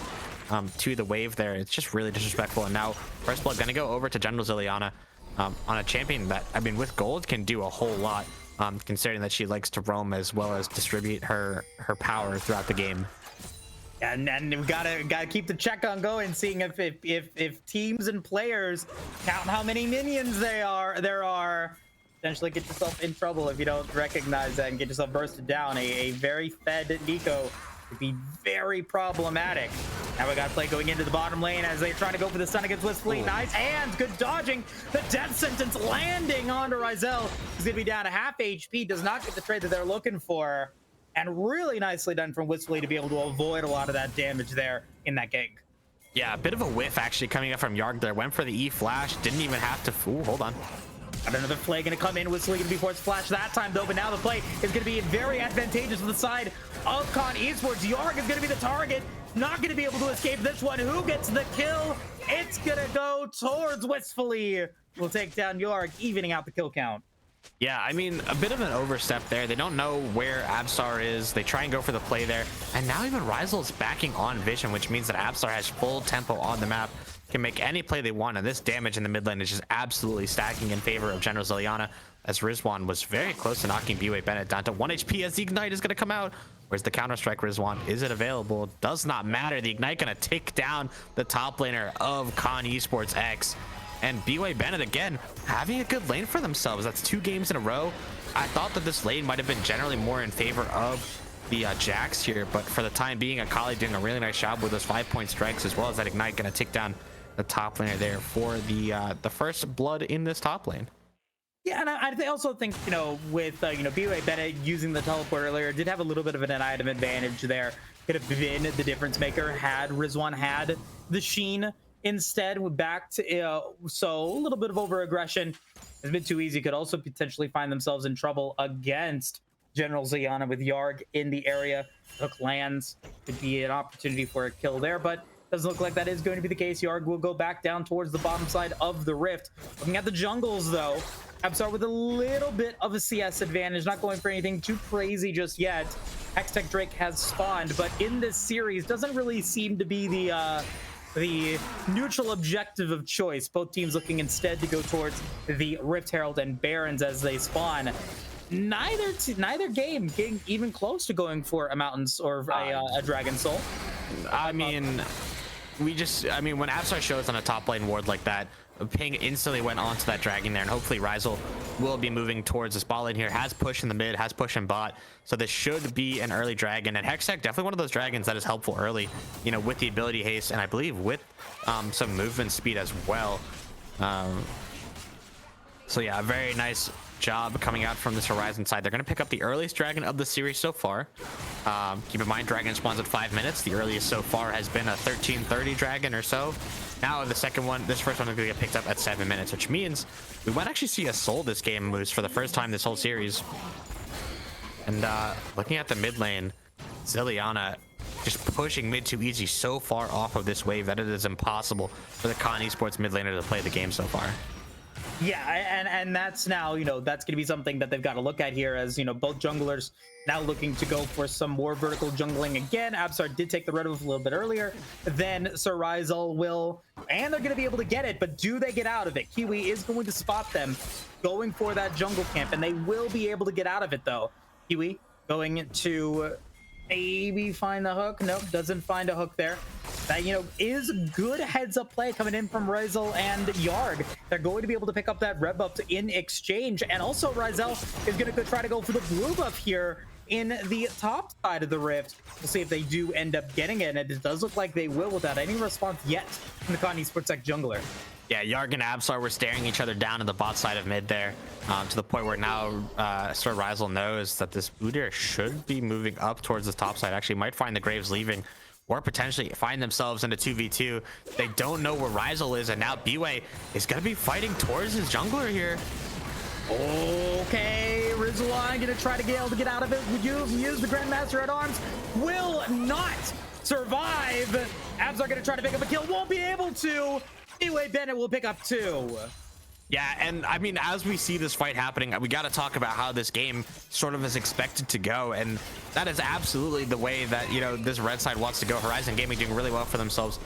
to the wave there, it's just really disrespectful. And now first blood gonna go over to General Ziliana on a champion that, I mean, with gold can do a whole lot, considering that she likes to roam as well as distribute her power throughout the game. And we gotta keep the check on going, seeing if teams and players count how many minions there are. Potentially get yourself in trouble if you don't recognize that and get yourself bursted down. A very fed Nico would be very problematic. Now we got play going into the bottom lane as they try to go for the stun against Wistfully. Nice hands, good dodging. The death sentence landing onto Rizel. He's gonna be down to half HP. Does not get the trade that they're looking for. And really nicely done from Wistfully to be able to avoid a lot of that damage there in that gank. Yeah, a bit of a whiff actually coming up from Yarg there. Went for the E flash, didn't even have to. Ooh, hold on. Got another play going to come in. Wistfully going to be forced to flash that time though, but now the play is going to be very advantageous for the side of Con Esports. Yarg is going to be the target, not going to be able to escape this one. Who gets the kill? It's going to go towards Wistfully. We'll take down Yarg, evening out the kill count. Yeah, I mean, a bit of an overstep there. They don't know where Absar is. They try and go for the play there. And now even Rizel is backing on Vision, which means that Absar has full tempo on the map, can make any play they want. And this damage in the mid lane is just absolutely stacking in favor of General Ziliana. as Rizwan was very close to knocking B-Way Bennett down to 1 HP as the Ignite is going to come out. Where's the Counter-Strike, Rizwan? Is it available? Does not matter. The Ignite going to take down the top laner of Con Esports X. And B-Way Bennett, again, having a good lane for themselves. That's 2 games in a row. I thought that this lane might have been generally more in favor of the Jax here, but for the time being, Akali doing a really nice job with those 5-point strikes, as well as that Ignite going to take down the top laner there for the first blood in this top lane. Yeah, and I also think, you know, with, you know, B-Way Bennett using the teleport earlier, did have a little bit of an item advantage there. Could have been the difference maker had Rizwan had the Sheen instead. Back to, so a little bit of over-aggression has been too easy. Could also potentially find themselves in trouble against General Ziana with Yarg in the area. Hook lands. Could be an opportunity for a kill there, but doesn't look like that is going to be the case. Yarg will go back down towards the bottom side of the rift. Looking at the jungles, though, Absar with a little bit of a CS advantage, not going for anything too crazy just yet. Hextech Drake has spawned, but in this series doesn't really seem to be the neutral objective of choice. Both teams looking instead to go towards the Rift Herald and Barons as they spawn. Neither game getting even close to going for a Mountains or a Dragon Soul. I mean, when Absar shows on a top lane ward like that, Ping instantly went onto that dragon there, and hopefully Rizal will be moving towards the spot lane here. Has push in the mid, has push in bot, so this should be an early dragon. And Hextech, definitely one of those dragons that is helpful early, you know, with the ability haste, and I believe with some movement speed as well. So yeah, a very nice job coming out from this Horizon side. They're going to pick up the earliest dragon of the series so far. Keep in mind, dragon spawns at 5 minutes. The earliest so far has been a 13:30 dragon or so. Now this first one is going to get picked up at 7 minutes, which means we might actually see a soul this game moves for the first time this whole series. And looking at the mid lane, Zilliana just pushing mid too easy, so far off of this wave that it is impossible for the Con Esports mid laner to play the game so far. Yeah, and that's now, you know, that's going to be something that they've got to look at here, as, you know, both junglers now looking to go for some more vertical jungling again. Absar did take the red wolf a little bit earlier than Sir Rizal will, and they're going to be able to get it, but do they get out of it? Kiwi is going to spot them going for that jungle camp, and they will be able to get out of it, though. Kiwi going to maybe find the hook. Nope, doesn't find a hook there. That, you know, is good heads up play coming in from Rizal and Yarg. They're going to be able to pick up that red buff in exchange, and also Rizal is going to try to go for the blue buff here in the top side of the rift. We'll see if they do end up getting it, and it does look like they will without any response yet from the Con Esports Tech jungler. Yeah, Yarg and Absar were staring each other down in the bot side of mid there, to the point where now Sir Rizal knows that this Udyr should be moving up towards the top side. Actually might find the Graves leaving, or potentially find themselves in a 2v2. They don't know where Rizal is, and now B-Way is going to be fighting towards his jungler here. Okay, Rizwan gonna try to get able to get out of it. Use the Grandmaster at arms. Will not survive. Abs are gonna try to pick up a kill. Won't be able to. Anyway, Bennett will pick up 2. Yeah, and I mean, as we see this fight happening, we got to talk about how this game sort of is expected to go, and that is absolutely the way that, you know, this red side wants to go. Horizon Gaming doing really well for themselves.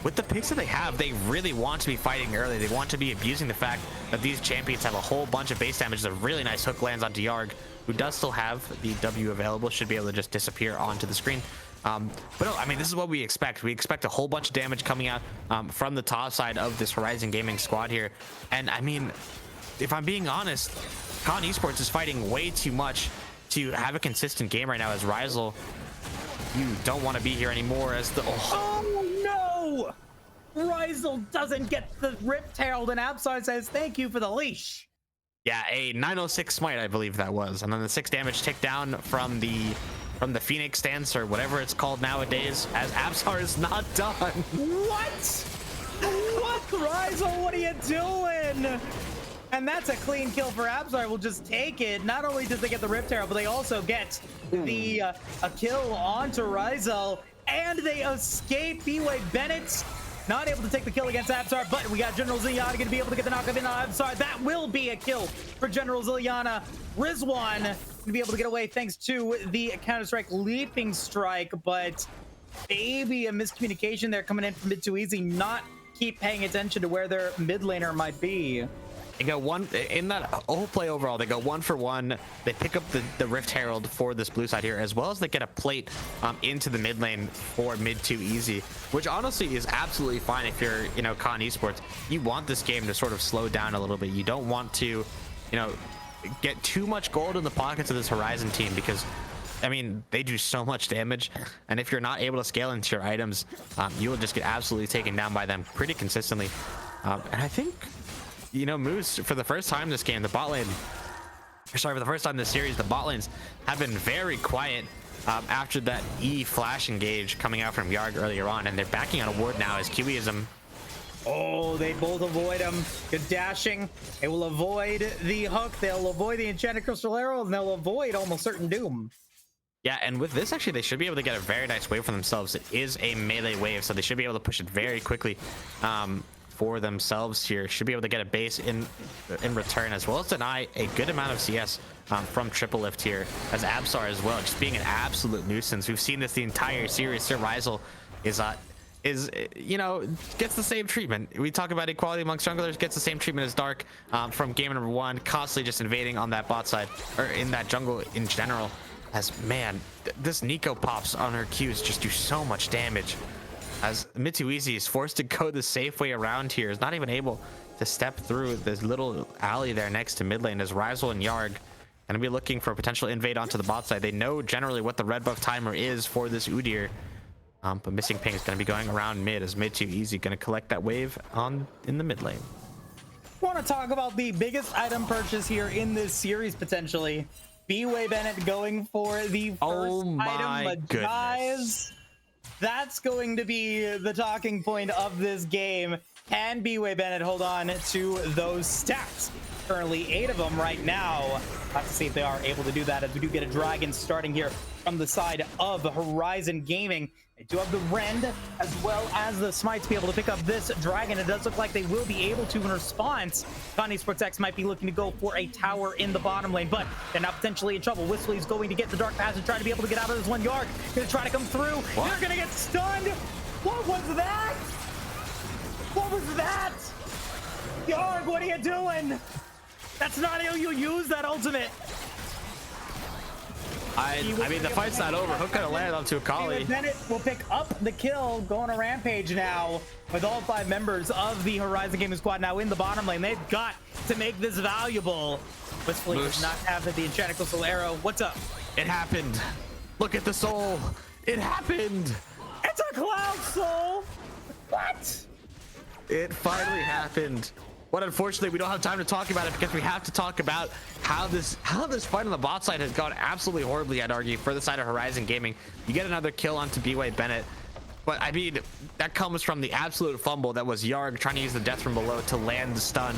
With the picks that they have, they really want to be fighting early. They want to be abusing the fact that these champions have a whole bunch of base damage. A really nice hook lands onto Yarg, who does still have the W available, should be able to just disappear onto the screen. But no, I mean, this is what we expect. We expect a whole bunch of damage coming out from the top side of this Horizon Gaming squad here. And I mean, if I'm being honest, Con Esports is fighting way too much to have a consistent game right now. As Rizal, you don't want to be here anymore. As the oh no, Rizal doesn't get the Rift Herald, and Absar says thank you for the leash. Yeah, a 906 smite, I believe that was, and then the 6 damage ticked down from the Phoenix stance, or whatever it's called nowadays, as Absar is not done. What? Rizal, what are you doing? And that's a clean kill for Absar. We'll just take it. Not only does they get the Rift Herald, but they also get the a kill onto Rizal, and they escape. B-Way Bennett not able to take the kill against Absar, but we got General Zilliana going to be able to get the knockup in on Absar. That will be a kill for General Zilliana. Rizwan going to be able to get away thanks to the Counter-Strike Leaping Strike, but maybe a miscommunication there coming in from mid too easy. Not keep paying attention to where their mid laner might be. They go one in that whole play overall. They go 1 for 1. They pick up the Rift Herald for this blue side here, as well as they get a plate into the mid lane for mid 2 easy, which honestly is absolutely fine if you're, you know, Con Esports. You want this game to sort of slow down a little bit. You don't want to, you know, get too much gold in the pockets of this Horizon team, because I mean, they do so much damage, and if you're not able to scale into your items, you will just get absolutely taken down by them pretty consistently. And I think, you know, Moose, for the first time this game, the bot lane, sorry, for the first time this series, the bot lanes have been very quiet after that E flash engage coming out from Yarg earlier on, and they're backing on a ward now as Kiwiism. Oh, they both avoid him. Good dashing. They will avoid the hook. They'll avoid the enchanted crystal arrow, and they'll avoid almost certain doom. Yeah, and with this, actually, they should be able to get a very nice wave for themselves. It is a melee wave, so they should be able to push it very quickly for themselves here. Should be able to get a base in return, as well as deny a good amount of CS from Triple Lift here, as Absar as well, just being an absolute nuisance. We've seen this the entire series. Sir Rizel is, you know, gets the same treatment. We talk about equality amongst junglers, gets the same treatment as Dark from game number 1, constantly just invading on that bot side, or in that jungle in general. As man, this Nico pops on her Qs just do so much damage, as Mitsuizi is forced to go the safe way around here, is not even able to step through this little alley there next to mid lane, as Rizel and Yarg gonna be looking for a potential invade onto the bot side. They know generally what the red buff timer is for this Udyr, but Missing Ping is gonna be going around mid, as mid 2 easy gonna collect that wave in the mid lane. Want to talk about the biggest item purchase here in this series potentially? B-Way Bennett going for the first item, but guys, that's going to be the talking point of this game. Can B-Way Bennett hold on to those stats? Currently 8 of them right now. Let's see if they are able to do that, as we do get a dragon starting here from the side of Horizon Gaming. They do have the Rend as well as the Smite to be able to pick up this dragon. It does look like they will be able to in response. Con Esports X might be looking to go for a tower in the bottom lane, but they're now potentially in trouble. Whistly's going to get the Dark Passage, trying to be able to get out of this one. Yarg gonna try to come through. What? They're gonna get stunned. What was that? What was that? Yarg, what are you doing? That's not how you use that ultimate. I mean, the fight's not over. Hook could have landed onto Akali. Bennett will pick up the kill, go on a rampage now with all 5 members of the Horizon Gaming squad now in the bottom lane. They've got to make this valuable. Wistfully does not have the enchanted crystal arrow. What's up? It happened. Look at the soul. It happened. It's a cloud soul. What? It finally happened. But unfortunately, we don't have time to talk about it, because we have to talk about how this fight on the bot side has gone absolutely horribly, I'd argue, for the side of Horizon Gaming. You get another kill onto B-Way Bennett, but I mean, that comes from the absolute fumble that was Yarg trying to use the death from below to land the stun.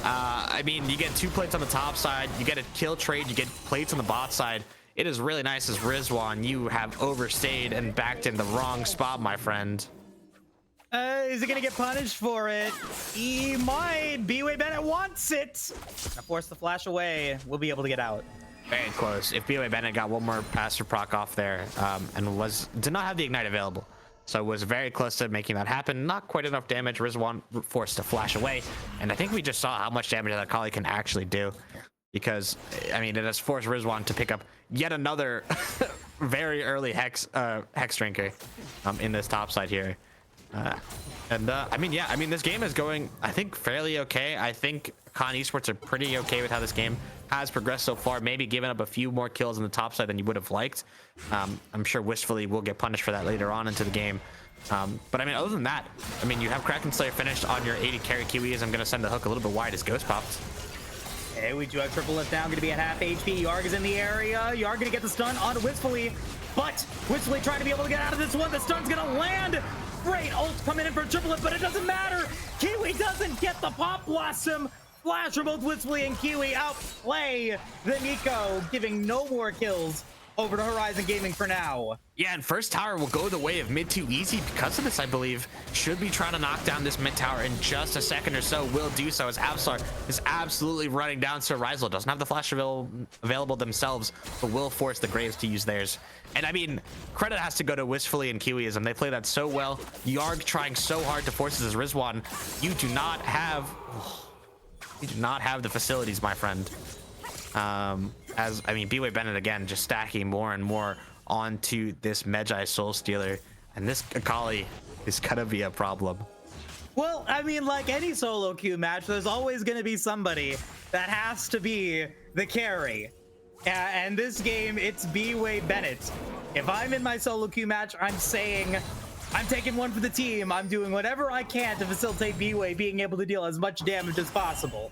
I mean, you get 2 plates on the top side, you get a kill trade, you get plates on the bot side. It is really nice as Rizwan, you have overstayed and backed in the wrong spot, my friend. Is he gonna get punished for it? He might. B-Way Bennett wants it. Now force the flash away. We'll be able to get out. Very close. If B-Way Bennett got one more passive proc off there, and did not have the ignite available, so was very close to making that happen. Not quite enough damage. Rizwan forced to flash away, and I think we just saw how much damage that Akali can actually do, because I mean, it has forced Rizwan to pick up yet another very early hex drinker in this top side here. I mean, yeah, I mean, this game is going, I think, fairly okay. I think Con Esports are pretty okay with how this game has progressed so far. Maybe giving up a few more kills on the top side than you would have liked. I'm sure Wistfully will get punished for that later on into the game. But I mean, other than that, I mean, you have Kraken Slayer finished on your 80 carry Kiwis. I'm going to send the hook a little bit wide as Ghost pops. Okay, we do have Triple Lift down, going to be at half HP. Yarg is in the area. Yarg going to get the stun on Wistfully, but Wistfully trying to be able to get out of this one. The stun's going to land. Great ult coming in for Triple Lift, but it doesn't matter. Kiwi doesn't get the Pop Blossom. Flash from both Wistfully and Kiwi outplay the Nico, giving no more kills over to Horizon Gaming for now. Yeah, and first tower will go the way of mid 2 easy because of this, I believe. Should be trying to knock down this mid tower in just a second or so. Will do so as Absar is absolutely running down. Sir Rizel doesn't have the flash available themselves, but will force the Graves to use theirs. And I mean, credit has to go to Wistfully and Kiwiism. They play that so well. Yarg trying so hard to force his Rizwan. You do not have... We do not have the facilities, my friend. As I mean, B-Way Bennett again just stacking more and more onto this Magi Soul Stealer, and this Akali is gonna be a problem. Well, I mean, like any solo queue match, there's always going to be somebody that has to be the carry. And this game, it's B-Way Bennett. If I'm in my solo queue match, I'm saying I'm taking one for the team. I'm doing whatever I can to facilitate B-Way being able to deal as much damage as possible.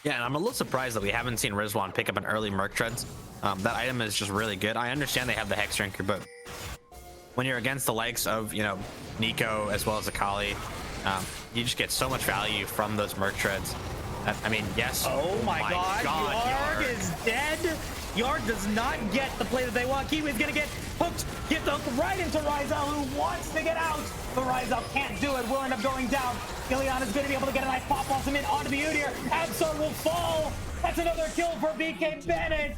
Yeah, and I'm a little surprised that we haven't seen Rizwan pick up an early Merc Treads. That item is just really good. I understand they have the Hex Drinker, but when you're against the likes of, you know, Nico as well as Akali, you just get so much value from those Merc Treads. I mean, yes. Oh my god, Yarg is dead. Yarg does not get the play that they want. Kiwi's gonna get hooked, get hooked right into Ryzel, who wants to get out, but Ryzel can't do it. Will end up going down. Ileana's gonna be able to get a nice pop ultimate onto the Udyr. Absol will fall. That's another kill for BK Bennett.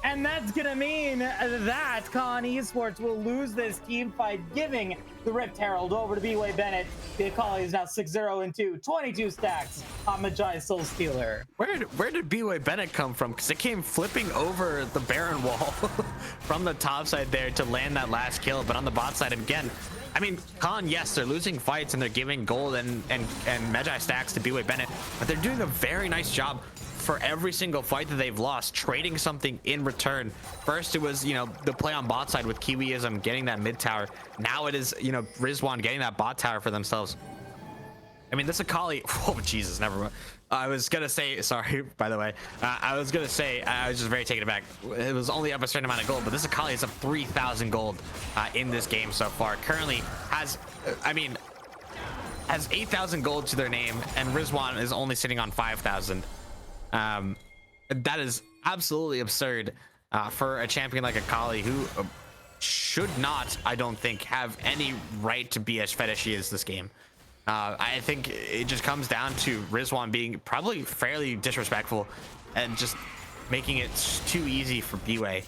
And that's gonna mean that Con Esports will lose this team fight, giving the Rift Herald over to B-Way Bennett. The Akali is now 6-0-2, 22 stacks on Magi Soul Stealer. Where did B-Way Bennett come from? Because it came flipping over the Baron wall from the top side there to land that last kill, but on the bot side again. I mean, Con, yes, they're losing fights and they're giving gold and Magi stacks to B-Way Bennett, but they're doing a very nice job for every single fight that they've lost, trading something in return. First, it was, you know, the play on bot side with Kiwiism getting that mid tower. Now it is, you know, Rizwan getting that bot tower for themselves. I mean, this Akali, oh, Jesus, never mind. I was gonna say, sorry, by the way, I was gonna say, I was just very taken aback. It was only up a certain amount of gold, but this Akali is up 3,000 gold in this game so far. Currently has, has 8,000 gold to their name, and Rizwan is only sitting on 5,000. That is absolutely absurd for a champion like Akali, who should not, I don't think, have any right to be as fed as she is this game. I think it just comes down to Rizwan being probably fairly disrespectful and just making it too easy for B-Way.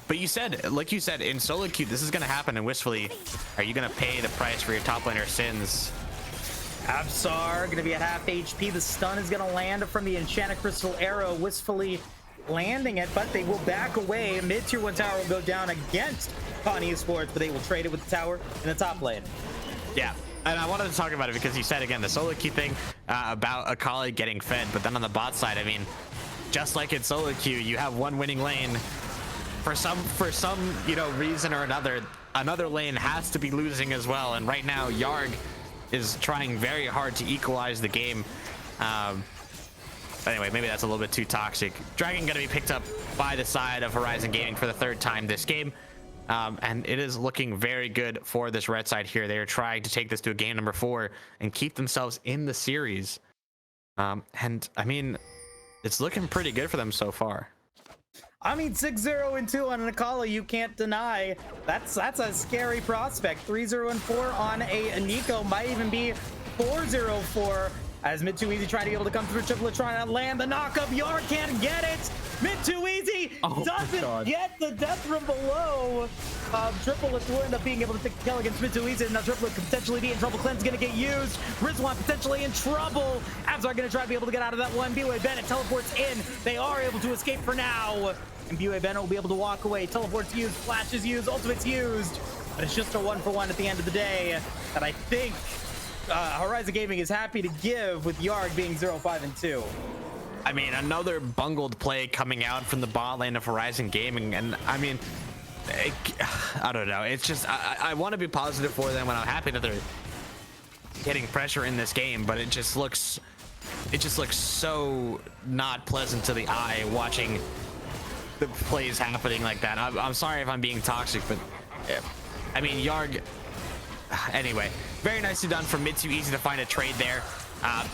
But you said, like you said, in solo queue, this is going to happen, and wistfully, are you going to pay the price for your top laner sins? Absar gonna be at half HP. The stun is gonna land from the Enchanted Crystal Arrow, wistfully landing it, but they will back away. Mid-tier 1 tower will go down against Con Esports, but they will trade it with the tower in the top lane. Yeah, and I wanted to talk about it because you said, again, the solo queue thing about Akali getting fed, but then on the bot side, I mean, just like in solo queue, you have one winning lane. For some you know, reason or another lane has to be losing as well, and right now, Yarg is trying very hard to equalize the game. Anyway, maybe that's a little bit too toxic. Dragon gonna be picked up by the side of Horizon Gaming for the 3rd time this game. And it is looking very good for this red side here. They are trying to take this to a game number 4 and keep themselves in the series. And I mean, it's looking pretty good for them so far. I mean, 6-0-2 on an Akali, you can't deny. That's a scary prospect. 3-0-4 on a Nico, might even be 4-0-4 as Mid Too Easy trying to be able to come through triplet, trying to land the knockup. Yarg can't get it. Mid Too Easy doesn't get the death from below. Triplet will end up being able to take the kill against Mid Too Easy. Now Triplet could potentially be in trouble. Cleanse gonna get used. Rizwan potentially in trouble. Abs are gonna try to be able to get out of that one. B-Way Bennett teleports in. They are able to escape for now. And B-Way Bennett will be able to walk away. Teleport's used, flash is used, ultimate's used. But it's just a 1-for-1 at the end of the day that I think Horizon Gaming is happy to give, with Yarg being 0-5-2. I mean, another bungled play coming out from the bot lane of Horizon Gaming, and I mean, I don't know. It's just I want to be positive for them, and I'm happy that they're getting pressure in this game, but it just looks so not pleasant to the eye watching the plays happening like that. I'm sorry if I'm being toxic, but I mean, Yarg. Anyway, very nicely done from Mid Too Easy to find a trade there.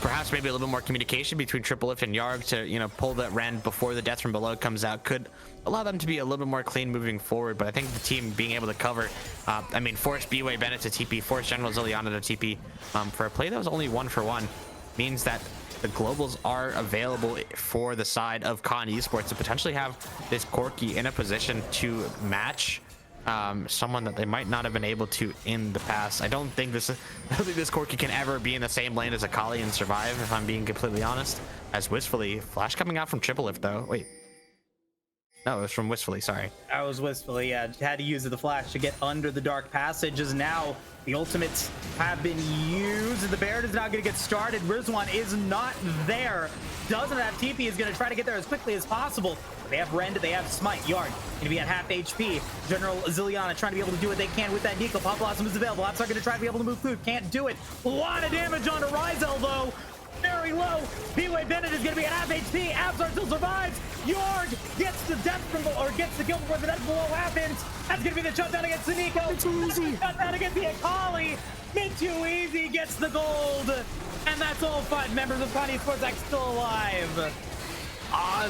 Perhaps maybe a little bit more communication between Triple Lift and Yarg to, you know, pull that Rend before the death from below comes out could allow them to be a little bit more clean moving forward. But I think the team being able to cover, I mean, force B-Way Bennett to TP, force General Zilliana to TP for a play that was only 1-for-1 means that the globals are available for the side of Con Esports to potentially have this Corki in a position to match someone that they might not have been able to in the past. I don't think this Corki can ever be in the same lane as Akali and survive, if I'm being completely honest. As wistfully, flash coming out from triple lift though. Wait, no, it was from wistfully, sorry. I was wistfully, yeah. Had to use the flash to get under the dark passage, as now the ultimates have been used. The Baron is now going to get started. Rizwan is not there. Doesn't have TP, is going to try to get there as quickly as possible. They have Rend, they have Smite. Yard going to be at half HP. General Zilliana trying to be able to do what they can with that Nico. Pop Blossom is available. Apps are going to try to be able to move food. Can't do it. A lot of damage onto Ryzel though. Very low. B-Way Bennett is going to be at half HP. Absar still survives. Yorg gets the death from gets the kill before the death blow happens. That's going to be the shutdown against the Nico. It's too easy. Shutdown against the Akali. Mid too easy gets the gold. And that's all 5 members of Khan Esports X still alive.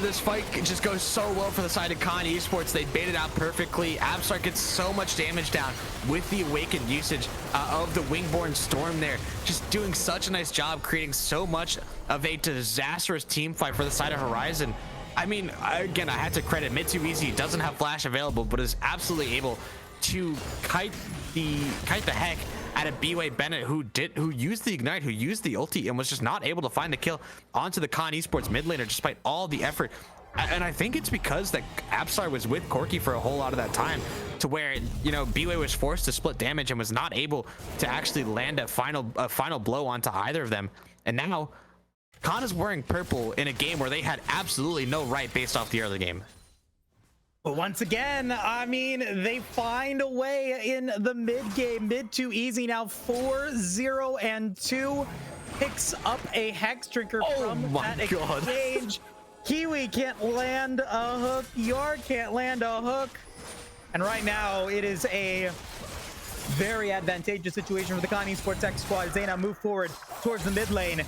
This fight just goes so well for the side of Khan Esports. They bait it out perfectly. Absar gets so much damage down with the awakened usage of the Wingborn Storm there. Just doing such a nice job creating so much of a disastrous team fight for the side of Horizon. I mean, again, I had to credit Mitsubishi. Doesn't have flash available, but is absolutely able to kite the heck out of B-Way Bennett, who used the ignite, who used the ulti, and was just not able to find the kill onto the Khan Esports mid laner despite all the effort. And I think it's because that Absar was with Corki for a whole lot of that time, to where, you know, B-Way was forced to split damage and was not able to actually land a final blow onto either of them. And now Khan is wearing purple in a game where they had absolutely no right based off the early game. But once again, I mean, they find a way in the mid game. Mid too easy now. 4-0-2 picks up a Hex Drinker from that exchange. Kiwi can't land a hook. Yard can't land a hook. And right now, it is a very advantageous situation for the Khan Esports X squad as they now move forward towards the mid lane.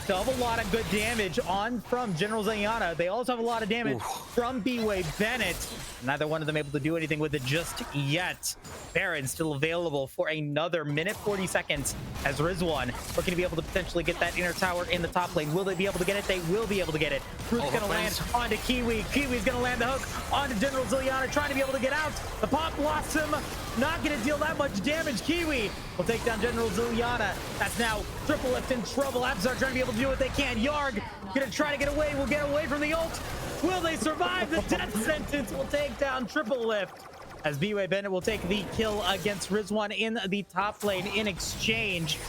Still have a lot of good damage on from General Zayana. They also have a lot of damage from B-Way Bennett. Neither one of them able to do anything with it just yet. Baron still available for another minute 40 seconds as Rizwan looking to be able to potentially get that inner tower in the top lane. Will they be able to get it? They will be able to get it. Fruit's gonna land onto Kiwi. Kiwi's gonna land the hook onto General Zilliana, trying to be able to get out. The Pop Blossom not gonna deal that much damage. Kiwi will take down General Zilliana. That's now Triple Lift in trouble. Absar trying to be able to do what they can. Yarg gonna try to get away. Will get away from the ult. Will they survive? The death sentence will take down Triple Lift as B-Way Bennett will take the kill against Rizwan in the top lane in exchange.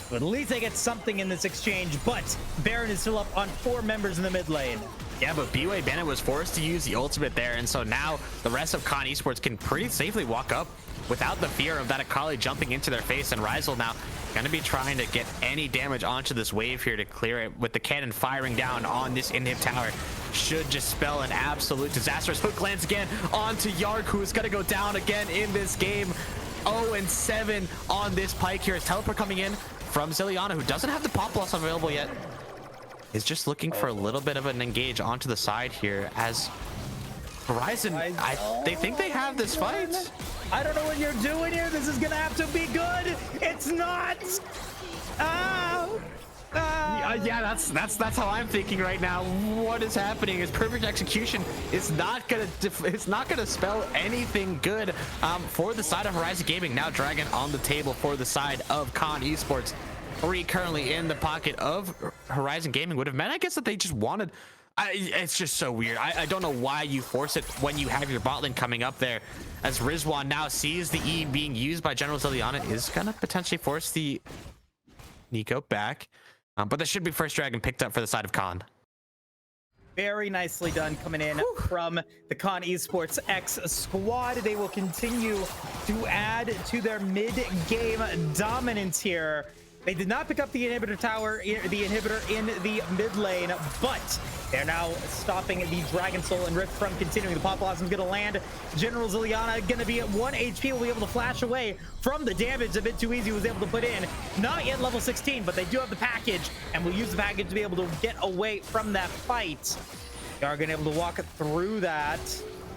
But at least they get something in this exchange, but Baron is still up on 4 members in the mid lane. Yeah, but B-Way Bennett was forced to use the ultimate there, and so now the rest of Khan Esports can pretty safely walk up without the fear of that Akali jumping into their face. And Ryzel now going to be trying to get any damage onto this wave here to clear it, with the cannon firing down on this inhib tower. Should just spell an absolute disastrous hook lands again onto Yarg, who is going to go down again in this game. 0-7 on this Pike here. Is teleport coming in from Zilliana, who doesn't have the Pop Blossom available yet. Is just looking for a little bit of an engage onto the side here as Horizon, they think they have this fight. I don't know what you're doing here. This is gonna have to be good. It's not. Yeah, that's how I'm thinking right now. What is happening is perfect execution. It's not gonna spell anything good for the side of Horizon Gaming. Now Dragon on the table for the side of Khan Esports. 3 currently in the pocket of Horizon Gaming. Would have meant, I guess, that they just wanted. It's just so weird. I don't know why you force it when you have your bot lane coming up there. As Rizwan now sees the E being used by General Zilliana, is gonna potentially force the Nico back. But that should be first dragon picked up for the side of Khan. Very nicely done coming in from the Khan Esports X squad. They will continue to add to their mid-game dominance here. They did not pick up the inhibitor tower, the inhibitor in the mid lane, but they're now stopping the Dragon Soul and Rift from continuing. The Pop Blossom's gonna land. General Zilliana gonna be at 1 HP, will be able to flash away from the damage a bit too easy was able to put in. Not yet level 16, but they do have the package, and will use the package to be able to get away from that fight. They are gonna be able to walk through that.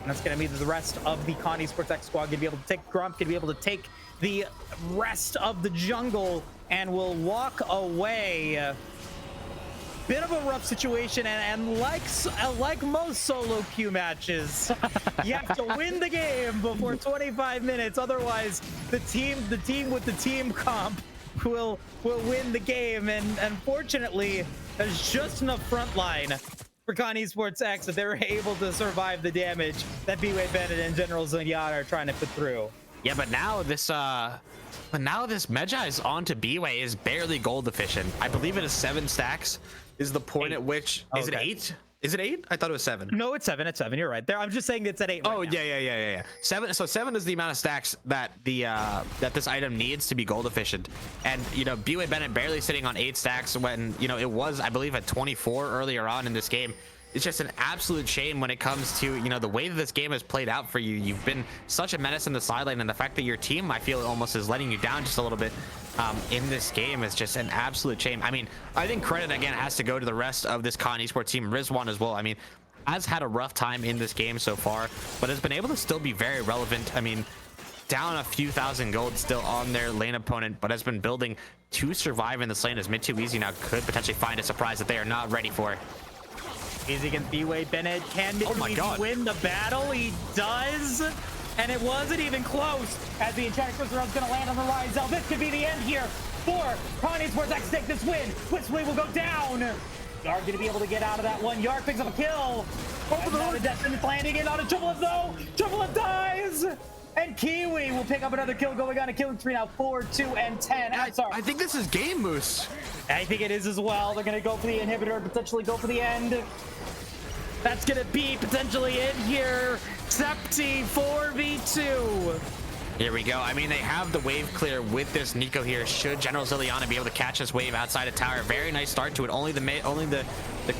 And that's going to be the rest of the Khan Esports X squad. Going to be able to take Grump, going to be able to take the rest of the jungle, and will walk away. bit of a rough situation, and like most solo queue matches, you have to win the game before 25 minutes. Otherwise, the team with the team comp will win the game. And unfortunately, there's just enough front line for Con Esports X that they're able to survive the damage that B-Way Bennett and General Zenyatta are trying to put through. Yeah, but now this Medjai is on to B-Way is barely gold efficient. I believe it is 7 stacks is the point at which is it 8? Is it 8? I thought it was 7. No, it's 7. It's 7. You're right. There, I'm just saying it's at 8. Oh, yeah. 7. So 7 is the amount of stacks that that this item needs to be gold efficient. And you know, B-Way Bennett barely sitting on 8 stacks when you know it was, I believe, at 24 earlier on in this game. It's just an absolute shame when it comes to, you know, the way that this game has played out for you. You've been such a menace in the sideline, and the fact that your team, I feel, almost is letting you down just a little bit in this game is just an absolute shame. I mean, I think credit again has to go to the rest of this Con Esports team, Rizwan as well. I mean, has had a rough time in this game so far, but has been able to still be very relevant. I mean, down a few thousand gold still on their lane opponent, but has been building to survive in this lane, as Mid2Easy now could potentially find a surprise that they are not ready for. Easy against B-Way Bennett. Can Mid2Easy win the battle? He does. And it wasn't even close as the Enchanted Crystal is going to land on the Ryzel. This could be the end here for Con Esports X to take this win. Whistley will go down. Yarg going to be able to get out of that one. Yarg picks up a kill. Over the hood. Destin's landing in on a Triple F though. Triple F dies. And Kiwi will pick up another kill, going on a killing spree now. 4, 2, and 10. I'm sorry. I think this is game, Moose. I think it is as well. They're going to go for the inhibitor, potentially go for the end. That's going to be potentially it here. Septi 4v2. Here we go. I mean, they have the wave clear with this Nico here. Should General Ziliana be able to catch this wave outside of tower? Very nice start to it. Only the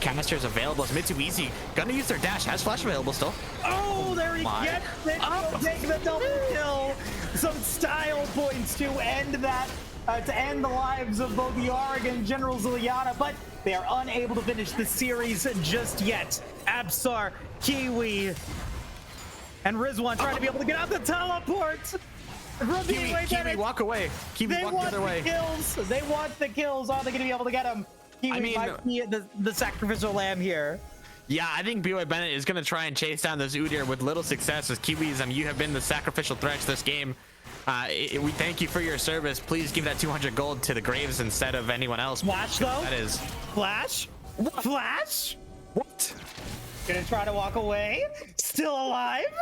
canisters available. Mid2Easy gonna use their dash. Has flash available still. Oh, there he gets it. He'll take the double kill. Some style points to end that. To end the lives of both Yarg and General Ziliana, but they are unable to finish the series just yet. Absar, Kiwi, and Rizwan trying to be able to get out the teleport. Kiwi, walk away. Kiwi, walk the other way. They want the kills. Are they going to be able to get them? Kiwi might be the sacrificial lamb here. Yeah, I think B-Way Bennett is going to try and chase down this Udyr with little success. As Kiwis, I mean, you have been the sacrificial threats this game. We thank you for your service. Please give that 200 gold to the Graves instead of anyone else. Flash though? That is. Flash? What? Flash? What? Gonna try to walk away? Still alive?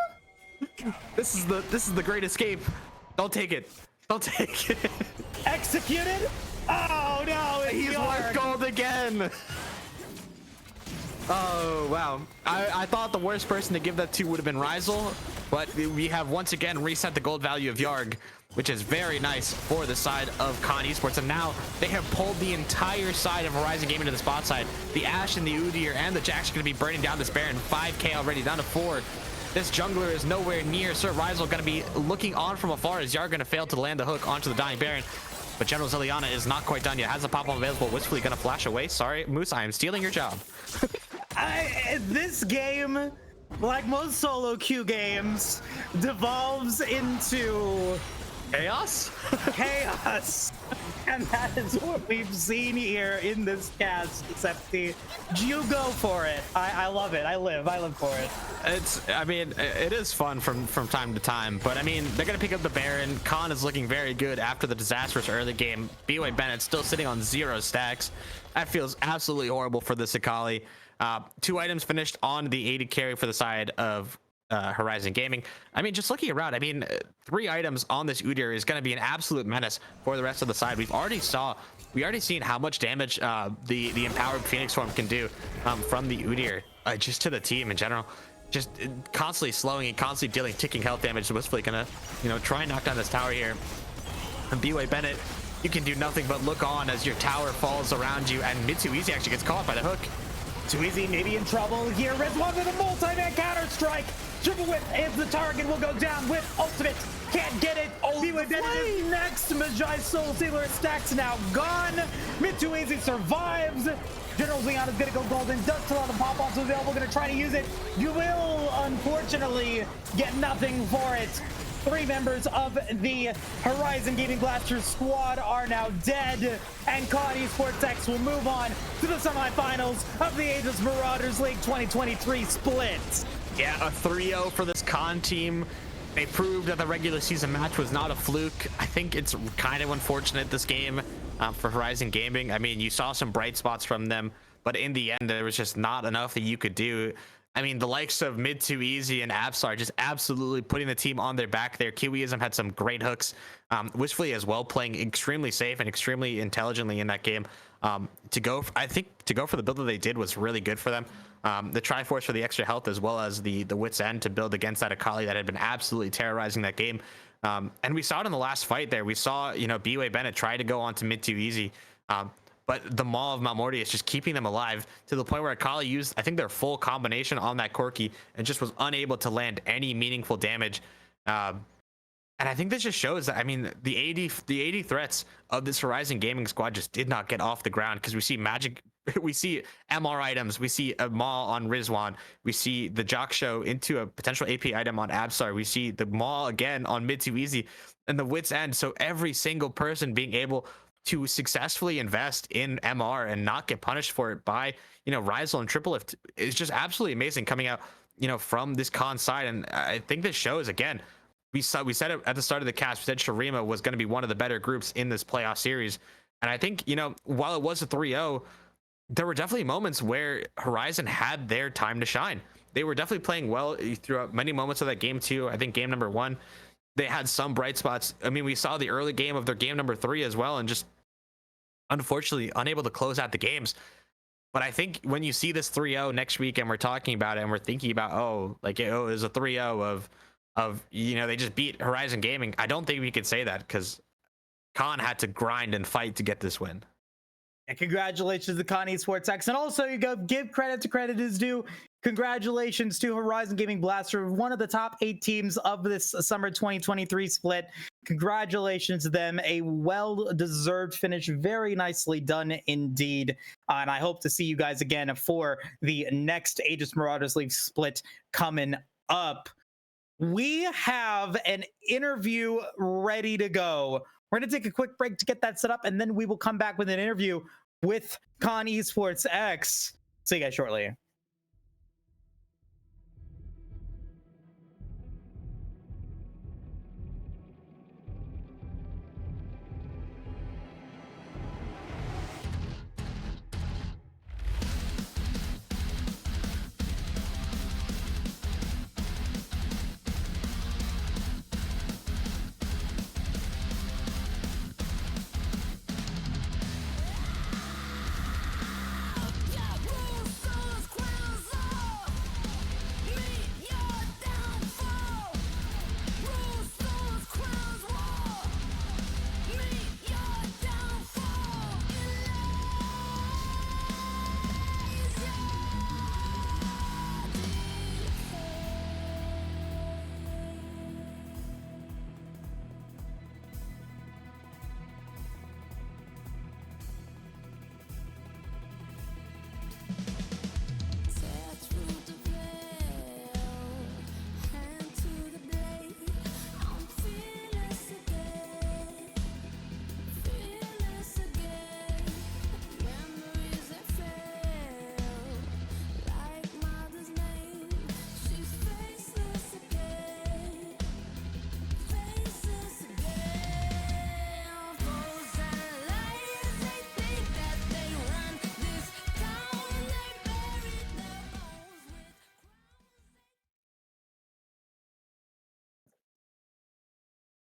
This is the great escape. Don't take it. Don't take it. Executed? Oh no, He's worth gold again. Oh wow. I thought the worst person to give that to would have been Ryzel, but we have once again reset the gold value of Yarg, which is very nice for the side of Con Esports. And now they have pulled the entire side of Horizon Gaming to the spot side. The Ashe and the Udyr and the Jack's going to be burning down this Baron. 5k already, down to 4. This jungler is nowhere near. Sir Ryzel going to be looking on from afar as Yarg going to fail to land the hook onto the dying Baron. But General Ziliana is not quite done yet. Has a pop-up available. Wistfully going to flash away. Sorry, Moose, I am stealing your job. This game, like most solo queue games, devolves into chaos. And that is what we've seen here in this cast. Septi, you go for it. I love it. I live for it. I mean, it is fun from time to time, but I mean, they're gonna pick up the Baron. Khan is looking very good after the disastrous early game. B-Way Bennett still sitting on 0 stacks. That feels absolutely horrible for the Sakali. 2 items finished on the AD carry for the side of Horizon Gaming. I mean, just looking around, I mean, 3 items on this Udyr is going to be an absolute menace for the rest of the side. We already seen how much damage the empowered Phoenix form can do from the Udyr just to the team in general. Just constantly slowing and constantly dealing ticking health damage. So Wistfully gonna, try and knock down this tower here. And B-Way Bennett, you can do nothing but look on as your tower falls around you, and Mid2Easy actually gets caught by the hook. Too easy, maybe in trouble here. Rizwan with a multi-man counter strike. Triple whip is the target, will go down with ultimate. Can't get it. B-Way Bennett is next. Medjai Soul Stealer stacks now gone. Mid2Easy survives. General Zeon is gonna go golden. Does still have the pop-offs available. Gonna try to use it. You will unfortunately get nothing for it. 3 members of the Horizon Gaming Blasters squad are now dead, and COD Esports X will move on to the semifinals of the Aegis Marauders League 2023 split. Yeah, a 3-0 for this Con team. They proved that the regular season match was not a fluke. I think it's kind of unfortunate this game for Horizon Gaming. I mean, you saw some bright spots from them, but in the end, there was just not enough that you could do. I mean, the likes of Mid2Easy and Absar just absolutely putting the team on their back there. Kiwiism had some great hooks. Wishfully as well, playing extremely safe and extremely intelligently in that game. I think to go for the build that they did was really good for them. The Triforce for the extra health, as well as the Wit's End to build against that Akali that had been absolutely terrorizing that game. And we saw it in the last fight there. We saw, B-Way Bennett try to go on to Mid2Easy. But the Maw of Malmortius just keeping them alive to the point where Akali used, I think, their full combination on that Corki and just was unable to land any meaningful damage. And I think this just shows that, I mean, the AD threats of this Horizon Gaming squad just did not get off the ground, because we see magic, we see MR items, we see a Maw on Rizwan, we see the Jock Show into a potential AP item on Absar, we see the Maw again on Mid2Easy and the Wit's End. So every single person being able to successfully invest in MR and not get punished for it by, Rizal and Triple Lift is just absolutely amazing coming out, from this Con side. And I think this shows, again, we said it at the start of the cast, we said Shurima was going to be one of the better groups in this playoff series. And I think, while it was a 3-0, there were definitely moments where Horizon had their time to shine. They were definitely playing well throughout many moments of that game too. I think game number 1, they had some bright spots. I mean, we saw the early game of their game number 3 as well, and just unfortunately unable to close out the games. But I think when you see this 3-0 next week and we're talking about it and we're thinking about, it was a 3-0 of they just beat Horizon Gaming, I don't think we could say that, because Con had to grind and fight to get this win. And congratulations to COD Esports X. And also, you go give credit to credit is due. Congratulations to Horizon Gaming Blaster, one of the top 8 teams of this summer 2023 split. Congratulations to them. A well-deserved finish. Very nicely done indeed. And I hope to see you guys again for the next Aegis Marauders League split coming up. We have an interview ready to go. We're going to take a quick break to get that set up, and then we will come back with an interview with COD Esports X. See you guys shortly.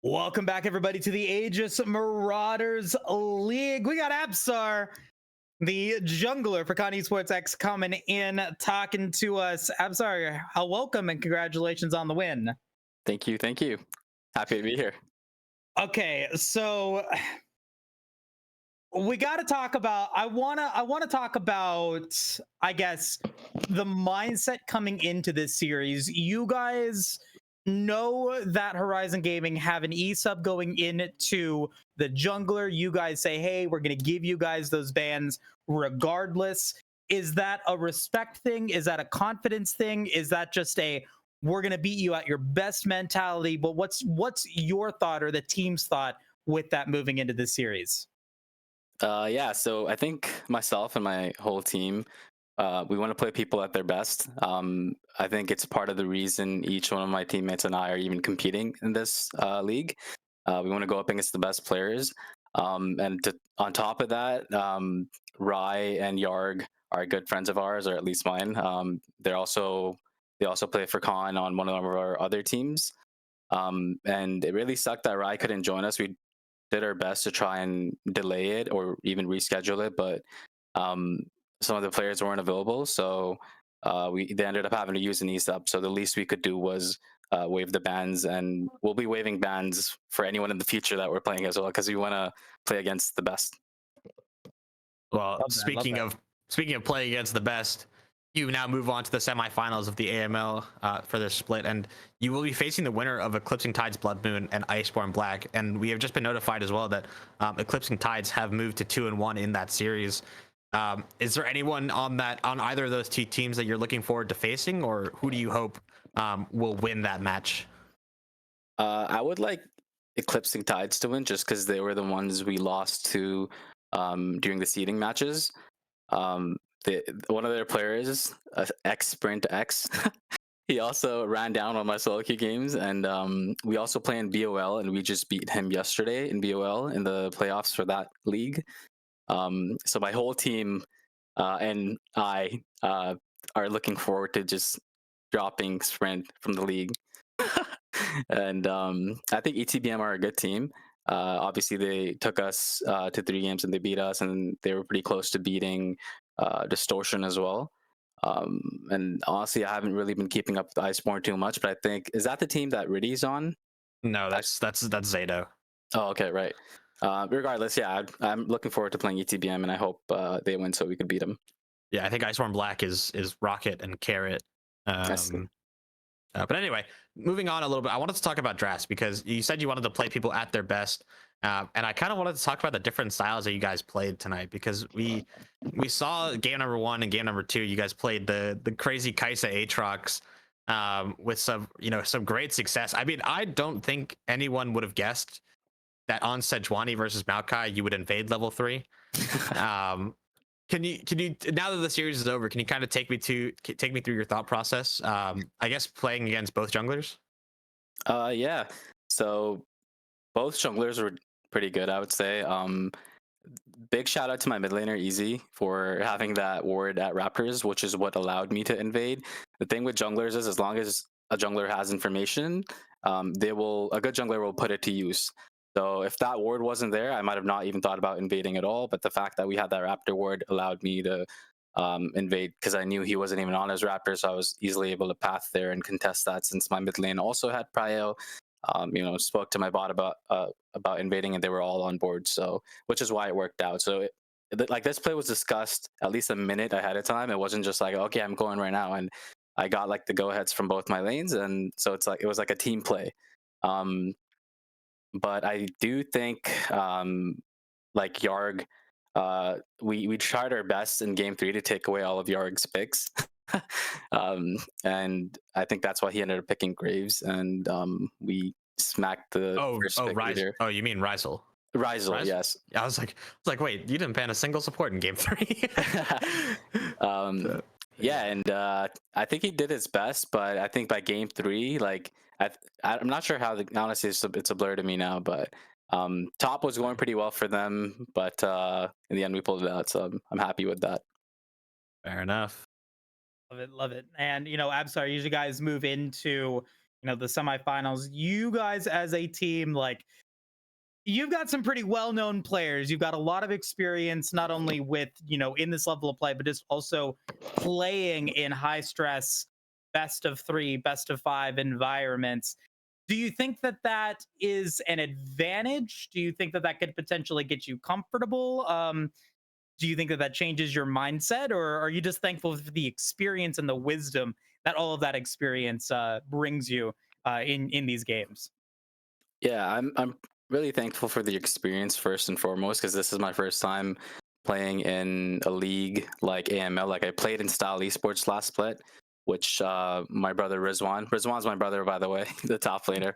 Welcome back, everybody, to the Aegis Marauders League. We got Absar, the jungler for COD Esports X, coming in, talking to us. Absar, welcome and congratulations on the win. Thank you. Happy to be here. Okay, so we got to talk about, I want to talk about, I guess, the mindset coming into this series. You guys know that Horizon Gaming have an e-sub going into the jungler. You guys say, hey, we're going to give you guys those bans regardless. Is that a respect thing? Is that a confidence thing? Is that just a we're gonna beat you at your best mentality. But what's your thought or the team's thought with that moving into the series? Yeah, so I think myself and my whole team, we want to play people at their best. I think it's part of the reason each one of my teammates and I are even competing in this league. We want to go up against the best players. On top of that, Rai and Yarg are good friends of ours, or at least mine. They also play for Khan on one of our other teams. And it really sucked that Rai couldn't join us. We did our best to try and delay it or even reschedule it, but um, some of the players weren't available, so they ended up having to use an ESUP. So the least we could do was waive the bans, and we'll be waiving bans for anyone in the future that we're playing as well, because we want to play against the best. Well, Love that, love speaking that. of playing against the best, you now move on to the semifinals of the AML for this split, and you will be facing the winner of Eclipsing Tides Blood Moon and Iceborne Black. And we have just been notified as well that Eclipsing Tides have moved to 2-1 in that series. Is there anyone on either of those two teams that you're looking forward to facing, or who do you hope will win that match? I would like Eclipsing Tides to win, just because they were the ones we lost to during the seeding matches. One of their players, X Sprint X, he also ran down on my solo queue games, and we also play in BOL, and we just beat him yesterday in BOL in the playoffs for that league. So my whole team and I are looking forward to just dropping Sprint from the league. And I think ETBM are a good team. Obviously, they took us to 3 games and they beat us, and they were pretty close to beating Distortion as well. And honestly, I haven't really been keeping up with Iceborne too much, but I think, is that the team that Riddy's on? No, that's Zato. Oh, okay, right. Regardless, yeah, I'm looking forward to playing ETBM, and I hope they win so we can beat them. Yeah, I think Iceborne Black is Rocket and Carrot. I see. But anyway, moving on a little bit, I wanted to talk about drafts because you said you wanted to play people at their best, and I kind of wanted to talk about the different styles that you guys played tonight, because we saw game number 1 and game number 2. You guys played the crazy Kaisa Aatrox with some great success. I mean, I don't think anyone would have guessed that on Sejuani versus Maokai you would invade level 3. Can you now that the series is over, can you kind of take me through your thought process? I guess playing against both junglers. Yeah. So both junglers were pretty good, I would say. Big shout out to my mid laner Easy for having that ward at Raptors, which is what allowed me to invade. The thing with junglers is, as long as a jungler has information, a good jungler will put it to use. So if that ward wasn't there, I might have not even thought about invading at all. But the fact that we had that Raptor ward allowed me to invade, because I knew he wasn't even on his Raptor, so I was easily able to path there and contest that, since my mid lane also had prio. Spoke to my bot about invading, and they were all on board. So, which is why it worked out. So, like, this play was discussed at least a minute ahead of time. It wasn't just like, okay, I'm going right now, and I got like the go aheads from both my lanes, and so it was like a team play. But I do think, like Yarg, we tried our best in game 3 to take away all of Yarg's picks. And I think that's why he ended up picking Graves, and we smacked the first pick leader. Oh, you mean Rizel? Rizel, yes. I was like, wait, you didn't ban a single support in game 3. Yeah, and I think he did his best, but I think by game 3, like, I'm not sure how. Honestly, it's a blur to me now. But top was going pretty well for them, but in the end we pulled it out, so I'm happy with that. Fair enough. Love it, love it. And Absar, as you guys move into the semifinals, you guys as a team, like, you've got some pretty well-known players. You've got a lot of experience, not only with in this level of play, but just also playing in high stress, best of 3, best of 5 environments. Do you think that is an advantage? Do you think that could potentially get you comfortable? Do you think that changes your mindset, or are you just thankful for the experience and the wisdom that all of that experience brings you in these games? Yeah, I'm really thankful for the experience first and foremost, because this is my first time playing in a league like AML. Like, I played in Style Esports last split, which my brother Rizwan's my brother, by the way, the top laner.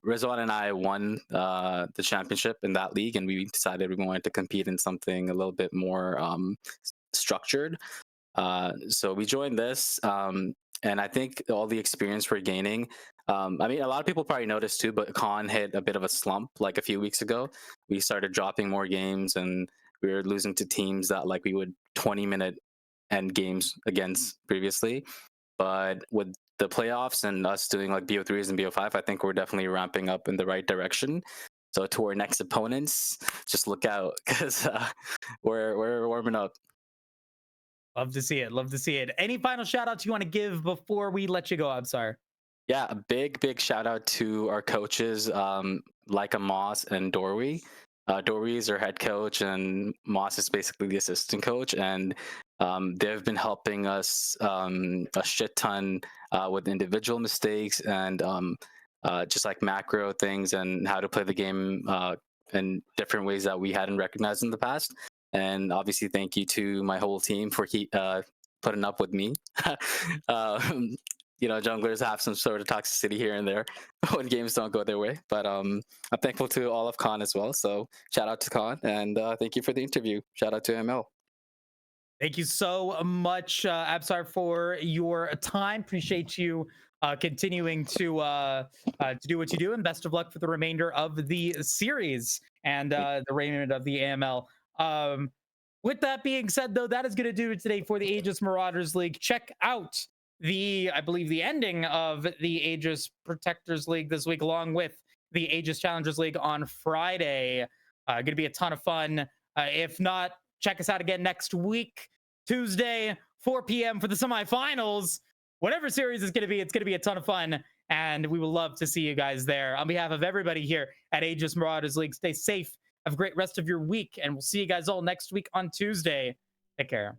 Rizwan and I won the championship in that league, and we decided we wanted to compete in something a little bit more structured. So we joined this, and I think all the experience we're gaining. I mean, a lot of people probably noticed too, but Khan hit a bit of a slump like a few weeks ago. We started dropping more games, and we were losing to teams that like we would 20-minute end games against previously. But with the playoffs and us doing like BO3s and BO5, I think we're definitely ramping up in the right direction. So to our next opponents, just look out because we're warming up. Love to see it. Love to see it. Any final shout outs you want to give before we let you go? I'm sorry. Yeah, a big shout out to our coaches, Leica Moss and Dorwe. Dorwe is our head coach, and Moss is basically the assistant coach. And they've been helping us a shit ton with individual mistakes and just like macro things and how to play the game in different ways that we hadn't recognized in the past. And obviously, thank you to my whole team for putting up with me. You know, junglers have some sort of toxicity here and there when games don't go their way. But I'm thankful to all of Khan as well. So shout out to Khan, and thank you for the interview. Shout out to ML. Thank you so much, Absar, for your time. Appreciate you continuing to do what you do, and best of luck for the remainder of the series and the remainder of the AML. With that being said, though, that is going to do it today for the Aegis Marauders League. Check out I believe, the ending of the Aegis Protectors League this week, along with the Aegis Challengers League on Friday. Going to be a ton of fun. If not, check us out again next week, Tuesday, 4 p.m. for the semifinals. Whatever series is going to be, it's going to be a ton of fun, and we will love to see you guys there. On behalf of everybody here at Aegis Marauders League, stay safe. Have a great rest of your week, and we'll see you guys all next week on Tuesday. Take care.